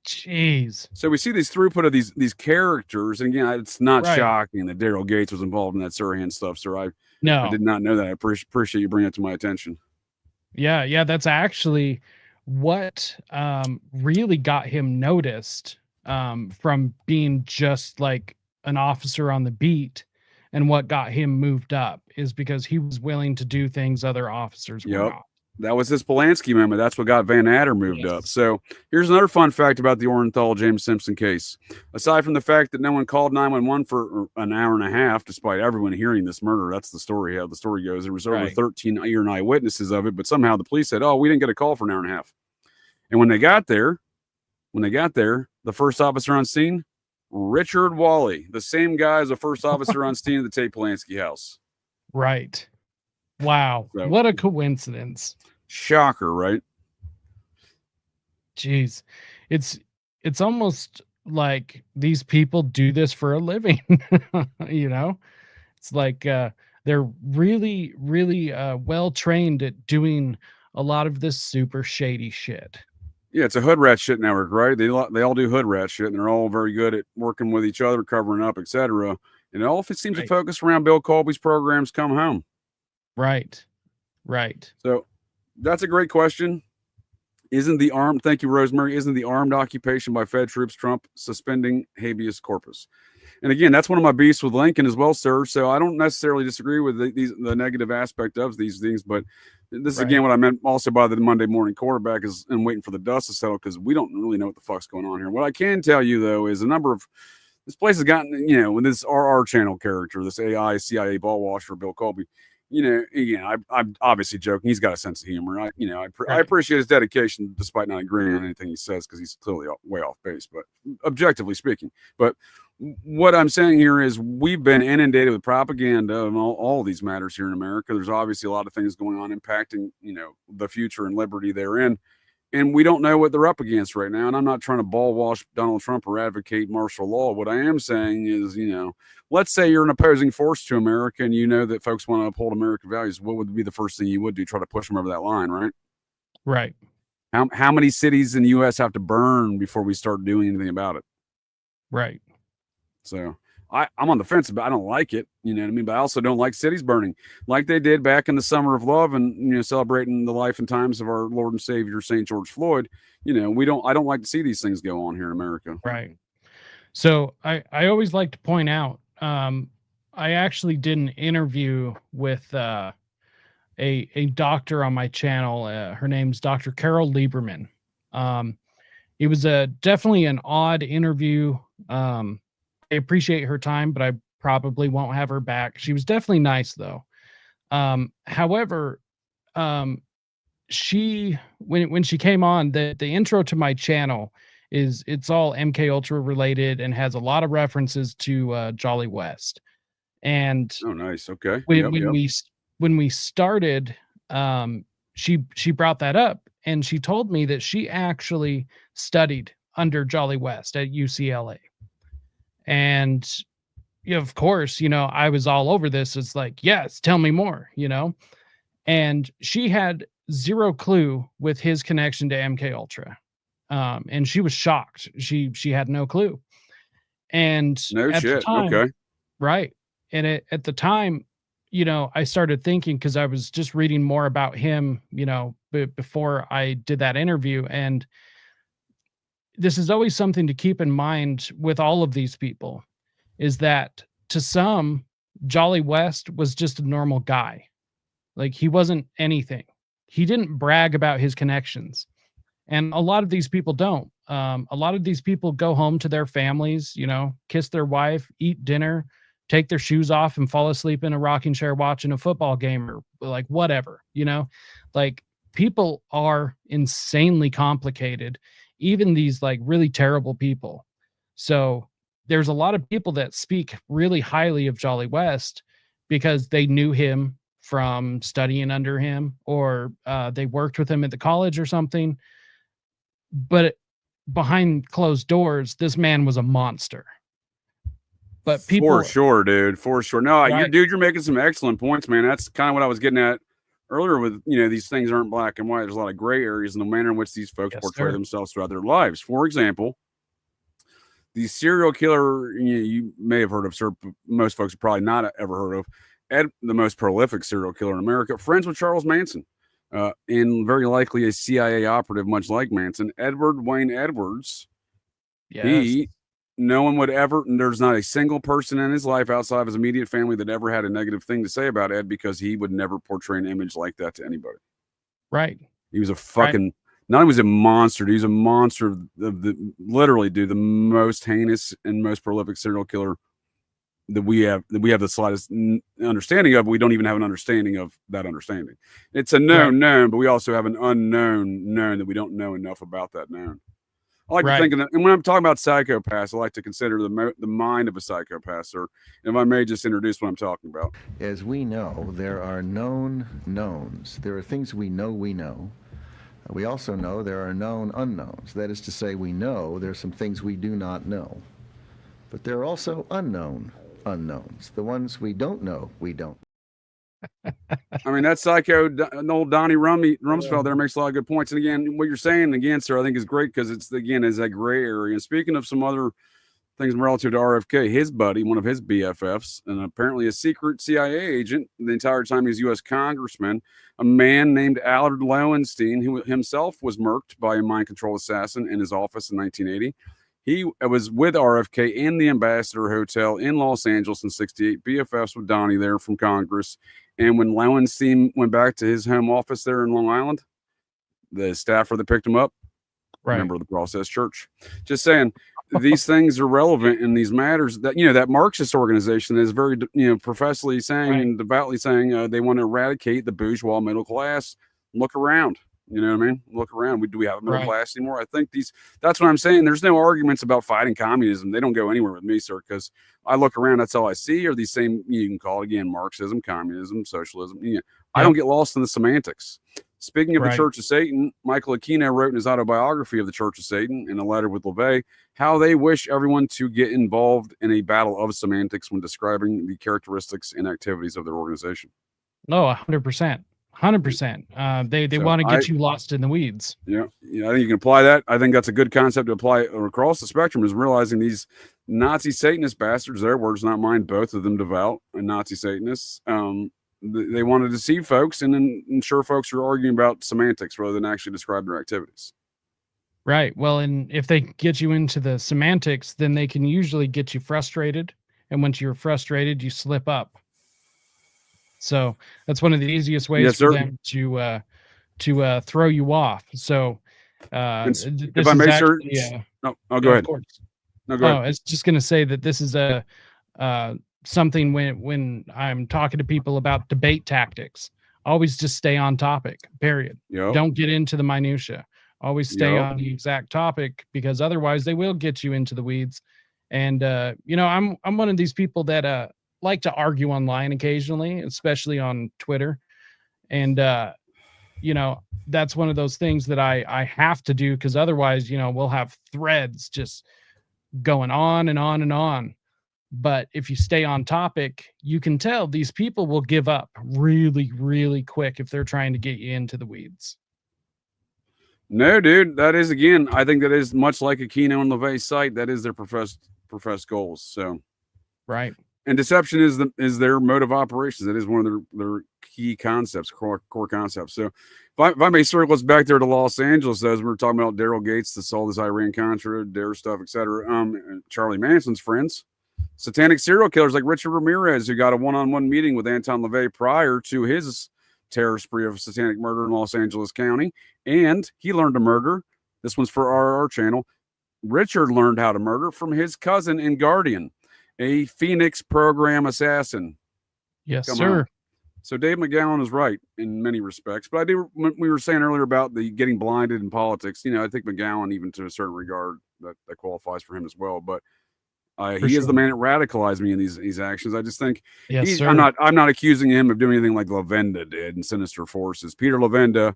Jeez. So we see this throughput of these characters, and again, it's not shocking that Daryl Gates was involved in that Sirhan stuff, sir. I did not know that. I appreciate you bringing it to my attention. Yeah, that's actually what really got him noticed, from being just like an officer on the beat, and what got him moved up is because he was willing to do things other officers were not. That was his Polanski memo. That's what got Van Adder moved up. So here's another fun fact about the Orenthal James Simpson case. Aside from the fact that no one called 911 for an hour and a half, despite everyone hearing this murder, that's the story. How the story goes. There was over 13 eyewitnesses of it, but somehow the police said, "Oh, we didn't get a call for an hour and a half." And when they got there, the first officer on scene, Richard Wally, the same guy as the first officer on scene at the Tate Polanski house. Right. Wow. So- What a coincidence. Shocker, right? Jeez. It's almost like these people do this for a living. You know? It's like they're really, really well trained at doing a lot of this super shady shit. Yeah, it's a hood rat shit network, right? They all do hood rat shit, and they're all very good at working with each other, covering up, etc. And it all seems to Right. focus around Bill Colby's programs Come Home. Right. Right. So that's a great question. Thank you, Rosemary, isn't the armed occupation by Fed troops Trump suspending habeas corpus? And again, that's one of my beefs with Lincoln as well, sir. So I don't necessarily disagree with the negative aspect of these things, but this is Right. again what I meant also by the Monday morning quarterback is and waiting for the dust to settle, because we don't really know what the fuck's going on here. What I can tell you though is a number of this place has gotten, with this RR channel character, this AI CIA ball washer, Bill Colby. Again, I'm obviously joking. He's got a sense of humor. I appreciate his dedication, despite not agreeing on anything he says, because he's clearly way off base. But objectively speaking, what I'm saying here is we've been inundated with propaganda on all these matters here in America. There's obviously a lot of things going on impacting, the future and liberty therein. And we don't know what they're up against right now. And I'm not trying to ball wash Donald Trump or advocate martial law. What I am saying is, let's say you're an opposing force to America and you know that folks want to uphold American values. What would be the first thing you would do? Try to push them over that line, right? Right. How many cities in the U.S. have to burn before we start doing anything about it? Right. So I'm on the fence, but I don't like it. You know what I mean? But I also don't like cities burning like they did back in the Summer of Love and, celebrating the life and times of our Lord and Savior, St. George Floyd. I don't like to see these things go on here in America. Right. So I always like to point out, I actually did an interview with a doctor on my channel. Her name's Dr. Carol Lieberman. It was definitely an odd interview. I appreciate her time, but I probably won't have her back. She was definitely nice though. However, she when she came on, the intro to my channel it's all MK Ultra related and has a lot of references to Jolly West. And oh, nice. Okay. When we started, she brought that up and she told me that she actually studied under Jolly West at UCLA. And of course, I was all over this. It's like, yes, tell me more, and she had zero clue with his connection to MK Ultra. And she was shocked. She had no clue. And no at shit. The time, okay. Right. And at the time, I started thinking, because I was just reading more about him, before I did that interview. And this is always something to keep in mind with all of these people, is that to some, Jolly West was just a normal guy. Like, he wasn't anything. He didn't brag about his connections. And a lot of these people don't. A lot of these people go home to their families, kiss their wife, eat dinner, take their shoes off and fall asleep in a rocking chair watching a football game or like whatever, like people are insanely complicated, even these like really terrible people. So there's a lot of people that speak really highly of Jolly West because they knew him from studying under him, or they worked with him at the college or something. But behind closed doors, this man was a monster. But people, for sure, dude, for sure. No, Right. you're making some excellent points, man. That's kind of what I was getting at earlier with, these things aren't black and white. There's a lot of gray areas in the manner in which these folks Yes, portray sir. themselves throughout their lives. For example, the serial killer you may have heard of, sir, but most folks have probably not ever heard of. Ed, the most prolific serial killer in America, friends with Charles Manson, and very likely a CIA operative, much like Manson, Edward Wayne Edwards. yes. No one would ever, there's not a single person in his life outside of his immediate family that ever had a negative thing to say about Ed, because he would never portray an image like that to anybody. Right. He was a fucking, not only was a monster, he was a monster of literally, dude, the most heinous and most prolific serial killer that we have the slightest understanding of. We don't even have an understanding of that understanding. It's a known, but we also have an unknown known that we don't know enough about that known. I like to think, and when I'm talking about psychopaths, I like to consider the mind of a psychopath, sir. If I may just introduce what I'm talking about. As we know, there are known knowns. There are things we know we know. We also know there are known unknowns. That is to say, we know there are some things we do not know. But there are also unknown unknowns. The ones we don't know, we don't. I mean, that psycho, old Donnie Rumsfeld there makes a lot of good points. And again, what you're saying, again, sir, I think is great because it's, again, is that gray area. And speaking of some other things relative to RFK, his buddy, one of his BFFs, and apparently a secret CIA agent the entire time he was U.S. congressman, a man named Allard Lowenstein, who himself was murked by a mind control assassin in his office in 1980. He was with RFK in the Ambassador Hotel in Los Angeles in 68, BFFs with Donnie there from Congress. And when Lowenstein went back to his home office there in Long Island, the staffer that picked him up, member of the Process Church. Just saying, these things are relevant in these matters. That, you know, that Marxist organization is very, you know, professedly saying and devoutly saying they want to eradicate the bourgeois middle class. Look around. You know what I mean? Look around. Do we have a middle class anymore? I think that's what I'm saying. There's no arguments about fighting communism. They don't go anywhere with me, sir, because I look around, that's all I see are these same, you can call it again, Marxism, communism, socialism. You know, I don't get lost in the semantics. Speaking of the Church of Satan, Michael Aquino wrote in his autobiography of the Church of Satan in a letter with LaVey how they wish everyone to get involved in a battle of semantics when describing the characteristics and activities of their organization. No, 100%. 100%. They want to get you lost in the weeds. Yeah, I think you can apply that. I think that's a good concept to apply across the spectrum, is realizing these Nazi Satanist bastards, their words, not mine, both of them devout and Nazi Satanists. They want to deceive folks and then ensure folks are arguing about semantics rather than actually describe their activities. Right. Well, and if they get you into the semantics, then they can usually get you frustrated. And once you're frustrated, you slip up. So that's one of the easiest ways for them to throw you off. So if I may, sir, go ahead. No, go ahead. I was just going to say that this is something when I'm talking to people about debate tactics, always just stay on topic, period. Don't get into the minutia. Always stay on the exact topic, because otherwise they will get you into the weeds. And, you know, I'm one of these people that like to argue online occasionally, especially on Twitter. And, you know, that's one of those things that I have to do, because otherwise, you know, we'll have threads just going on and on and on. But if you stay on topic, you can tell these people will give up really, really quick if they're trying to get you into the weeds. No, dude, that is, again, I think that is much like Aquino and LaVey's site. That is their professed goals. So, right. And deception is their mode of operations. That is one of their key concepts, core concepts. So if I may circle us back there to Los Angeles, though, as we were talking about Daryl Gates, this all this Iran-Contra, DARE stuff, etc. Charlie Manson's friends, satanic serial killers like Richard Ramirez, who got a one-on-one meeting with Anton LaVey prior to his terror spree of satanic murder in Los Angeles County. And he learned to murder. This one's for our channel. Richard learned how to murder from his cousin and guardian, a Phoenix program assassin. Yes, sir. So Dave McGowan is right in many respects. But I do, when we were saying earlier about the getting blinded in politics, you know, I think McGowan, even to a certain regard, that qualifies for him as well. But he is the man that radicalized me in these actions. I just think I'm not accusing him of doing anything like Lavenda did in Sinister Forces. Peter Lavenda,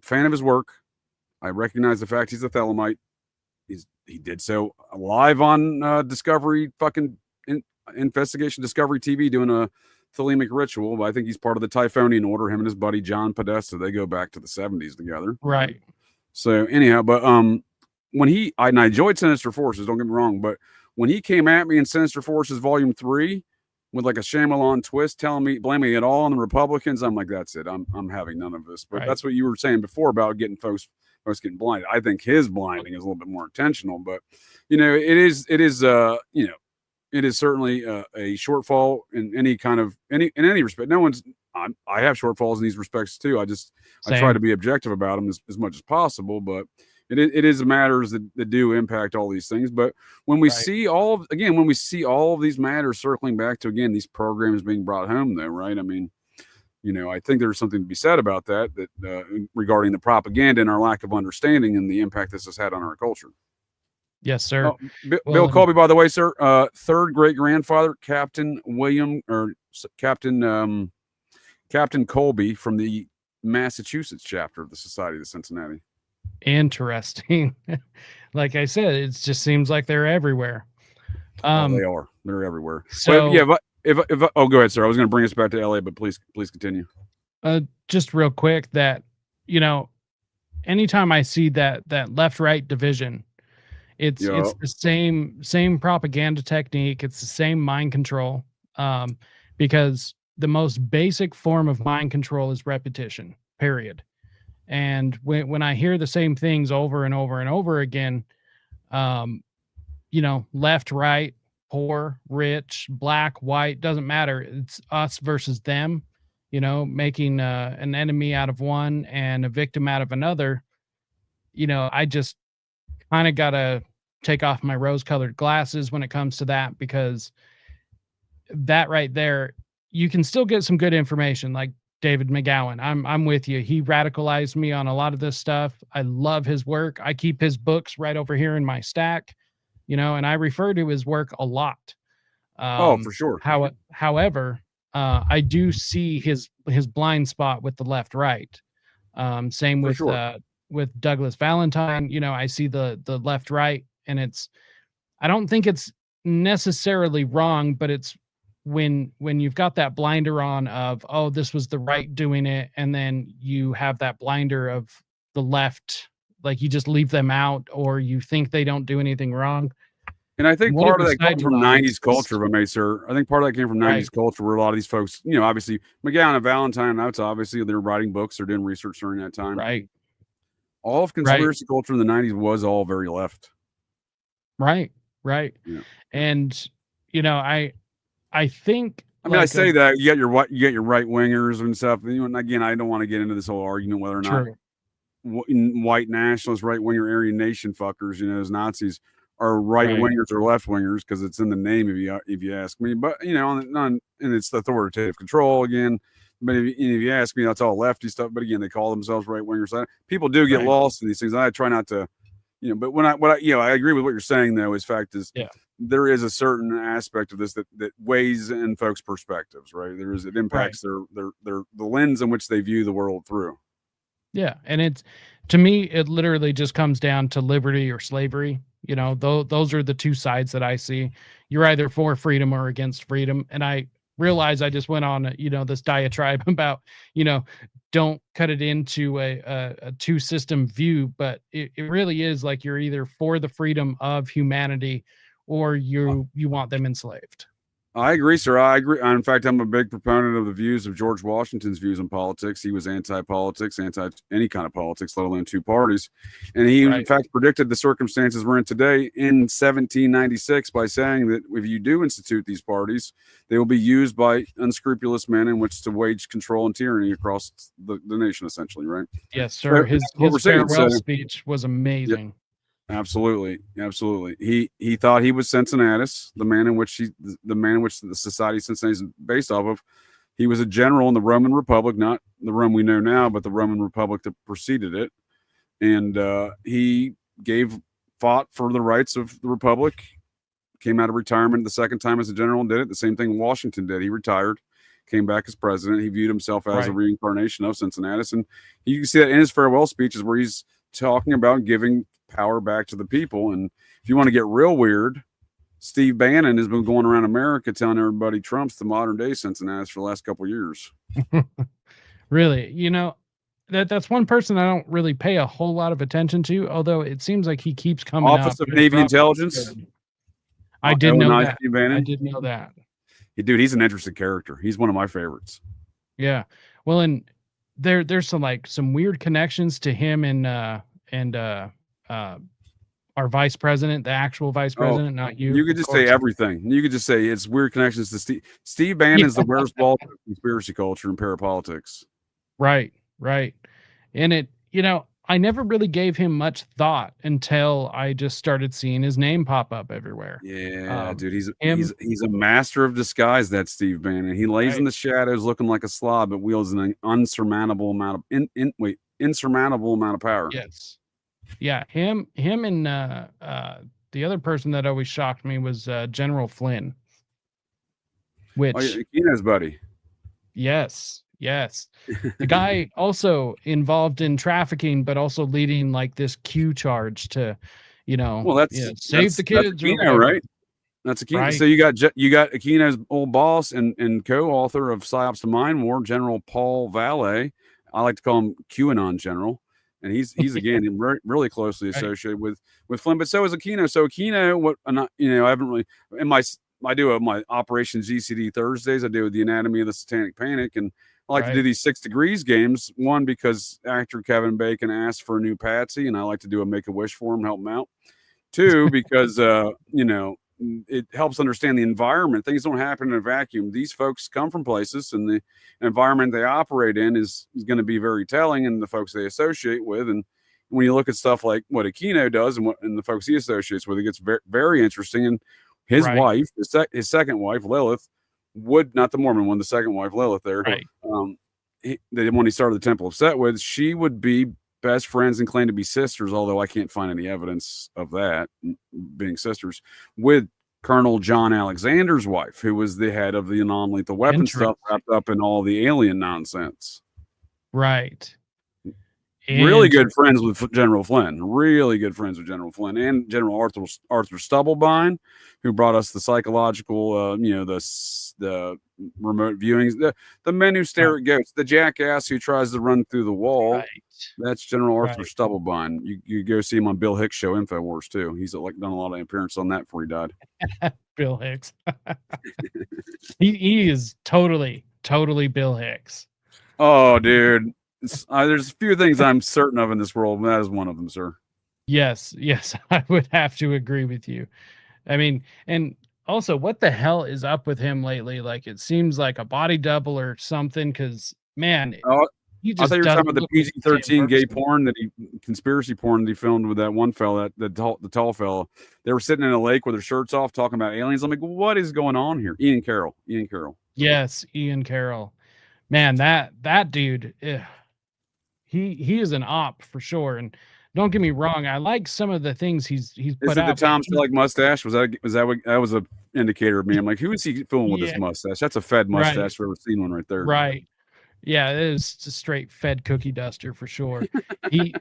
fan of his work. I recognize the fact he's a Thelemite. He did so live on Discovery Investigation Discovery TV doing a thelemic ritual. But I think he's part of the Typhonian Order. Him and his buddy John Podesta, they go back to the 70s together. Right. So anyhow, but when I enjoyed Sinister Forces, don't get me wrong, but when he came at me in Sinister Forces Volume 3 with like a Shyamalan twist, blaming it all on the Republicans, I'm like, that's it. I'm having none of this. But that's what you were saying before about getting folks getting blinded. I think his blinding is a little bit more intentional, but you know, it is you know, it is certainly a shortfall in any respect. I have shortfalls in these respects too. I try to be objective about them as much as possible, but it is matters that do impact all these things. But when we see all of these matters circling back to, again, these programs being brought home, though, right? I mean, I think there's something to be said about that regarding the propaganda and our lack of understanding and the impact this has had on our culture. Yes, sir. Bill Colby, by the way, sir, third great grandfather, Captain Colby from the Massachusetts chapter of the Society of Cincinnati. Interesting. Like I said, it just seems like they're everywhere. They are. They're everywhere. So if go ahead, sir. I was going to bring us back to LA, but please continue. Just real quick, that anytime I see that left-right division, it's the same propaganda technique. It's the same mind control. Because the most basic form of mind control is repetition. Period. And when I hear the same things over and over and over again, left, right, poor, rich, black, white, doesn't matter. It's us versus them, making an enemy out of one and a victim out of another. I just kind of got to take off my rose-colored glasses when it comes to that, because that right there, you can still get some good information. Like David McGowan, I'm with you. He radicalized me on a lot of this stuff. I love his work. I keep his books right over here in my stack, and I refer to his work a lot. For sure. However, I do see his blind spot with the left right. Same with Douglas Valentine. I see the left right, and I don't think it's necessarily wrong, but it's when you've got that blinder on of, oh, this was the right doing it, and then you have that blinder of the left, like you just leave them out, or you think they don't do anything wrong. And I think part of that comes from 90s culture, if I may, sir. I think part of that came from 90s culture, where a lot of these folks, obviously McGowan and Valentine, that's obviously they're writing books, they're doing research during that time. Right. All of conspiracy culture in the 90s was all very left. Right. Yeah. And I think, I say that you get your right wingers and stuff. And again, I don't want to get into this whole argument whether or not white nationalists, right winger, Aryan nation fuckers, those Nazis are right wingers or left wingers, because it's in the name if you ask me. But and it's the authoritative control again. But if you ask me, that's all lefty stuff. But again, they call themselves right wingers. People do get lost in these things. I try not to, But I agree with what you're saying though. There is a certain aspect of this that weighs in folks' perspectives, right? It impacts their the lens in which they view the world through. Yeah, and to me, it literally just comes down to liberty or slavery. Those are the two sides that I see. You're either for freedom or against freedom. And I realize I just went on, this diatribe about, don't cut it into a two-system view, but it really is like you're either for the freedom of humanity or you want them enslaved. I agree, sir. I agree. In fact, I'm a big proponent of the views of George Washington's views on politics. He was anti-politics, anti any kind of politics, let alone two parties. And he, in fact, predicted the circumstances we're in today in 1796 by saying that if you do institute these parties, they will be used by unscrupulous men in which to wage control and tyranny across the nation, essentially, right? Yes, sir. His farewell speech was amazing. Yep. Absolutely. He thought he was Cincinnatus, the man in which the Society of Cincinnati is based off of. He was a general in the Roman Republic, not the Rome we know now, but the Roman Republic that preceded it. And he fought for the rights of the Republic, came out of retirement the second time as a general and did it. The same thing Washington did. He retired, came back as president. He viewed himself as a reincarnation of Cincinnatus. And you can see that in his farewell speeches where he's talking about giving power back to the people. And if you want to get real weird, Steve Bannon has been going around America telling everybody Trump's the modern day Cincinnati for the last couple of years. Really? That's one person I don't really pay a whole lot of attention to, although it seems like he keeps coming up. Office of Navy Intelligence. I did know that. I did know that. Dude, he's an interesting character. He's one of my favorites. Yeah. Well, and there's some weird connections to him and our vice president, the actual vice president, not you. You could just say everything. You could just say it's weird connections to Steve Bannon's the where's ball of conspiracy culture and parapolitics. Right. And I never really gave him much thought until I just started seeing his name pop up everywhere. Yeah, dude, him- he's a master of disguise. That Steve Bannon. He lays in Right. the shadows, looking like a slob, but wields an insurmountable amount of insurmountable amount of power. Yes. Yeah, him and the other person that always shocked me was General Flynn. Which Oh, yeah, Kino's buddy. yes. The guy also involved in trafficking, but also leading like this Q charge to, Well, that's save the kids. That's Aquino, right? That's Aquino. Right. So you got Aquino's old boss and co-author of Psyops to Mind War, General Paul Valle. I like to call him QAnon General, and he's again really closely associated with Flynn. But so is Aquino. So Aquino, I haven't really I do my Operation GCD Thursdays. I do the Anatomy of the Satanic Panic, and I like to do these 6 Degrees games. One, because actor Kevin Bacon asked for a new Patsy, and I like to do a Make-A-Wish for him, help him out. 2, because it helps understand the environment. Things don't happen in a vacuum. These folks come from places, and the environment they operate in is going to be very telling, and the folks they associate with. And when you look at stuff like what Aquino does and the folks he associates with, it gets very, very interesting. And his wife, his second wife, Lilith, not the Mormon one, the second wife, Lilith, there, the one he started the Temple of Set with, she would be best friends and claim to be sisters, although I can't find any evidence of that being sisters, with Colonel John Alexander's wife, who was the head of the non-lethal weapon stuff wrapped up in all the alien nonsense. Right. Really good friends with General Flynn. Really good friends with General Flynn and General Arthur Stubblebine, who brought us the psychological, the remote viewings, the men who stare at ghosts, the jackass who tries to run through the wall. Right. That's General Arthur Stubblebine. You go see him on Bill Hicks' show, InfoWars, too. He's done a lot of appearances on that before he died. Bill Hicks. he is totally Bill Hicks. Oh, dude. There's a few things I'm certain of in this world, and that is one of them, sir. Yes, I would have to agree with you. I mean, and also, what the hell is up with him lately? Like, it seems like a body double or something, because, man, he just I thought you were talking about the PG-13 gay porn conspiracy porn that he filmed with that one fella, the tall fella. They were sitting in a lake with their shirts off talking about aliens. I'm like, what is going on here? Ian Carroll. Yes, Ian Carroll. Man, that dude, he is an op for sure. And don't get me wrong, I like some of the things he's put out. Is it the Tom Selleck mustache? Was that was an indicator of me? I'm like, who is he fooling with this mustache? That's a Fed mustache. I've ever seen one right there. Right. Yeah, it is a straight Fed cookie duster for sure. he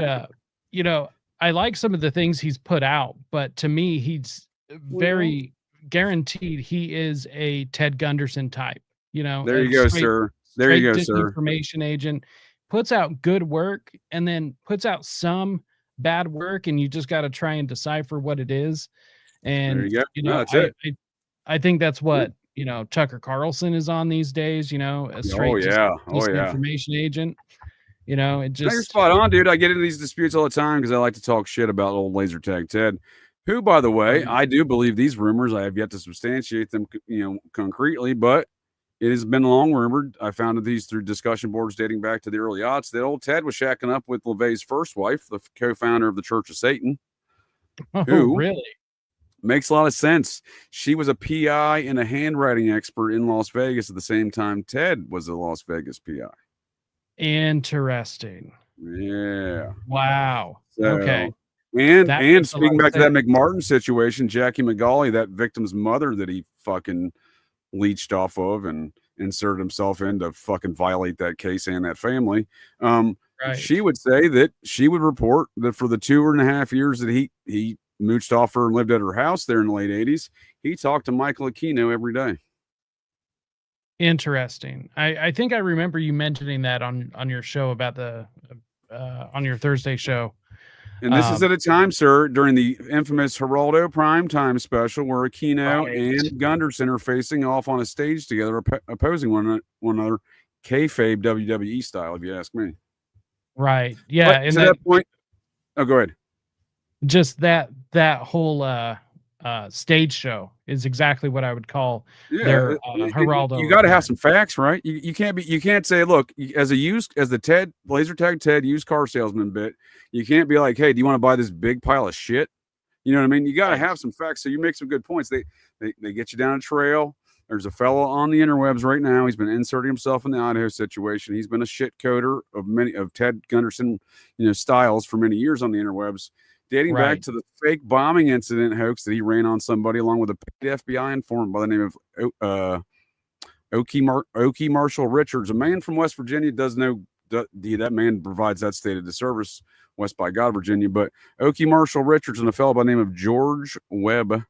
I like some of the things he's put out, but to me, he's very guaranteed he is a Ted Gunderson type. There you go, sir. There you go, sir. Information agent, puts out good work and then puts out some bad work, and you just got to try and decipher what it is. And there you go. That's it. I think that's what Tucker Carlson is on these days. A straight information agent. It just. You're spot on, dude. I get into these disputes all the time because I like to talk shit about old laser tag Ted, who, by the way, I do believe these rumors. I have yet to substantiate them, concretely, but it has been long rumored. I found these through discussion boards dating back to the early aughts that old Ted was shacking up with LaVey's first wife, the co-founder of the Church of Satan. Oh, who really? Makes a lot of sense. She was a PI and a handwriting expert in Las Vegas at the same time Ted was a Las Vegas PI. Interesting. Yeah. Wow. So, okay. And speaking back to that McMartin situation, Jackie McGauley, that victim's mother that he fucking leached off of and inserted himself in to fucking violate that case and that family. She would say that she would report that for the 2.5 years that he mooched off her and lived at her house there in the late 80s, he talked to Michael Aquino every day. Interesting. I think I remember you mentioning that on your show about the on your Thursday show. And this is at a time, sir, during the infamous Geraldo primetime special where Aquino and Gunderson are facing off on a stage together, opposing one another, kayfabe WWE style, if you ask me. Right. Yeah. But to that point, oh, go ahead. Just that whole stage show is exactly what I would call Yeah, their Geraldo. you got to have some facts, right? You can't say, look, as the laser tag Ted used car salesman bit, you can't be like, hey, do you want to buy this big pile of shit? You know what I mean? You got to have some facts. So you make some good points. They get you down a trail. There's a fellow on the interwebs right now. He's been inserting himself in the Idaho situation. He's been a shit coder of Ted Gunderson, styles for many years on the interwebs, dating back to the fake bombing incident hoax that he ran on somebody along with a paid FBI informant by the name of Okie Marshall Richards, a man from West Virginia. That man provides that state of disservice, West by God, Virginia. But Okie Marshall Richards and a fellow by the name of George Webb.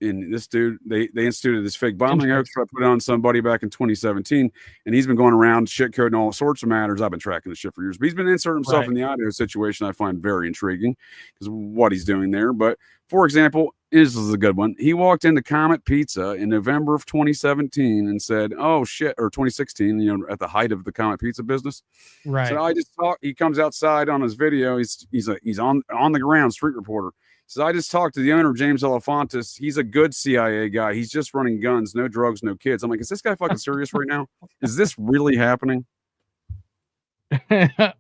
And this dude, they instituted this fake bombing hoax. I put it on somebody back in 2017, and he's been going around shit coding all sorts of matters. I've been tracking this shit for years, but he's been inserting himself in the Idaho situation. I find very intriguing because what he's doing there. But for example, this is a good one. He walked into Comet Pizza in November of 2017 and said, "Oh shit," or 2016, at the height of the Comet Pizza business. Right. So I just talked. He comes outside on his video. He's on the ground, street reporter. So I just talked to the owner, James Elefantis. He's a good CIA guy. He's just running guns, no drugs, no kids. I'm like, is this guy fucking serious right now? Is this really happening?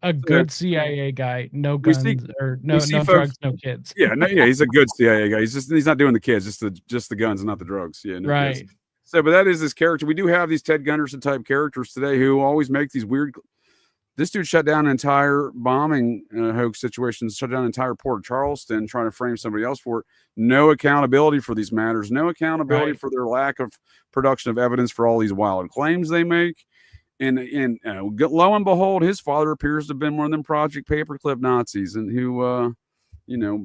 A good CIA guy, no guns or no drugs, no kids. He's a good CIA guy. He's not doing the kids, just the guns and not the drugs. Yeah, no right. Kids. So, but that is this character. We do have these Ted Gunderson type characters today who always make these weird. This dude shut down an entire bombing hoax situation, shut down an entire port of Charleston, trying to frame somebody else for it. No accountability for these matters. No accountability for their lack of production of evidence for all these wild claims they make. And lo and behold, his father appears to have been one of them Project Paperclip Nazis, and who,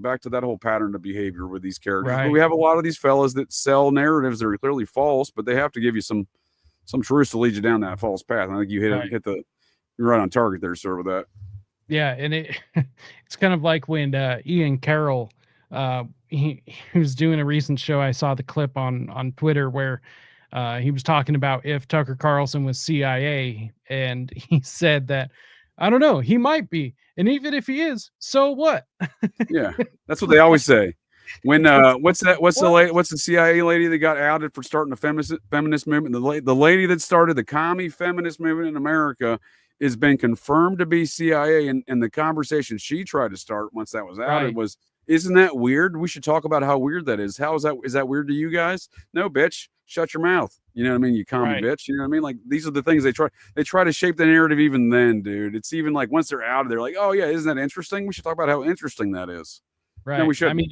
back to that whole pattern of behavior with these characters. Right. But we have a lot of these fellas that sell narratives that are clearly false, but they have to give you some truths to lead you down that false path. And I think you you're right on target there, sir, with that. Yeah, and it's kind of like when Ian Carroll, he was doing a recent show. I saw the clip on Twitter where he was talking about if Tucker Carlson was CIA, and he said that, I don't know, he might be, and even if he is, so what? Yeah, that's what they always say. When what's the CIA lady that got outed for starting a feminist movement? The lady that started the commie feminist movement in America has been confirmed to be CIA, and the conversation she tried to start once that was outed was, isn't that weird? We should talk about how weird that is. Is that weird to you guys? No, bitch, shut your mouth. You know what I mean? You commie bitch. You know what I mean? Like, these are the things they try to shape the narrative even then, dude. It's even like once they're out, they're like, oh yeah, isn't that interesting? We should talk about how interesting that is. Right. No, we should. I mean,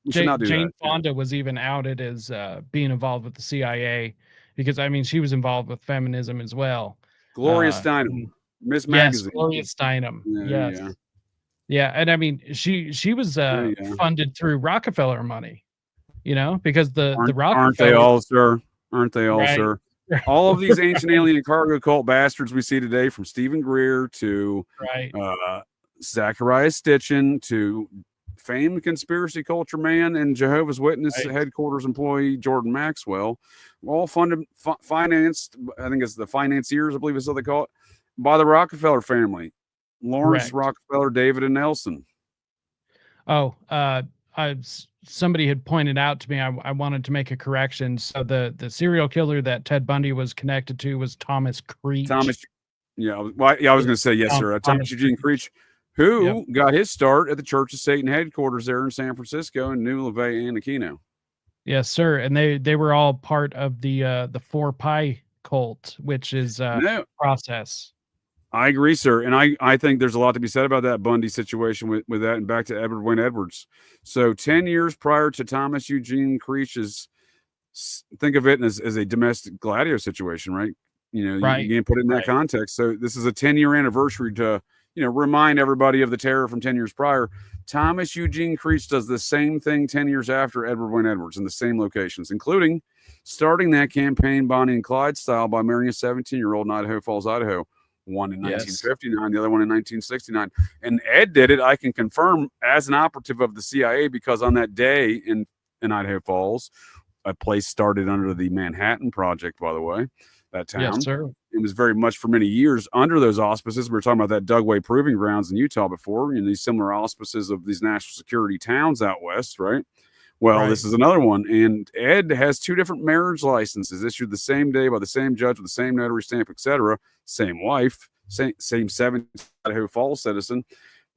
Jane Fonda was even outed as being involved with the CIA because, I mean, she was involved with feminism as well. Gloria Steinem. Miss Magazine. Yes, Gloria Steinem. Yeah, and I mean, she was funded through Rockefeller money, because the Rockefeller. Aren't they all, sir? Aren't they all, sir? All of these ancient alien cargo cult bastards we see today, from Stephen Greer to Zachariah Stitchin to famed conspiracy culture man and Jehovah's Witness headquarters employee Jordan Maxwell, all financed. I think it's the financiers, I believe is what they call it, by the Rockefeller family, Lawrence Rockefeller, David, and Nelson. Oh, somebody had pointed out to me, I wanted to make a correction. So the serial killer that Ted Bundy was connected to was Thomas Creech. I was going to say yes, sir. Thomas Eugene Creech, who got his start at the Church of Satan headquarters there in San Francisco and New LaVey and Aquino. Yes, sir. And they were all part of the 4 Pi cult, which is process. I agree, sir. And I think there's a lot to be said about that Bundy situation with that, and back to Edward Wayne Edwards. So 10 years prior to Thomas Eugene Creech's, think of it as a domestic Gladio situation, right? You can put it in that context. So this is a 10-year anniversary to, remind everybody of the terror from 10 years prior. Thomas Eugene Creech does the same thing 10 years after Edward Wayne Edwards in the same locations, including starting that campaign Bonnie and Clyde style by marrying a 17-year-old in Idaho Falls, Idaho. One in 1959, the other one in 1969. And Ed did it, I can confirm, as an operative of the CIA, because on that day in Idaho Falls, a place started under the Manhattan Project, by the way, that town. Yes, sir. It was very much for many years under those auspices. We were talking about that Dugway Proving Grounds in Utah before, these similar auspices of these national security towns out west, right? Well, Right. this is another one. And Ed has 2 different marriage licenses issued the same day by the same judge with the same notary stamp, etc. Same wife, same 7 Idaho Falls citizen.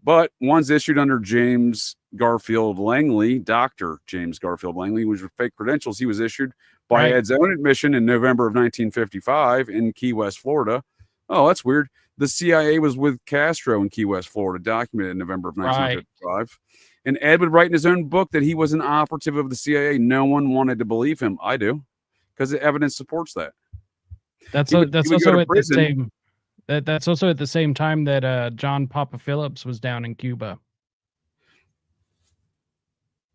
But one's issued under James Garfield Langley, Dr. James Garfield Langley, which were fake credentials. He was issued by Right. Ed's own admission in November of 1955 in Key West, Florida. Oh, that's weird. The CIA was with Castro in Key West, Florida, documented in November of 1955. And Ed would write in his own book that he was an operative of the CIA. No one wanted to believe him. I do, because the evidence supports that. That's He would that's go also to at the prison. same that's also at the same time that John Papa Phillips was down in Cuba.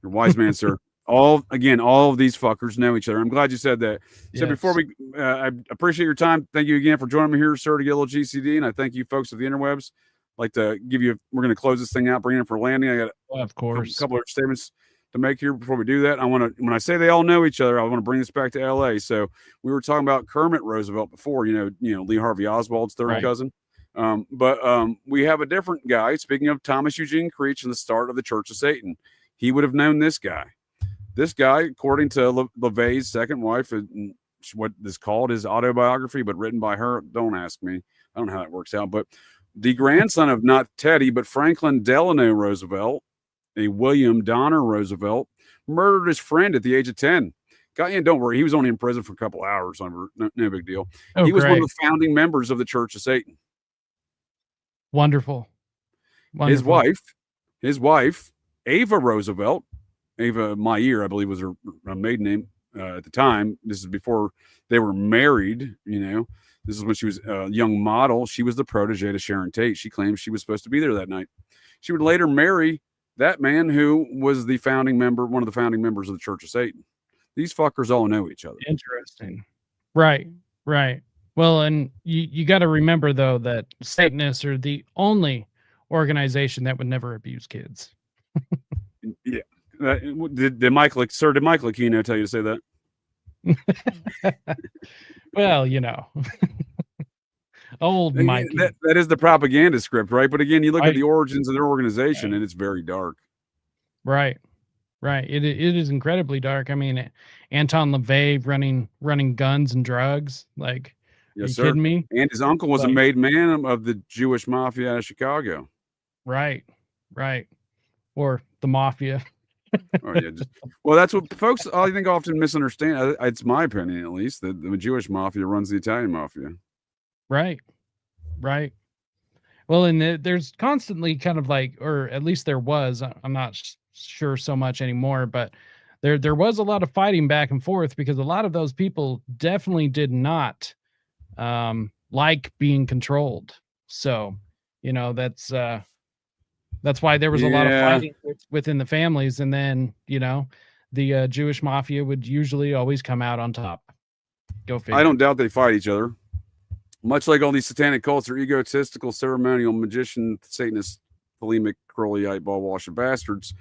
You're a wise man, sir. All of these fuckers know each other. I'm glad you said that. So before we, I appreciate your time. Thank you again for joining me here, sir, to get a little GCD. And I thank you folks of the interwebs. I'd like to give you, we're going to close this thing out, bring it in for landing. I got of course a couple of statements to make here before we do that. I want to, when I say they all know each other, I want to bring this back to LA. So we were talking about Kermit Roosevelt before, you know, Lee Harvey Oswald's third cousin. But we have a different guy. Speaking of Thomas Eugene Creech and the start of the Church of Satan, he would have known this guy. This guy, according to LaVey's second wife, what is called his autobiography, but written by her. Don't ask me. I don't know how that works out. But the grandson of not Teddy, but Franklin Delano Roosevelt, a William Donner Roosevelt, murdered his friend at the age of 10. And don't worry, he was only in prison for a couple hours. No big deal. He was one of the founding members of the Church of Satan. Wonderful. His wife, Ava Roosevelt, Ava Meyer, I believe was her maiden name at the time. This is before they were married, you know. This is when she was a young model. She was the protege to Sharon Tate. She claims she was supposed to be there that night. She would later marry that man who was the founding member, one of the founding members of the Church of Satan. These fuckers all know each other. Interesting. Right. Well, and you got to remember, though, that Satanists are the only organization that would never abuse kids. Yeah. Did Mike Aquino tell you to say that? Well, you know, old Mike. That is the propaganda script, right? But again, you look at the origins of their organization, and it's very dark. Right. It is incredibly dark. I mean, Anton LaVey running guns and drugs. Like, yes, are you sir. kidding me? And his uncle was a made man of the Jewish mafia out of Chicago. Right. Or the mafia. Oh, yeah, well, that's what folks I think often misunderstand. It's my opinion, at least, that the Jewish mafia runs the Italian mafia. Right. Well, and there's constantly kind of like, or at least there was, I'm not sure so much anymore, but there was a lot of fighting back and forth because a lot of those people definitely did not like being controlled. So, you know, that's why there was a lot of fighting within the families. And then, you know, the Jewish mafia would usually always come out on top. Go figure. I don't doubt they fight each other. Much like all these satanic cults are egotistical, ceremonial, magician, Satanist, polemic, curly, eyeball washer bastards.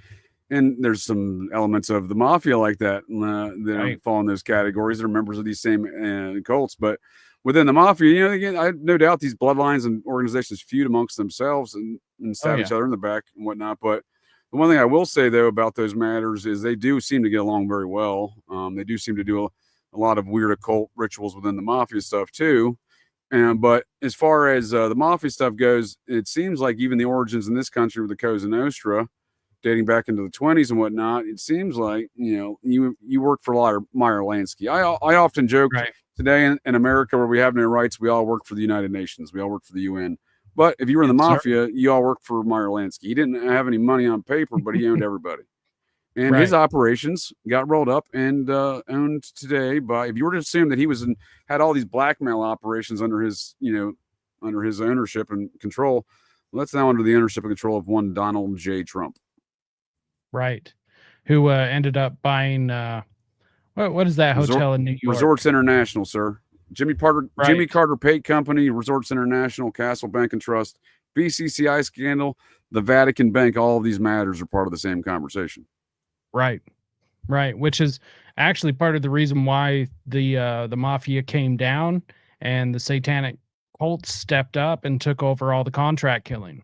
And there's some elements of the mafia like that that fall in those categories. They're members of these same cults. But within the mafia, you know, again, I no doubt these bloodlines and organizations feud amongst themselves and stab each other in the back and whatnot. But the one thing I will say, though, about those matters is they do seem to get along very well. They do seem to do a lot of weird occult rituals within the mafia stuff, too. But as far as the mafia stuff goes, it seems like even the origins in this country with the Cosa Nostra, dating back into the 20s and whatnot, it seems like, you know, you work for Meyer Lansky. I often joke today in America where we have no rights, we all work for the United Nations. We all work for the UN. But if you were in the mafia, you all work for Meyer Lansky. He didn't have any money on paper, but he owned everybody. And his operations got rolled up and owned today by, if you were to assume that he had all these blackmail operations under his, under his ownership and control, well, that's now under the ownership and control of one Donald J. Trump. Right. Who ended up buying, what is that hotel in New York? Resorts International, sir. Jimmy Carter Pate Company, Resorts International, Castle Bank and Trust, BCCI scandal, the Vatican Bank. All of these matters are part of the same conversation. Right. Which is actually part of the reason why the mafia came down and the satanic cults stepped up and took over all the contract killing.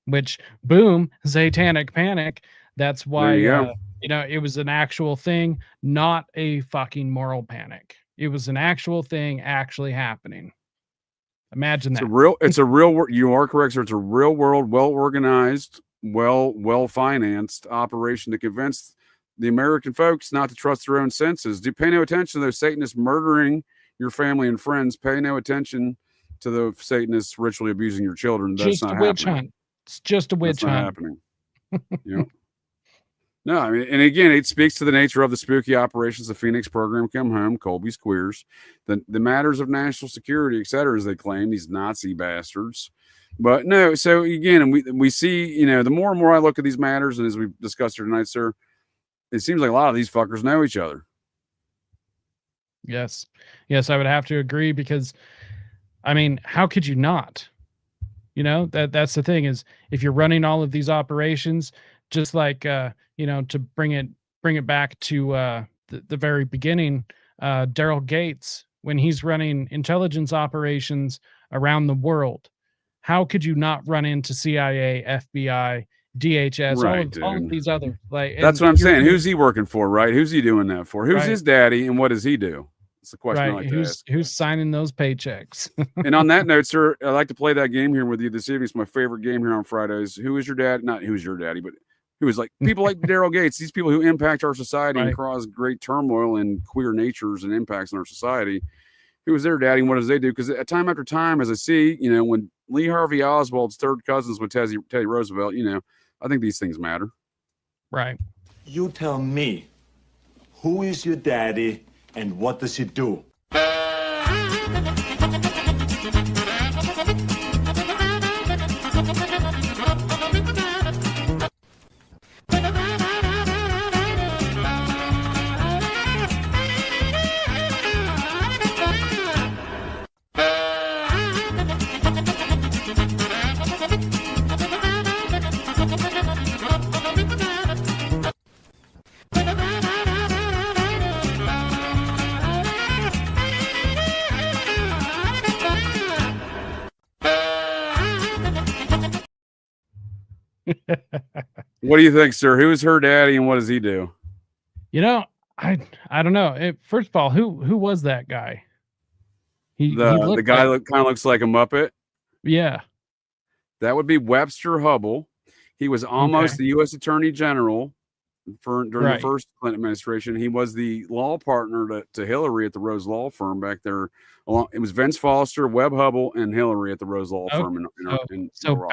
Which, boom, satanic panic. That's why You know, it was an actual thing, not a fucking moral panic. It was an actual thing actually happening. Imagine that. You are correct, sir. It's a real world, well organized, well financed operation to convince the American folks not to trust their own senses. Do pay no attention to those Satanists murdering your family and friends. Pay no attention to the Satanists ritually abusing your children. That's Just not a witch happening. hunt. It's just a witch That's not hunt. happening. You know? No, I mean, and again, it speaks to the nature of the spooky operations, the Phoenix program, Come Home, Colby's Queers, the matters of national security, et cetera, as they claim, these Nazi bastards. But no, so again, and we see, you know, the more and more I look at these matters, and as we've discussed here tonight, sir, it seems like a lot of these fuckers know each other. Yes. Yes, I would have to agree because, I mean, how could you not? You know, that's the thing is if you're running all of these operations, just like, you know, to bring it back to the very beginning, Daryl Gates, when he's running intelligence operations around the world, how could you not run into CIA, FBI, DHS, Right, all of these other like? That's what I'm saying. Who's he working for, right? Who's he doing that for? Who's Right. his daddy, and what does he do? It's the question I Right. like to ask. Who's signing those paychecks? And on that note, sir, I'd like to play that game here with you this evening. It's my favorite game here on Fridays. Who is your dad? Not who's your daddy, but who is like people like Daryl Gates, these people who impact our society and Right. cause great turmoil and queer natures and impacts in our society. Who is their daddy and what does they do? Because time after time, as I see, you know, when Lee Harvey Oswald's third cousins with Teddy Roosevelt, you know, I think these things matter. Right. You tell me, who is your daddy and what does he do? What do you think, sir? Who is her daddy and what does he do? You know, I don't know. First of all, who was that guy? The guy like, kind of looks like a Muppet. Yeah. That would be Webster Hubble. He was almost the U.S. Attorney General during the first Clinton administration. He was the law partner to Hillary at the Rose Law Firm back there. It was Vince Foster, Webb Hubble, and Hillary at the Rose Law Firm. So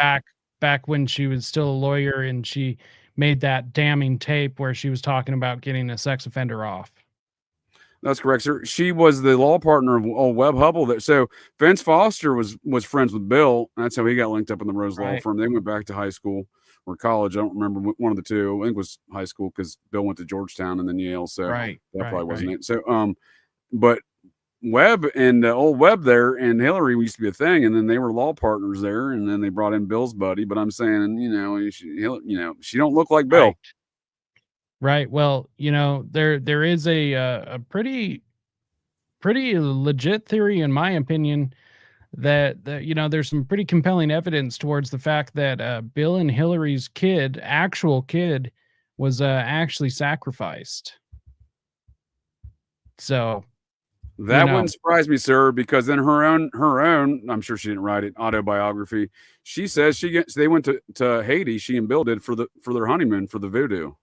back when she was still a lawyer and she made that damning tape where she was talking about getting a sex offender off. That's correct, sir. She was the law partner of Webb Hubble. So Vince Foster was friends with Bill. That's how he got linked up in the Rose Law Firm. They went back to high school or college. I don't remember one of the two. I think it was high school because Bill went to Georgetown and then Yale. So that probably wasn't it. So, but Webb and old Webb there and Hillary used to be a thing, and then they were law partners there, and then they brought in Bill's buddy. But I'm saying, she don't look like Bill. Right. Well, there is a pretty legit theory, in my opinion, that there's some pretty compelling evidence towards the fact that Bill and Hillary's actual kid, was actually sacrificed. So that wouldn't surprise me, sir, because in her own, I'm sure she didn't write it, autobiography, she says they went to Haiti. She and Bill did for their honeymoon for the voodoo.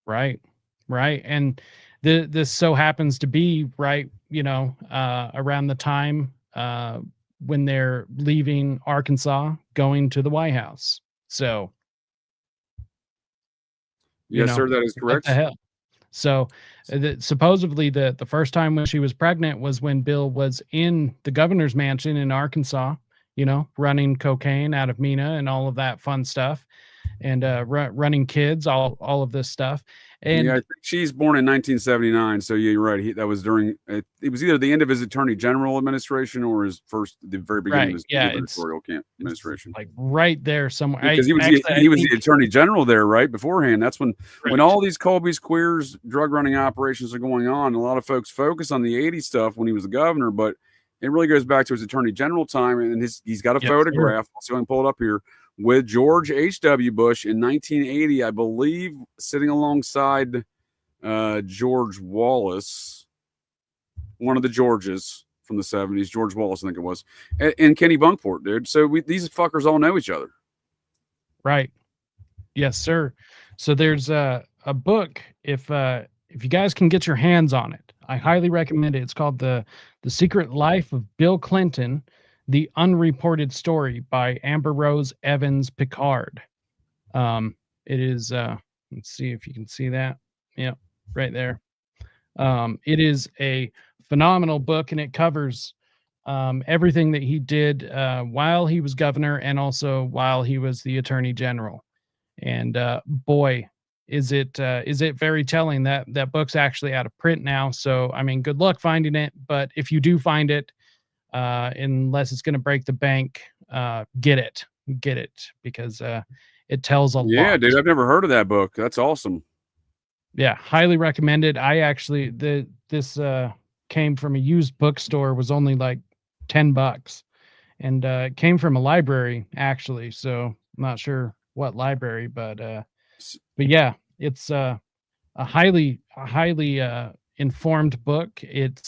Right. And this so happens to be around the time when they're leaving Arkansas, going to the White House. So, yes, sir, that is correct. What the hell? So, supposedly the first time when she was pregnant was when Bill was in the governor's mansion in Arkansas, running cocaine out of Mina and all of that fun stuff, and running kids, all of this stuff. And I think she's born in 1979. So yeah, you're right. That was during it was either the end of his Attorney General administration or the very beginning of his gubernatorial administration. Like right there somewhere. Because he was the Attorney General there, right beforehand. That's when all these Colby's Queers drug running operations are going on. A lot of folks focus on the 80s stuff when he was the governor, but it really goes back to his Attorney General time. And he's got a photograph. So I can pull it up here, with George H.W. Bush in 1980, I believe, sitting alongside George Wallace, one of the Georges from the 70s, George Wallace, I think it was, and Kenny Bunkport, dude. So these fuckers all know each other. Right. Yes, sir. So there's a book, if you guys can get your hands on it, I highly recommend it. It's called The Secret Life of Bill Clinton, The Unreported Story by Amber Rose Evans Picard. It is let's see if you can see that. Yep, right there. It is a phenomenal book, and it covers everything that he did while he was governor and also while he was the attorney general. And boy, is it very telling. That book's actually out of print now. So, I mean, good luck finding it. But if you do find it, unless it's going to break the bank, get it because it tells a lot. Yeah, dude, I've never heard of that book. That's awesome. Yeah, highly recommended. I actually this came from a used bookstore, was only like $10, and it came from a library actually. So I'm not sure what library, but yeah, it's a highly informed book. It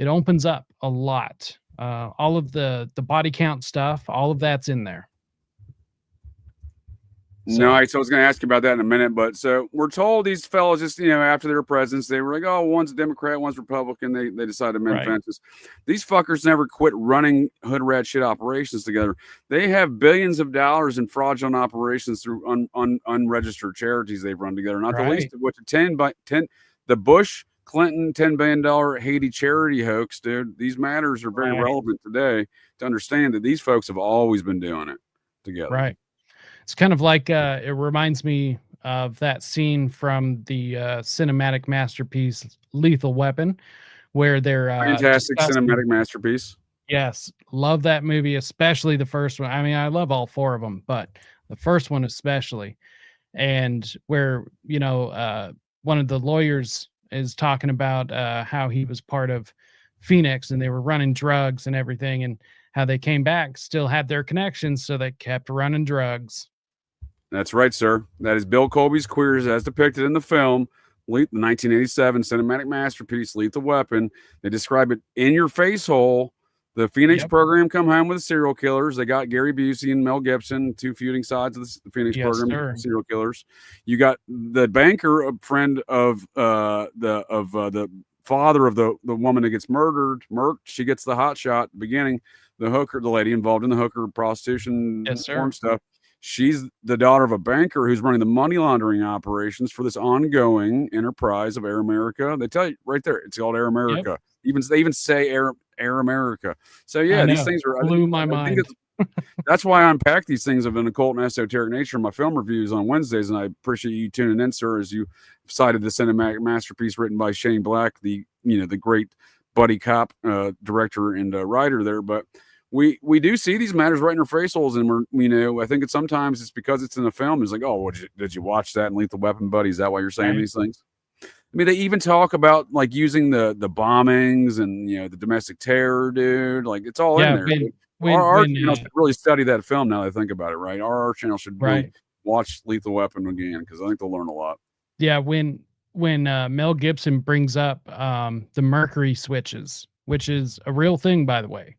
opens up a lot. All of the body count stuff, all of that's in there. So, Nice. I was going to ask you about that in a minute, but so we're told these fellows just, after their presidents, they were like, oh, one's a Democrat, one's Republican. They decided to mend fences. These fuckers never quit running hood rat shit operations together. They have billions of dollars in fraudulent operations through unregistered charities they've run together. Not the least of which the Bush Clinton $10 billion Haiti charity hoax, dude. These matters are very relevant today to understand that these folks have always been doing it together. Right. It's kind of like it reminds me of that scene from the cinematic masterpiece Lethal Weapon, where they're fantastic cinematic masterpiece. Yes, love that movie, especially the first one. I mean, I love all four of them, but the first one especially, and where one of the lawyers is talking about how he was part of Phoenix and they were running drugs and everything, and how they came back, still had their connections, so they kept running drugs. That's right, sir. That is Bill Colby's queers as depicted in the film, the 1987 cinematic masterpiece, Lethal Weapon. They describe it in your face hole. The Phoenix program come home with the serial killers. They got Gary Busey and Mel Gibson, two feuding sides of the Phoenix program, serial killers. You got the banker, a friend of the father of the woman that gets murdered. She gets the hot shot at the beginning. The hooker, the lady involved in the hooker prostitution porn stuff. She's the daughter of a banker who's running the money laundering operations for this ongoing enterprise of Air America. They tell you right there, it's called Air America. They even say Air America. So yeah, these things are blew my mind. That's why I unpack these things of an occult and esoteric nature in my film reviews on Wednesdays, and I appreciate you tuning in, sir, as you cited the cinematic masterpiece written by Shane Black, the great buddy cop director and writer there. But we do see these matters right in our face holes, and I think sometimes it's because it's in a film. It's like, oh, did you watch that in Lethal Weapon, buddy? Is that why you're saying these things? I mean, they even talk about like using the bombings and the domestic terror, dude. Like it's all in there. Our channel should really study that film now that I think about it, right? Our channel should really watch Lethal Weapon again because I think they'll learn a lot. Yeah, when Mel Gibson brings up the mercury switches, which is a real thing, by the way.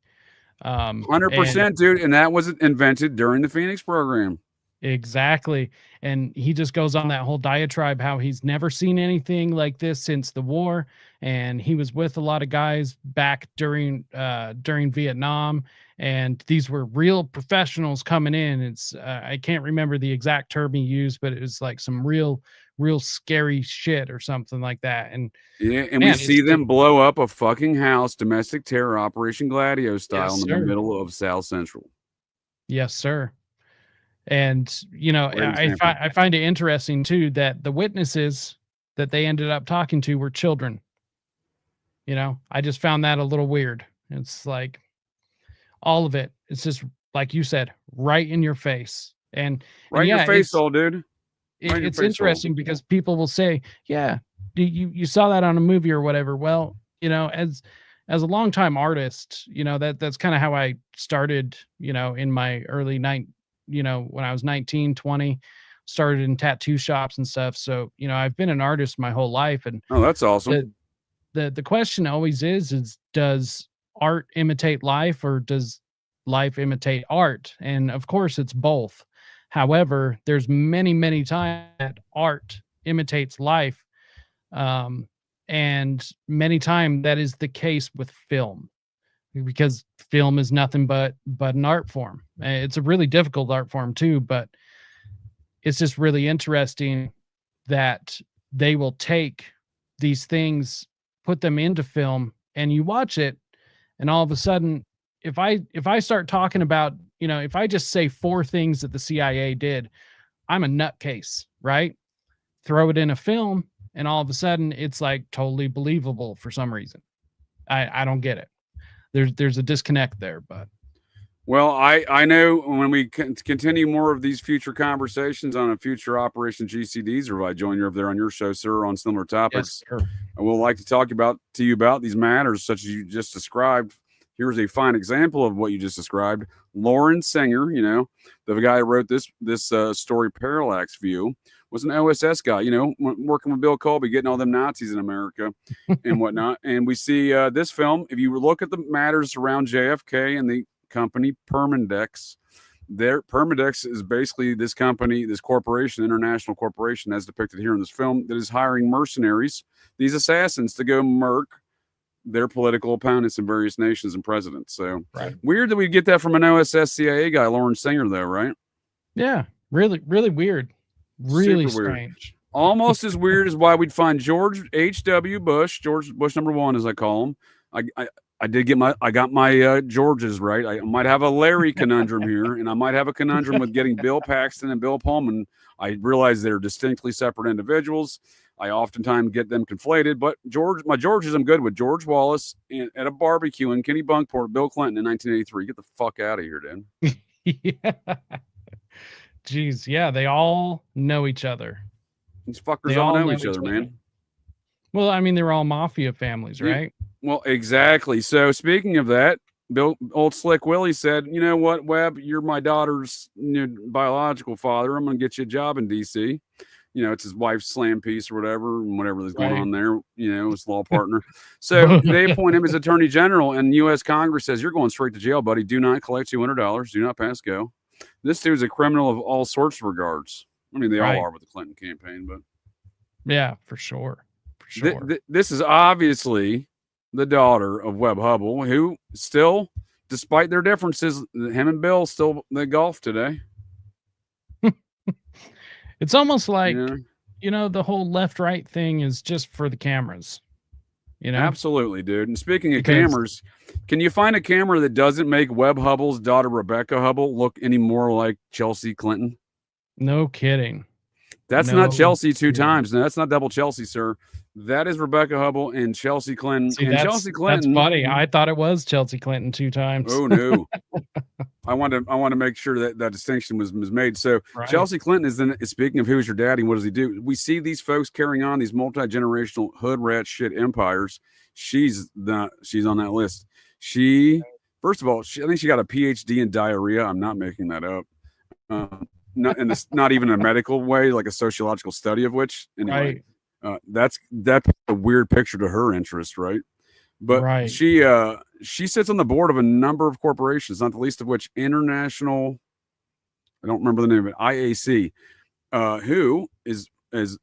100%, dude, and that was invented during the Phoenix program. Exactly. And he just goes on that whole diatribe how he's never seen anything like this since the war, and he was with a lot of guys back during Vietnam, and these were real professionals coming in. It's I can't remember the exact term he used, but it was like some real scary shit or something like that. And we see them blow up a fucking house, domestic terror, Operation Gladio style, in the middle of South Central. Yes, sir. And I find it interesting too that the witnesses that they ended up talking to were children. I just found that a little weird. It's like all of it. It's just like you said, right in your face. And in your face, old dude. It's interesting because people will say, yeah, you saw that on a movie or whatever. Well, as a longtime artist, that's kind of how I started, in my early when I was 19, 20, started in tattoo shops and stuff. So, I've been an artist my whole life. And Oh, that's awesome. the question always is does art imitate life, or does life imitate art? And of course it's both. However, there's many, many times that art imitates life. And many times that is the case with film, because film is nothing but an art form. It's a really difficult art form too, but it's just really interesting that they will take these things, put them into film, and you watch it, and all of a sudden, if I start talking about, if I just say 4 things that the CIA did, I'm a nutcase, right? Throw it in a film, and all of a sudden it's like totally believable for some reason. I don't get it. There's a disconnect there, but. Well, I know when we continue more of these future conversations on a future Operation GCDs, or if I join you over there on your show, sir, on similar topics, Yes, sir. I will like to talk to you about these matters such as you just described. Here's a fine example of what you just described. Lauren Singer, the guy who wrote this story, Parallax View, was an OSS guy, working with Bill Colby, getting all them Nazis in America and whatnot. And we see this film. If you look at the matters around JFK and the company Permindex, Permindex is basically this company, this corporation, international corporation, as depicted here in this film, that is hiring mercenaries, these assassins, to go murk their political opponents in various nations and presidents. So weird that we get that from an OSS CIA guy, Lauren Singer, though, right? Yeah, really, really weird. Really Super strange. Weird. Almost as weird as why we'd find George H.W. Bush, George Bush #1, as I call him. I got my Georges right. I might have a Larry conundrum here, and I might have a conundrum with getting Bill Paxton and Bill Pullman. I realize they're distinctly separate individuals. I oftentimes get them conflated, but my Georges I'm good with. George Wallace at a barbecue in Kennebunkport, Bill Clinton in 1983. Get the fuck out of here, dude. Yeah. Jeez, yeah, they all know each other. These fuckers all know each other, man. Well, I mean, they were all mafia families, right? Well, exactly. So speaking of that, old Slick Willie said, "You know what, Webb? You're my daughter's biological father. I'm going to get you a job in D.C." It's his wife's slam piece or whatever that's going on there, his law partner. So they appoint him as attorney general, and U.S. Congress says, "You're going straight to jail, buddy. Do not collect $200. Do not pass go." This dude's a criminal of all sorts of regards. I mean, they all are with the Clinton campaign, but. Yeah, for sure. For sure. This is obviously the daughter of Webb Hubble, who still, despite their differences, him and Bill still they golf today. It's almost like, the whole left-right thing is just for the cameras. Absolutely, dude. And speaking of cameras, can you find a camera that doesn't make Webb Hubble's daughter, Rebecca Hubble, look any more like Chelsea Clinton? No kidding. That's not Chelsea 2 times. No, that's not double Chelsea, sir. That is Rebecca Hubble and Chelsea Clinton. See, Chelsea Clinton. That's funny. I thought it was Chelsea Clinton 2 times. Oh no. I want to make sure that distinction was made. So Chelsea Clinton is speaking of who's your daddy, what does he do? We see these folks carrying on these multi-generational hood rat shit empires. She's on that list. First of all, I think she got a PhD in diarrhea. I'm not making that up. Not even a medical way, like a sociological study of which. Anyway, that's a weird picture to her interest, right? But she sits on the board of a number of corporations, not the least of which International. I don't remember the name of it. IAC, who is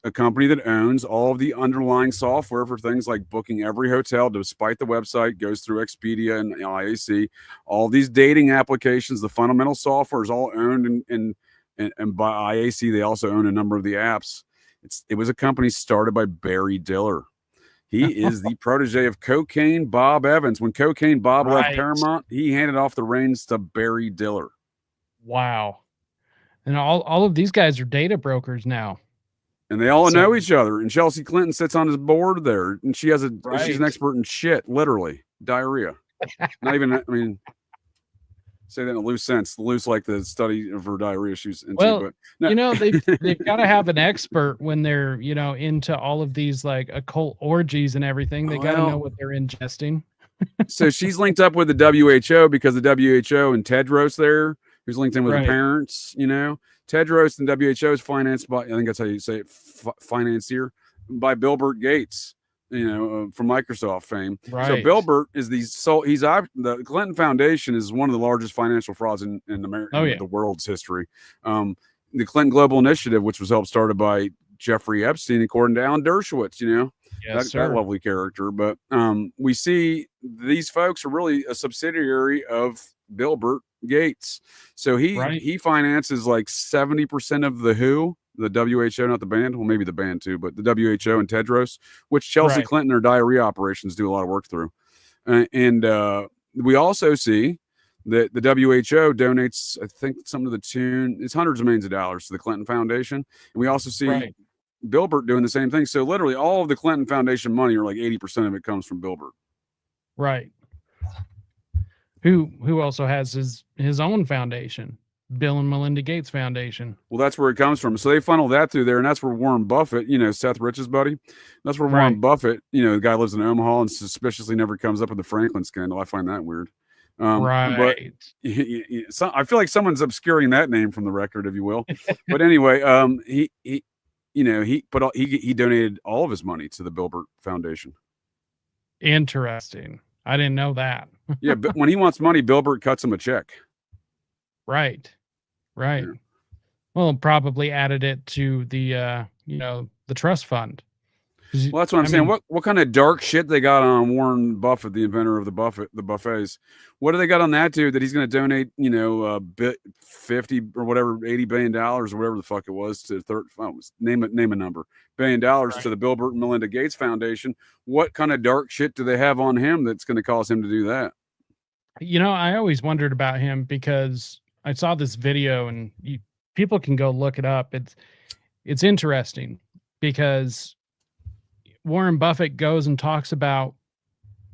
a company that owns all of the underlying software for things like booking every hotel, despite the website goes through Expedia and IAC. All these dating applications, the fundamental software is all owned and by IAC. They also own a number of the apps. It was a company started by Barry Diller. He is the protege of Cocaine Bob Evans. When Cocaine Bob left Paramount, he handed off the reins to Barry Diller. Wow. And all of these guys are data brokers now. And they all know each other. And Chelsea Clinton sits on his board there. And she's an expert in shit, literally. Diarrhea. Not even, I mean, say that in a loose sense. Loose like the study of her diarrhea she's into. Well, but no. they've got to have an expert when they're, into all of these like occult orgies and everything. They got to know what they're ingesting. So she's linked up with the WHO because the WHO and Tedros there who's linked in with Right. the parents. You know, Tedros and WHO is financed by, I think that's how you say it, financier, by Bill Burt Gates. You know, from Microsoft fame. Right. So Bill Burt is the Clinton Foundation is one of the largest financial frauds in America, Oh, yeah. the world's history. The Clinton Global Initiative, which was helped started by Jeffrey Epstein, according to Alan Dershowitz, you know, Yes, that sir. lovely character. But we see these folks are really a subsidiary of Bill Burt Gates. So he finances like 70% of the WHO, the WHO, not the band. Well, maybe the band too, but the WHO and Tedros, which Chelsea Right. Clinton, their diarrhea operations, do a lot of work through. And we also see that the WHO donates, I think, something to the tune, it's hundreds of millions of dollars to the Clinton Foundation. And we also see Right. Bill Burt doing the same thing. So literally all of the Clinton Foundation money, or like 80% of it, comes from Bill Burt. Right. Who also has his own foundation, Bill and Melinda Gates Foundation. Well, that's where it comes from. So they funnel that through there, and that's where Warren Buffett, you know, Seth Rich's buddy, that's where Warren Buffett, you know, the guy lives in Omaha and suspiciously never comes up with the Franklin scandal. I find that weird. But I feel like someone's obscuring that name from the record, if you will. But anyway, he you know, he donated all of his money to the Bill Burt Foundation. Interesting. I didn't know that. Yeah, but when he wants money, Bill Burt cuts him a check. Right. Yeah. Well, probably added it to the you know, the trust fund. Well, that's what I'm saying. What kind of dark shit they got on Warren Buffett, the inventor of the buffets? What do they got on that dude that he's going to donate, you know, 50 or whatever, $80 billion or whatever the fuck it was to name a number, $1 billion to the Bill Burt and Melinda Gates Foundation? What kind of dark shit do they have on him that's going to cause him to do that? You know, I always wondered about him because I saw this video, and people can go look it up. It's interesting because Warren Buffett goes and talks about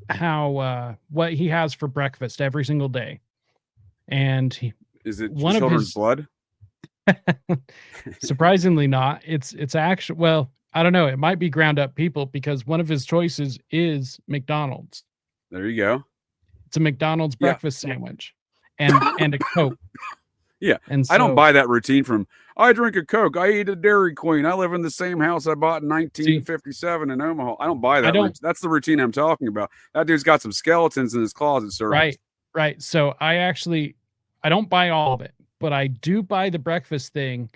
how what he has for breakfast every single day, and is it one children's blood? Surprisingly, not. It's actually, well, I don't know. It might be ground up people because one of his choices is McDonald's. There you go. It's a McDonald's breakfast sandwich and a Coke. Yeah. And so, I don't buy that routine from, I drink a Coke, I eat a Dairy Queen, I live in the same house I bought in 1957 in Omaha. I don't buy that. That's the routine I'm talking about. That dude's got some skeletons in his closet, sir. Right. So I don't buy all of it, but I do buy the breakfast thing.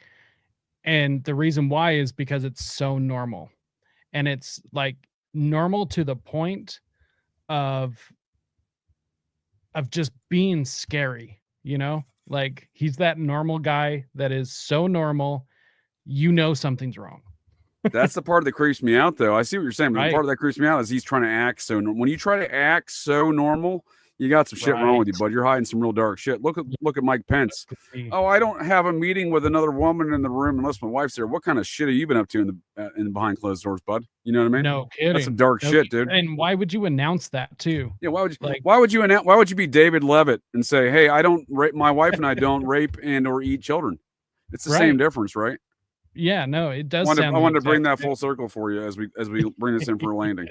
And the reason why is because it's so normal. And it's like normal to the point of just being scary, you know? Like he's that normal guy that is so normal, you know something's wrong. That's the part that creeps me out, though. I see what you're saying, but the part that creeps me out is he's trying to act so normal. When you try to act so normal, you got some shit wrong with you, bud. You're hiding some real dark shit. Look at Mike Pence. Oh, I don't have a meeting with another woman in the room unless my wife's there. What kind of shit have you been up to in behind closed doors, bud? You know what I mean? No kidding. That's some dark shit, dude. And why would you announce that too? Yeah, why would you be David Levitt and say, "Hey, I don't rape, my wife and I don't rape and or eat children"? It's the same difference, right? Yeah, no, it does. I wanted to bring that full circle for you as we bring this in for a landing.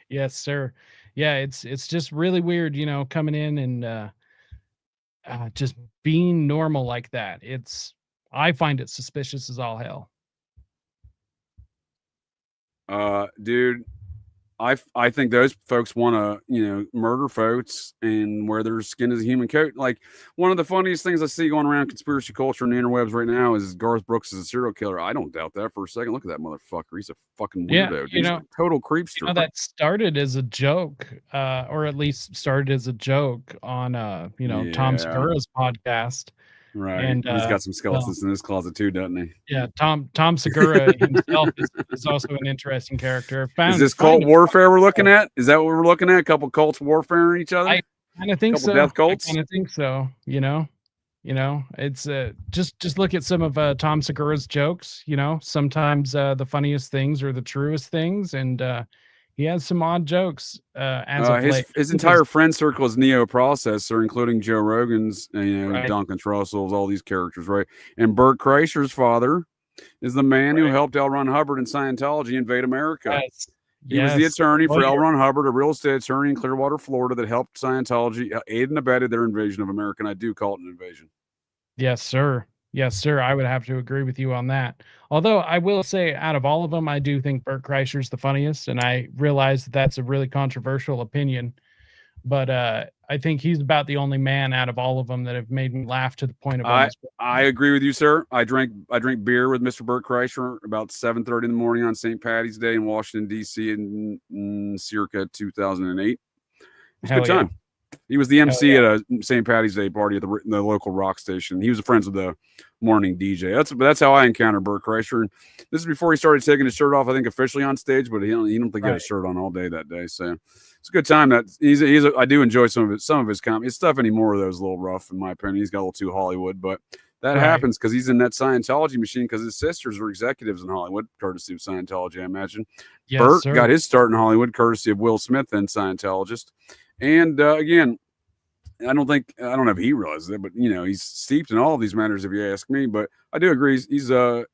Yes, sir. Yeah, it's just really weird, you know, coming in and just being normal like that. I find it suspicious as all hell. Dude, I think those folks want to, you know, murder folks and wear their skin as a human coat. Like one of the funniest things I see going around conspiracy culture and the interwebs right now is Garth Brooks is a serial killer. I don't doubt that for a second. Look at that motherfucker. He's a fucking weirdo. You know, a total creepster. You know, that started as a joke, or at least started as a joke on Tom Segura's podcast. Right. And he's got some skeletons in his closet too, doesn't he? Yeah, Tom Segura himself is also an interesting character. Is this cult warfare we're looking at? Is that what we're looking at? A couple cults warfaring each other? I kind of think so. Death cults? I kind of think so. You know, it's just look at some of Tom Segura's jokes. You know, sometimes the funniest things are the truest things, and he has some odd jokes. His entire friend circle is neo-processor, including Joe Rogan's, Duncan Trussell's, all these characters, right? And Bert Kreischer's father is the man who helped L. Ron Hubbard and Scientology invade America. He was the Yes. attorney for Oh, L. yeah. Ron Hubbard, a real estate attorney in Clearwater, Florida, that helped Scientology aid and abetted their invasion of America. And I do call it an invasion. Yes, sir. Yes, sir. I would have to agree with you on that. Although I will say, out of all of them, I do think Bert Kreischer's the funniest, and I realize that that's a really controversial opinion. But I think he's about the only man out of all of them that have made me laugh to the point of almost. I agree with you, sir. I drink beer with Mr. Bert Kreischer about 7:30 in the morning on St. Patty's Day in Washington, D.C. in circa 2008. It's a Hell good yeah. time. He was the MC yeah. at a St. Patty's Day party at the local rock station. He was friends with the morning DJ. That's how I encountered Bert Kreischer. And this is before he started taking his shirt off, I think, officially on stage, but he don't think he had a shirt on all day that day. So it's a good time. That I do enjoy some of his comedy. His stuff anymore, though, is a little rough, in my opinion. He's got a little too Hollywood, but that happens because he's in that Scientology machine because his sisters are executives in Hollywood, courtesy of Scientology, I imagine. Yes, Bert sir. got his start in Hollywood, courtesy of Will Smith, then Scientologist. And again, I don't know if he realizes it, but he's steeped in all of these matters, if you ask me. But I do agree. He's I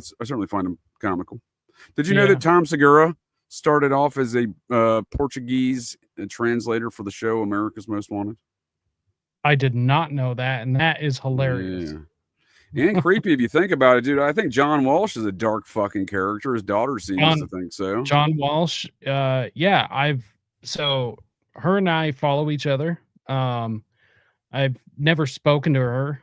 certainly find him comical. Did you know that Tom Segura started off as a Portuguese translator for the show America's Most Wanted? I did not know that, and that is hilarious. Yeah. And creepy if you think about it, dude. I think John Walsh is a dark fucking character. His daughter seems to think so. John Walsh, so her and I follow each other. I've never spoken to her.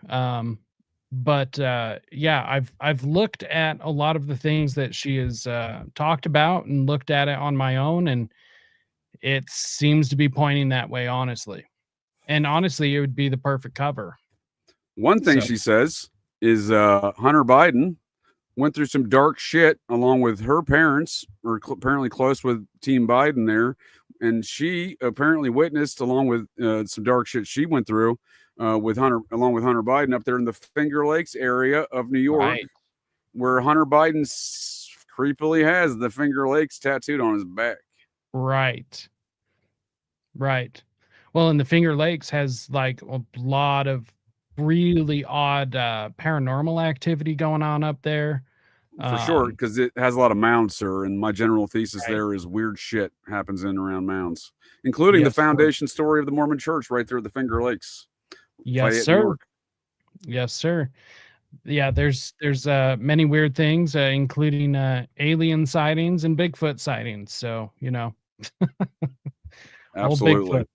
But I've looked at a lot of the things that she has talked about and looked at it on my own, and it seems to be pointing that way, honestly. And honestly, it would be the perfect cover. One thing she says is Hunter Biden went through some dark shit along with her parents, or apparently close with Team Biden there. And she apparently witnessed, along with some dark shit she went through along with Hunter Biden up there in the Finger Lakes area of New York, where Hunter Biden creepily has the Finger Lakes tattooed on his back. Right. Well, and the Finger Lakes has like a lot of really odd paranormal activity going on up there. For sure, because it has a lot of mounds, sir. And my general thesis there is weird shit happens in and around mounds, including the foundation story of the Mormon Church right there at the Finger Lakes. Yes, sir. Yes, sir. Yeah, there's many weird things, including alien sightings and Bigfoot sightings. So, Absolutely.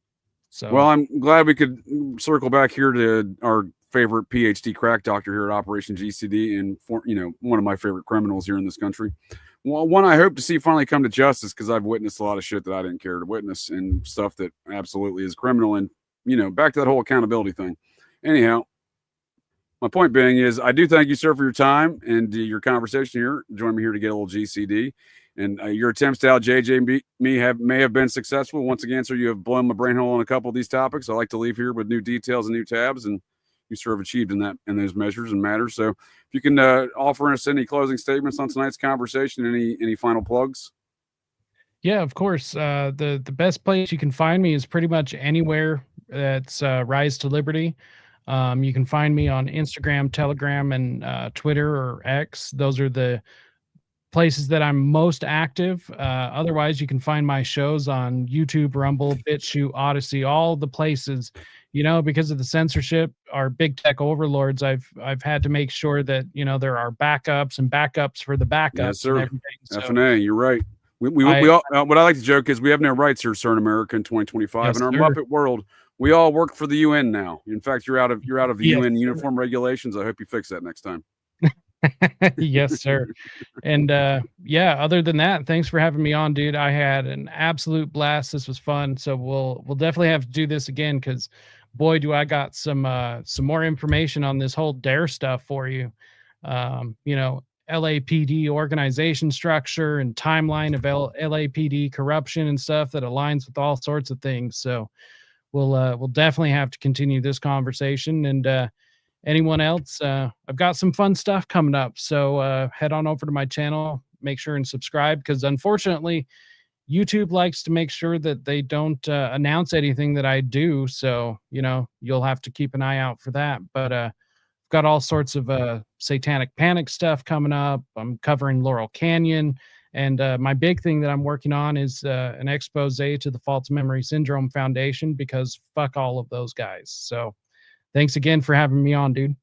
So, well, I'm glad we could circle back here to our favorite PhD crack doctor here at Operation GCD, and one of my favorite criminals here in this country. Well, one I hope to see finally come to justice, because I've witnessed a lot of shit that I didn't care to witness, and stuff that absolutely is criminal. And back to that whole accountability thing. Anyhow, my point being is, I do thank you, sir, for your time and your conversation here. Join me here to get a little GCD. And your attempts to out JJ may have been successful. Once again, sir, you have blown my brain hole on a couple of these topics. I like to leave here with new details and new tabs, and you sort of achieved in those measures and matters. So if you can offer us any closing statements on tonight's conversation, any final plugs? Yeah, of course. The best place you can find me is pretty much anywhere that's Rise to Liberty. You can find me on Instagram, Telegram, and Twitter or X. Those are the places that I'm most active. Otherwise, you can find my shows on YouTube, Rumble, BitChute, Odyssey, all the places. Because of the censorship, our big tech overlords, I've had to make sure that there are backups and backups for the backups. Yes, sir. And everything. So, F&A, you're right. We all, what I like to joke is we have no rights here, sir, in America in 2025. Yes, in our sir. Muppet world, we all work for the UN now. In fact, you're out of the UN uniform regulations. I hope you fix that next time. Yes, sir. And other than that, thanks for having me on, dude. I had an absolute blast. This was fun. So we'll definitely have to do this again, because boy, do I got some more information on this whole DARE stuff for you. LAPD organization structure and timeline of LAPD corruption and stuff that aligns with all sorts of things. So we'll definitely have to continue this conversation. And anyone else, I've got some fun stuff coming up. So head on over to my channel, make sure and subscribe, because unfortunately YouTube likes to make sure that they don't announce anything that I do. So, you'll have to keep an eye out for that. But I've got all sorts of satanic panic stuff coming up. I'm covering Laurel Canyon, And my big thing that I'm working on is an expose to the False Memory Syndrome Foundation, because fuck all of those guys. So thanks again for having me on, dude.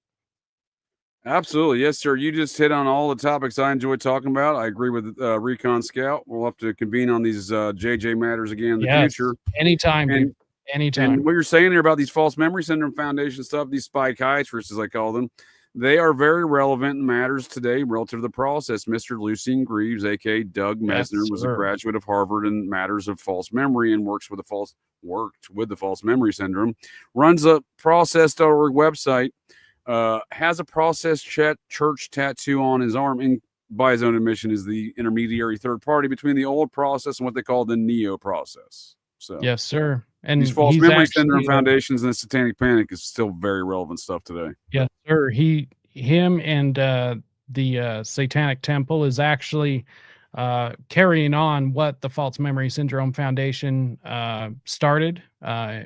Absolutely. Yes, sir. You just hit on all the topics I enjoy talking about. I agree with Recon Scout. We'll have to convene on these JJ matters again in the future. Anytime, dude. Anytime. And what you're saying here about these false memory syndrome foundation stuff, these psychiatrists, as I call them, they are very relevant in matters today relative to the process. Mr. Lucien Greaves, aka Doug Mesner, was a graduate of Harvard in matters of false memory and worked with the false memory syndrome. Runs a process.org website. Has a process church tattoo on his arm, and by his own admission is the intermediary third party between the old process and what they call the neo process. So yes, sir. And these false memory syndrome foundations and the satanic panic is still very relevant stuff today. Yes, sir. Him and the Satanic Temple is actually carrying on what the False Memory Syndrome Foundation started.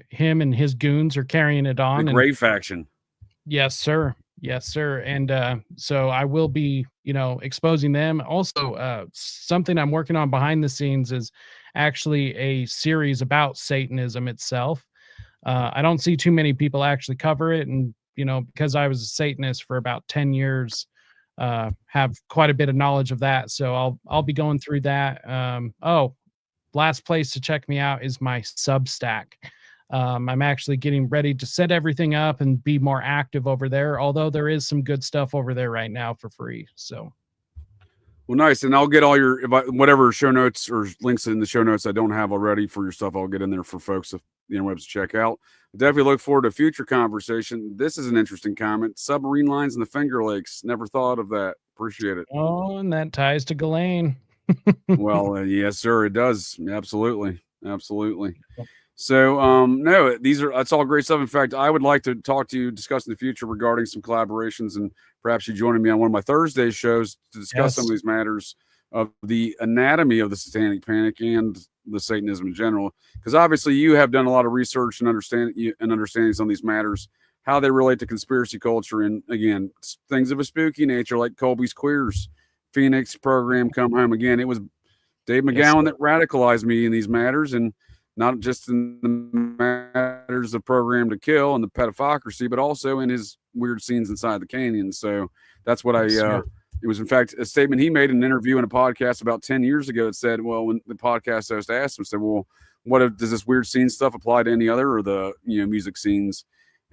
Him and his goons are carrying it on. The Gray faction. Yes, sir. Yes, sir. And so I will be, exposing them. Also, something I'm working on behind the scenes is actually a series about Satanism itself. I don't see too many people actually cover it. And, because I was a Satanist for about 10 years, have quite a bit of knowledge of that. So I'll be going through that. Last place to check me out is my Substack. I'm actually getting ready to set everything up and be more active over there, although there is some good stuff over there right now for free. So, well, nice. And I'll get all your whatever show notes or links in the show notes I don't have already for your stuff. I'll get in there for folks of the interwebs to check out. Definitely look forward to a future conversation. This is an interesting comment. Submarine lines in the Finger Lakes. Never thought of that. Appreciate it. Oh, and that ties to Ghislaine. Well, yes, sir. It does. Absolutely. So, no, that's all great stuff. In fact, I would like to talk to you, discuss in the future regarding some collaborations, and perhaps you joining me on one of my Thursday shows to discuss some of these matters of the anatomy of the satanic panic and the Satanism in general. Because obviously you have done a lot of research and understanding some of these matters, how they relate to conspiracy culture, and again, things of a spooky nature, like Colby's Queers, Phoenix program, Come Home Again. It was Dave McGowan that radicalized me in these matters, and not just in the matters of Program to Kill and the pedophilicity, but also in his weird scenes inside the canyon. So that's what it was, in fact, a statement he made in an interview in a podcast about 10 years ago that said, well, when the podcast host asked him, said, well, does this weird scene stuff apply to any other, or the, music scenes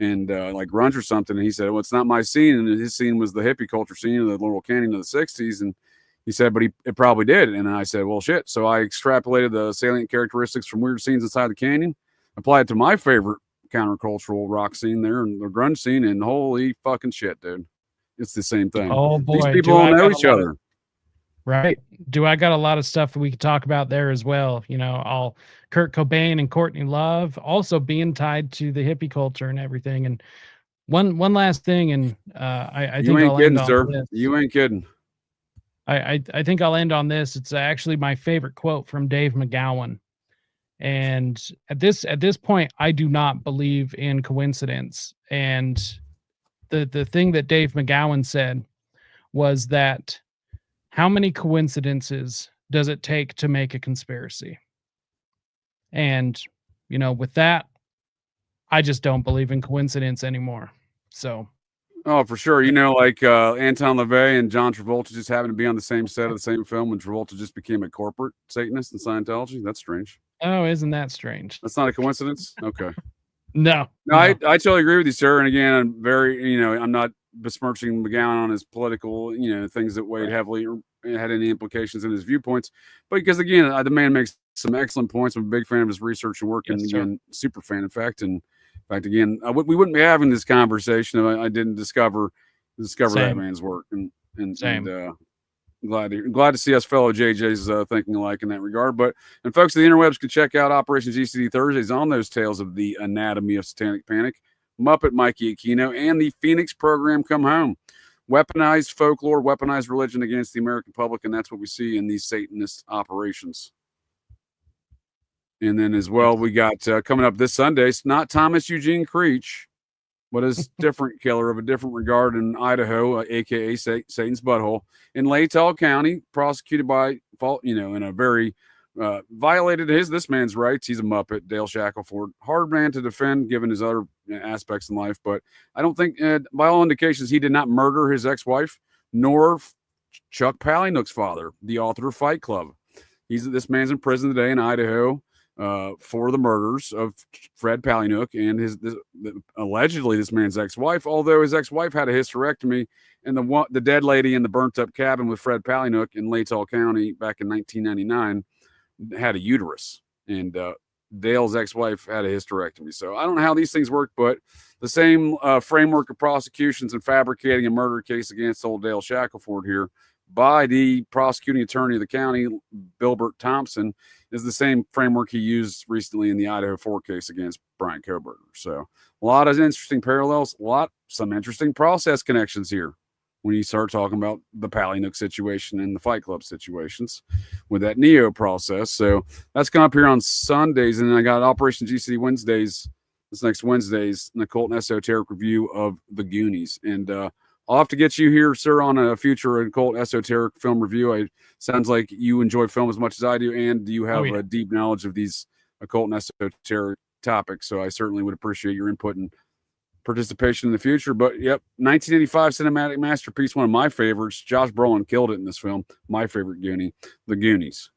and like grunge or something? And he said, well, it's not my scene. And his scene was the hippie culture scene of the Laurel Canyon of the 60s. And he said, but it probably did. And I said, well, shit. So I extrapolated the salient characteristics from weird scenes inside the canyon, applied it to my favorite countercultural rock scene there and the grunge scene, and holy fucking shit, dude. It's the same thing. Oh, boy. These people all know each other. Right. Do I got a lot of stuff that we could talk about there as well? Kurt Cobain and Courtney Love also being tied to the hippie culture and everything. And one last thing, and I think you ain't kidding, sir. You ain't kidding. I think I'll end on this. It's actually my favorite quote from Dave McGowan. And at this point, I do not believe in coincidence. And the thing that Dave McGowan said was that, how many coincidences does it take to make a conspiracy? And, with that, I just don't believe in coincidence anymore. So. Oh, for sure. Like Anton LaVey and John Travolta just happened to be on the same set of the same film when Travolta just became a corporate Satanist in Scientology. That's strange. Oh, isn't that strange? That's not a coincidence? Okay. No. I totally agree with you, sir. And again, I'm very, I'm not besmirching McGowan on his political, things that weighed heavily or had any implications in his viewpoints. But because, again, the man makes some excellent points. I'm a big fan of his research and work, and again, super fan, in fact. And in fact, again, we wouldn't be having this conversation if I didn't discover that man's work. And glad to see us fellow JJs thinking alike in that regard. And folks, the interwebs can check out Operation GCD Thursdays on those tales of the anatomy of satanic panic, Muppet Mikey Aquino, and the Phoenix program Come Home. Weaponized folklore, weaponized religion against the American public, and that's what we see in these Satanist operations. And then as well, we got coming up this Sunday, it's not Thomas Eugene Creech, but a different killer of a different regard in Idaho, aka Satan's butthole, in Latell County, prosecuted by fault, in a very violated this man's rights. He's a muppet, Dale Shackelford, hard man to defend given his other aspects in life. But I don't think, by all indications, he did not murder his ex-wife, nor Chuck Palahniuk's father, the author of Fight Club. This man's in prison today in Idaho for the murders of Fred Palahniuk and allegedly this man's ex-wife. Although his ex-wife had a hysterectomy, and the dead lady in the burnt up cabin with Fred Palahniuk in Latell County back in 1999 had a uterus, and Dale's ex-wife had a hysterectomy. So I don't know how these things work, but the same framework of prosecutions and fabricating a murder case against old Dale Shackelford here by the prosecuting attorney of the county, Bilbert Thompson, is the same framework he used recently in the Idaho 4 case against Brian Koberger. So a lot of interesting parallels, some interesting process connections here when you start talking about the Palahniuk situation and the Fight Club situations with that Neo process. So that's coming up here on Sundays. And then I got Operation GCD Wednesdays, this next Wednesday's, an occult and esoteric review of The Goonies. And I'll have to get you here, sir, on a future occult esoteric film review. It sounds like you enjoy film as much as I do, and you have a deep knowledge of these occult and esoteric topics. So I certainly would appreciate your input and participation in the future. But 1985 cinematic masterpiece, one of my favorites. Josh Brolin killed it in this film. My favorite Goonie, The Goonies.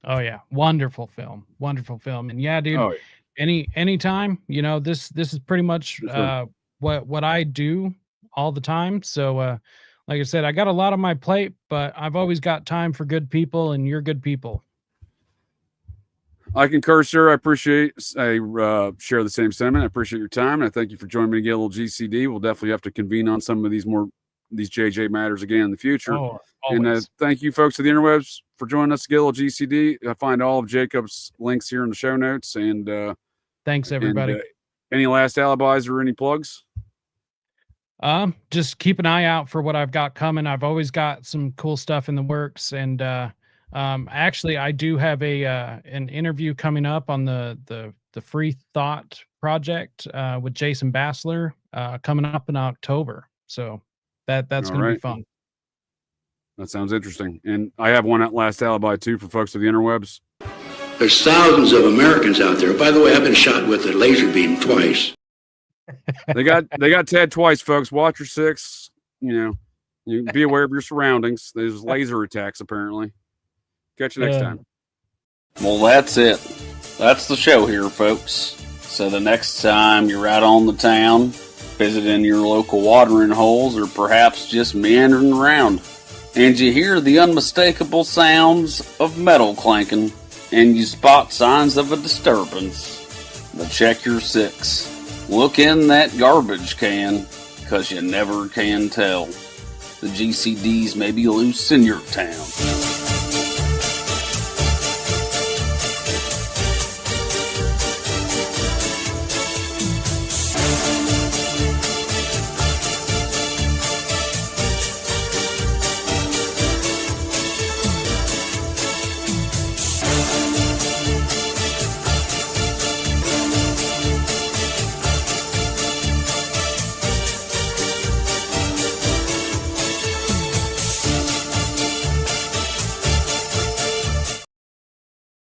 Oh yeah, wonderful film, and yeah, dude. Anytime, this is pretty much what I do all the time. So like I said, I got a lot on my plate, but I've always got time for good people, and you're good people. I concur, sir. I appreciate, share the same sentiment. I appreciate your time, and I thank you for joining me to get a little GCD. We'll definitely have to convene on some of these JJ matters again in the future. And thank you, folks of the interwebs, for joining us to get a little GCD. I find all of Jacob's links here in the show notes. And thanks, everybody. Any last alibis or any plugs? Just keep an eye out for what I've got coming. I've always got some cool stuff in the works, and actually, I do have an interview coming up on the Free Thought Project with Jason Bassler coming up in October. So that's going to be fun. That sounds interesting. And I have one at last alibi too for folks of the interwebs. There's thousands of Americans out there. By the way, I've been shot with a laser beam twice. They got Ted twice, folks. Watch your six. You be aware of your surroundings. There's laser attacks apparently. Catch you next time. Well, that's it. That's the show here, folks. So the next time you're out on the town, visiting your local watering holes, or perhaps just meandering around, and you hear the unmistakable sounds of metal clanking, and you spot signs of a disturbance, then check your six. Look in that garbage can, because you never can tell. The GCDs may be loose in your town.